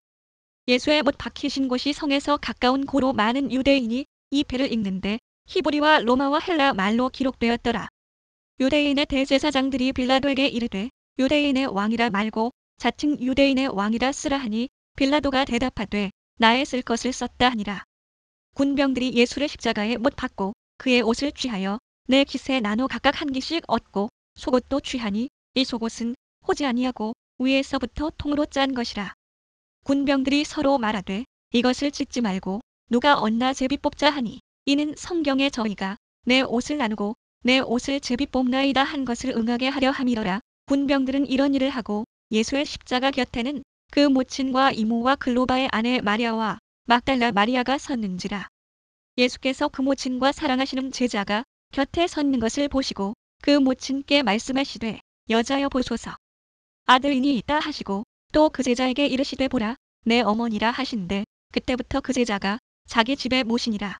예수의 못 박히신 곳이 성에서 가까운 고로 많은 유대인이 이 패를 읽는데 히브리와 로마와 헬라 말로 기록되었더라. 유대인의 대제사장들이 빌라도에게 이르되 유대인의 왕이라 말고 자칭 유대인의 왕이라 쓰라 하니 빌라도가 대답하되 나의 쓸 것을 썼다 하니라. 군병들이 예수를 십자가에 못 박고 그의 옷을 취하여 네 깃에 나눠 각각 한 깃씩 얻고 속옷도 취하니 이 속옷은 호지 아니하고 위에서부터 통으로 짠 것이라. 군병들이 서로 말하되 이것을 찢지 말고 누가 얻나 제비 뽑자 하니 이는 성경에 저희가 내 옷을 나누고 내 옷을 제비 뽑나이다 한 것을 응하게 하려 함이로라. 군병들은 이런 일을 하고 예수의 십자가 곁에는 그 모친과 이모와 글로바의 아내 마리아와 막달라 마리아가 섰는지라. 예수께서 그 모친과 사랑하시는 제자가 곁에 섰는 것을 보시고 그 모친께 말씀하시되 여자여 보소서 아들이니 있다 하시고 또 그 제자에게 이르시되 보라 내 어머니라 하신대 그때부터 그 제자가 자기 집에 모시니라.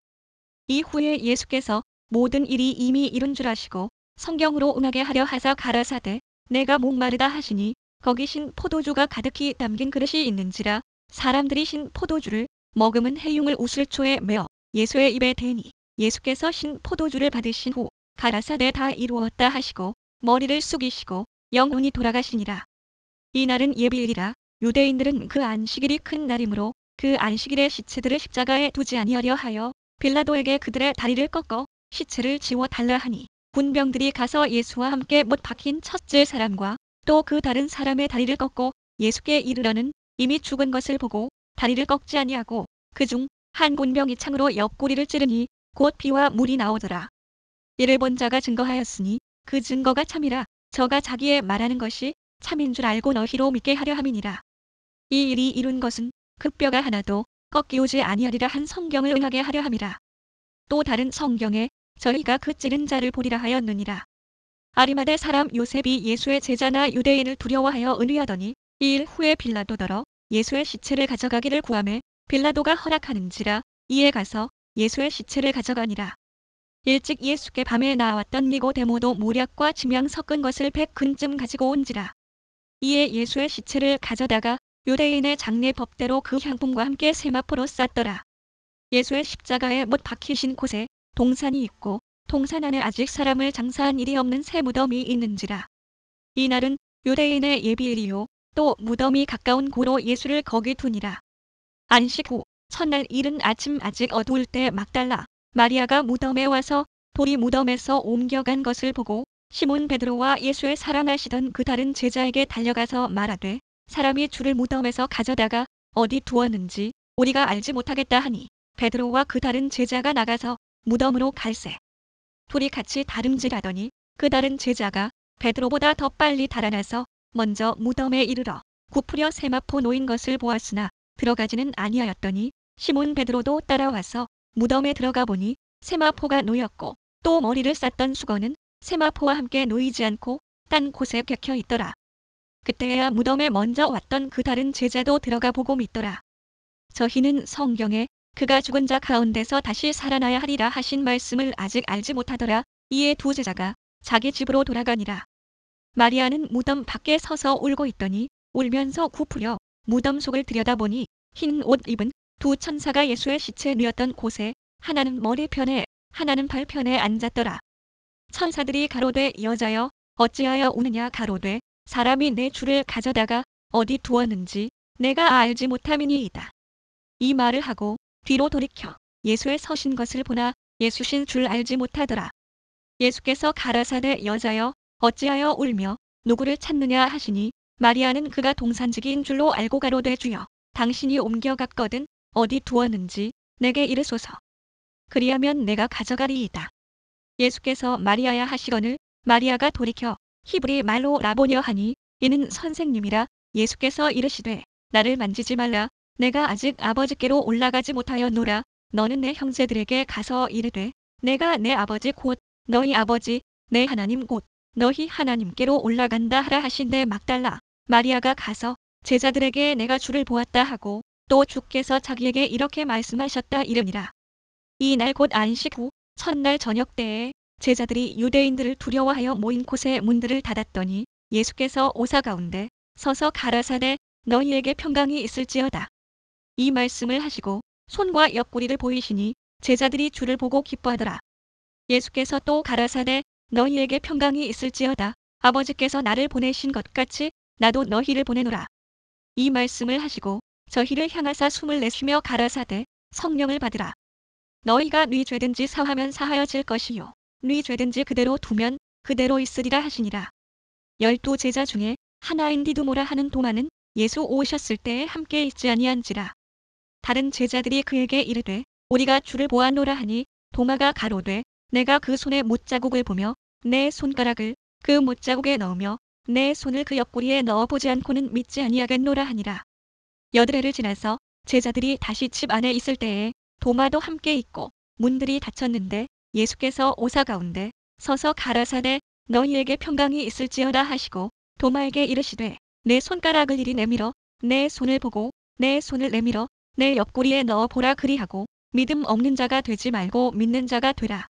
이후에 예수께서 모든 일이 이미 이룬 줄 아시고 성경으로 응하게 하려 하사 가라사대 내가 목마르다 하시니 거기 신 포도주가 가득히 담긴 그릇이 있는지라. 사람들이 신 포도주를 머금은 해융을 우슬초에 메어 예수의 입에 대니 예수께서 신 포도주를 받으신 후 가라사대 다 이루었다 하시고 머리를 숙이시고 영혼이 돌아가시니라. 이날은 예비일이라. 유대인들은 그 안식일이 큰 날이므로 그 안식일에 시체들을 십자가에 두지 아니하려 하여 빌라도에게 그들의 다리를 꺾어 시체를 지워 달라 하니 군병들이 가서 예수와 함께 못 박힌 첫째 사람과 또 그 다른 사람의 다리를 꺾고 예수께 이르러는 이미 죽은 것을 보고 다리를 꺾지 아니하고 그중 한 군병이 창으로 옆구리를 찌르니 곧 피와 물이 나오더라. 이를 본 자가 증거하였으니 그 증거가 참이라. 저가 자기의 말하는 것이 참인 줄 알고 너희로 믿게 하려 함이니라. 이 일이 이룬 것은 그 뼈가 하나도 꺾이오지 아니하리라 한 성경을 응하게 하려 함이라. 또 다른 성경에 저희가 그 찌른 자를 보리라 하였느니라. 아리마대 사람 요셉이 예수의 제자나 유대인을 두려워하여 의뢰하더니 이 일 후에 빌라도더러 예수의 시체를 가져가기를 구하매 빌라도가 허락하는지라. 이에 가서 예수의 시체를 가져가니라. 일찍 예수께 밤에 나왔던 니고데모도 모략과 침향 섞은 것을 100근쯤 가지고 온지라. 이에 예수의 시체를 가져다가 유대인의 장례 법대로 그 향품과 함께 세마포로 쌌더라. 예수의 십자가에 못 박히신 곳에 동산이 있고 동산 안에 아직 사람을 장사한 일이 없는 새 무덤이 있는지라. 이날은 유대인의 예비일이요 또 무덤이 가까운 고로 예수를 거기 두니라. 안식 후 첫날 이른 아침 아직 어두울 때 막달라 마리아가 무덤에 와서 돌이 무덤에서 옮겨간 것을 보고 시몬 베드로와 예수의 사랑하시던 그 다른 제자에게 달려가서 말하되 사람이 주를 무덤에서 가져다가 어디 두었는지 우리가 알지 못하겠다 하니 베드로와 그 다른 제자가 나가서 무덤으로 갈새 둘이 같이 다름질하더니 그 다른 제자가 베드로보다 더 빨리 달아나서 먼저 무덤에 이르러 구부려 세마포 놓인 것을 보았으나 들어가지는 아니하였더니 시몬 베드로도 따라와서 무덤에 들어가 보니 세마포가 놓였고 또 머리를 쌌던 수건은 세마포와 함께 놓이지 않고 딴 곳에 격혀 있더라. 그때야 무덤에 먼저 왔던 그 다른 제자도 들어가 보고 믿더라. 저희는 성경에 그가 죽은 자 가운데서 다시 살아나야 하리라 하신 말씀을 아직 알지 못하더라. 이에 두 제자가 자기 집으로 돌아가니라. 마리아는 무덤 밖에 서서 울고 있더니 울면서 굽으려 무덤 속을 들여다보니 흰 옷 입은 두 천사가 예수의 시체에 누였던 곳에 하나는 머리편에 하나는 발편에 앉았더라. 천사들이 가로되 여자여 어찌하여 우느냐 가로되 사람이 내 주를 가져다가 어디 두었는지 내가 알지 못함이니이다. 이 말을 하고 뒤로 돌이켜 예수의 서신 것을 보나 예수신 줄 알지 못하더라. 예수께서 가라사대 여자여 어찌하여 울며 누구를 찾느냐 하시니 마리아는 그가 동산직인 줄로 알고 가로되 주여 당신이 옮겨갔거든 어디 두었는지 내게 이르소서. 그리하면 내가 가져가리이다. 예수께서 마리아야 하시거늘 마리아가 돌이켜 히브리 말로 라보니여 하니 이는 선생님이라. 예수께서 이르시되 나를 만지지 말라. 내가 아직 아버지께로 올라가지 못하였노라. 너는 내 형제들에게 가서 이르되 내가 내 아버지 곧 너희 아버지 내 하나님 곧 너희 하나님께로 올라간다 하라 하신대. 막달라 마리아가 가서 제자들에게 내가 주를 보았다 하고 또 주께서 자기에게 이렇게 말씀하셨다 이르니라. 이날 곧 안식 후 첫날 저녁 때에 제자들이 유대인들을 두려워하여 모인 곳에 문들을 닫았더니 예수께서 오사 가운데 서서 가라사대 너희에게 평강이 있을지어다. 이 말씀을 하시고 손과 옆구리를 보이시니 제자들이 주를 보고 기뻐하더라. 예수께서 또 가라사대 너희에게 평강이 있을지어다. 아버지께서 나를 보내신 것 같이 나도 너희를 보내노라. 이 말씀을 하시고 저희를 향하사 숨을 내쉬며 가라사대 성령을 받으라. 너희가 네 죄든지 사하면 사하여질 것이요 네 죄든지 그대로 두면 그대로 있으리라 하시니라. 12 제자 중에 하나인 디두모라 하는 도마는 예수 오셨을 때에 함께 있지 아니한지라. 다른 제자들이 그에게 이르되 우리가 주를 보았노라 하니 도마가 가로되 내가 그 손에 못자국을 보며 내 손가락을 그 못자국에 넣으며 내 손을 그 옆구리에 넣어보지 않고는 믿지 아니하겠노라 하니라. 8회를 지나서 제자들이 다시 집 안에 있을 때에 도마도 함께 있고 문들이 닫혔는데 예수께서 오사 가운데 서서 가라사대 너희에게 평강이 있을지어다 하시고 도마에게 이르시되 내 손가락을 이리 내밀어 내 손을 보고 내 손을 내밀어 내 옆구리에 넣어 보라 그리하고 믿음 없는 자가 되지 말고 믿는 자가 되라.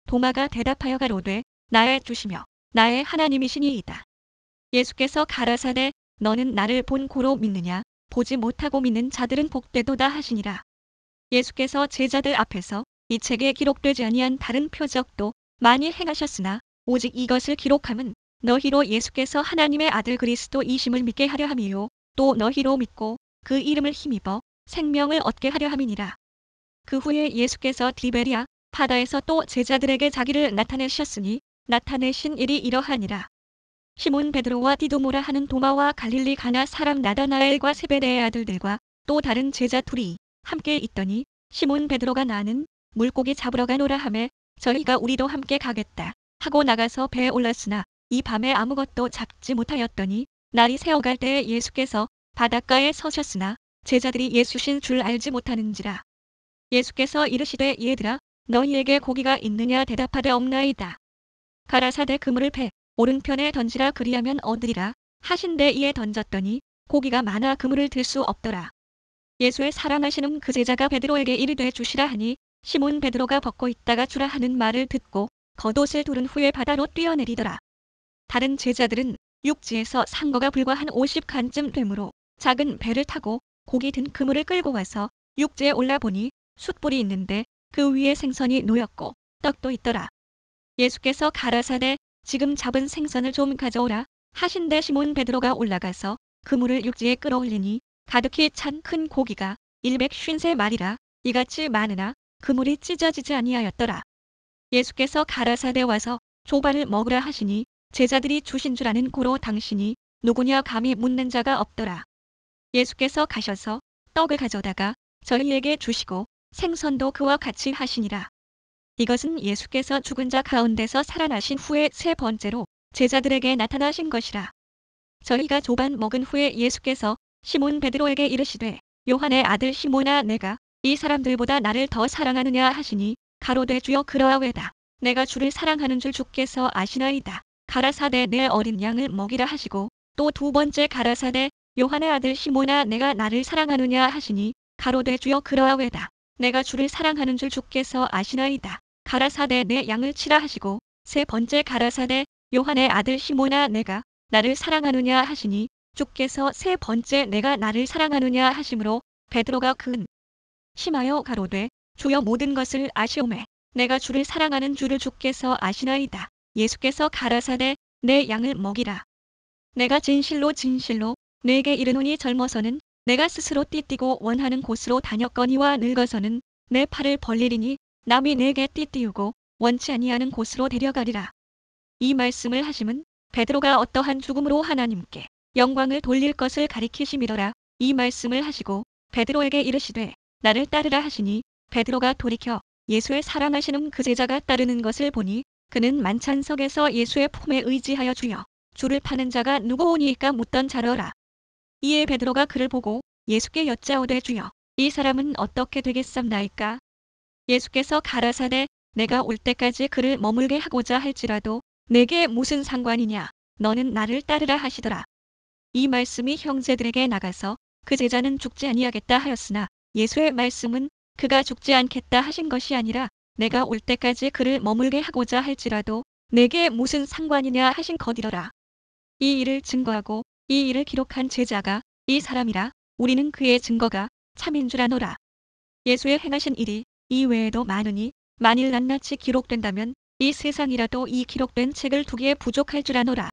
도마가 대답하여 가로되 나의 주시며 나의 하나님이시니이다. 예수께서 가라사대 너는 나를 본 고로 믿느냐 보지 못하고 믿는 자들은 복되도다 하시니라. 예수께서 제자들 앞에서 이 책에 기록되지 아니한 다른 표적도 많이 행하셨으나 오직 이것을 기록함은 너희로 예수께서 하나님의 아들 그리스도이심을 믿게 하려 함이요 또 너희로 믿고 그 이름을 힘입어 생명을 얻게 하려 함이니라. 그 후에 예수께서 디베리아 바다에서 또 제자들에게 자기를 나타내셨으니 나타내신 일이 이러하니라. 시몬 베드로와 디두모라 하는 도마와 갈릴리 가나 사람 나다나엘과 세베대의 아들들과 또 다른 제자 둘이 함께 있더니 시몬 베드로가 나는 물고기 잡으러 가노라 하매 저희가 우리도 함께 가겠다 하고 나가서 배에 올랐으나 이 밤에 아무것도 잡지 못하였더니 날이 새어갈 때에 예수께서 바닷가에 서셨으나 제자들이 예수신 줄 알지 못하는지라. 예수께서 이르시되 얘들아 너희에게 고기가 있느냐 대답하되 없나이다. 가라사대 그물을 배 오른편에 던지라 그리하면 얻으리라 하신대 이에 던졌더니 고기가 많아 그물을 들 수 없더라. 예수의 사랑하시는 그 제자가 베드로에게 이르되 주시라 하니 시몬 베드로가 벗고 있다가 주라 하는 말을 듣고 겉옷을 두른 후에 바다로 뛰어내리더라. 다른 제자들은 육지에서 산 거가 불과 한 50칸쯤 되므로 작은 배를 타고 고기 든 그물을 끌고 와서 육지에 올라보니 숯불이 있는데 그 위에 생선이 놓였고 떡도 있더라. 예수께서 가라사대 지금 잡은 생선을 좀 가져오라 하신대 시몬 베드로가 올라가서 그물을 육지에 끌어올리니 가득히 찬 큰 고기가 153마리라 이같이 많으나 그물이 찢어지지 아니하였더라. 예수께서 가라사대 와서 조발을 먹으라 하시니 제자들이 주신 줄 아는 고로 당신이 누구냐 감히 묻는 자가 없더라. 예수께서 가셔서 떡을 가져다가 저희에게 주시고 생선도 그와 같이 하시니라. 이것은 예수께서 죽은 자 가운데서 살아나신 후에 세 번째로 제자들에게 나타나신 것이라. 저희가 조반 먹은 후에 예수께서 시몬 베드로에게 이르시되 요한의 아들 시몬아 내가 이 사람들보다 나를 더 사랑하느냐 하시니 가로되 주여 그러하외다. 내가 주를 사랑하는 줄 주께서 아시나이다. 가라사대 내 어린 양을 먹이라 하시고 또 두 번째 가라사대 요한의 아들 시몬아 내가 나를 사랑하느냐 하시니 가로되 주여 그러하외다. 내가 주를 사랑하는 줄 주께서 아시나이다. 가라사대 내 양을 치라 하시고 세 번째 가라사대 요한의 아들 시몬아 내가 나를 사랑하느냐 하시니 주께서 세 번째 내가 나를 사랑하느냐 하심으로 베드로가 심하여 가로되 주여 모든 것을 아시오매 내가 주를 사랑하는 줄을 주께서 아시나이다. 예수께서 가라사대 내 양을 먹이라. 내가 진실로 진실로 내게 이르노니 젊어서는 내가 스스로 띠띠고 원하는 곳으로 다녔거니와 늙어서는 내 팔을 벌리리니 남이 내게 띠띠우고 원치 아니하는 곳으로 데려가리라. 이 말씀을 하심은 베드로가 어떠한 죽음으로 하나님께 영광을 돌릴 것을 가리키심이더라. 이 말씀을 하시고 베드로에게 이르시되 나를 따르라 하시니 베드로가 돌이켜 예수의 사랑하시는 그 제자가 따르는 것을 보니 그는 만찬석에서 예수의 품에 의지하여 주여 주를 파는 자가 누구오니이까 묻던 자러라. 이에 베드로가 그를 보고 예수께 여짜오되 주여 이 사람은 어떻게 되겠삼나이까. 예수께서 가라사대 내가 올 때까지 그를 머물게 하고자 할지라도 내게 무슨 상관이냐 너는 나를 따르라 하시더라. 이 말씀이 형제들에게 나가서 그 제자는 죽지 아니하겠다 하였으나 예수의 말씀은 그가 죽지 않겠다 하신 것이 아니라 내가 올 때까지 그를 머물게 하고자 할지라도 내게 무슨 상관이냐 하신 거니라. 이 일을 증거하고 이 일을 기록한 제자가 이 사람이라. 우리는 그의 증거가 참인 줄 아노라. 예수의 행하신 일이 이 외에도 많으니 만일 낱낱이 기록된다면 이 세상이라도 이 기록된 책을 두기에 부족할 줄 아노라.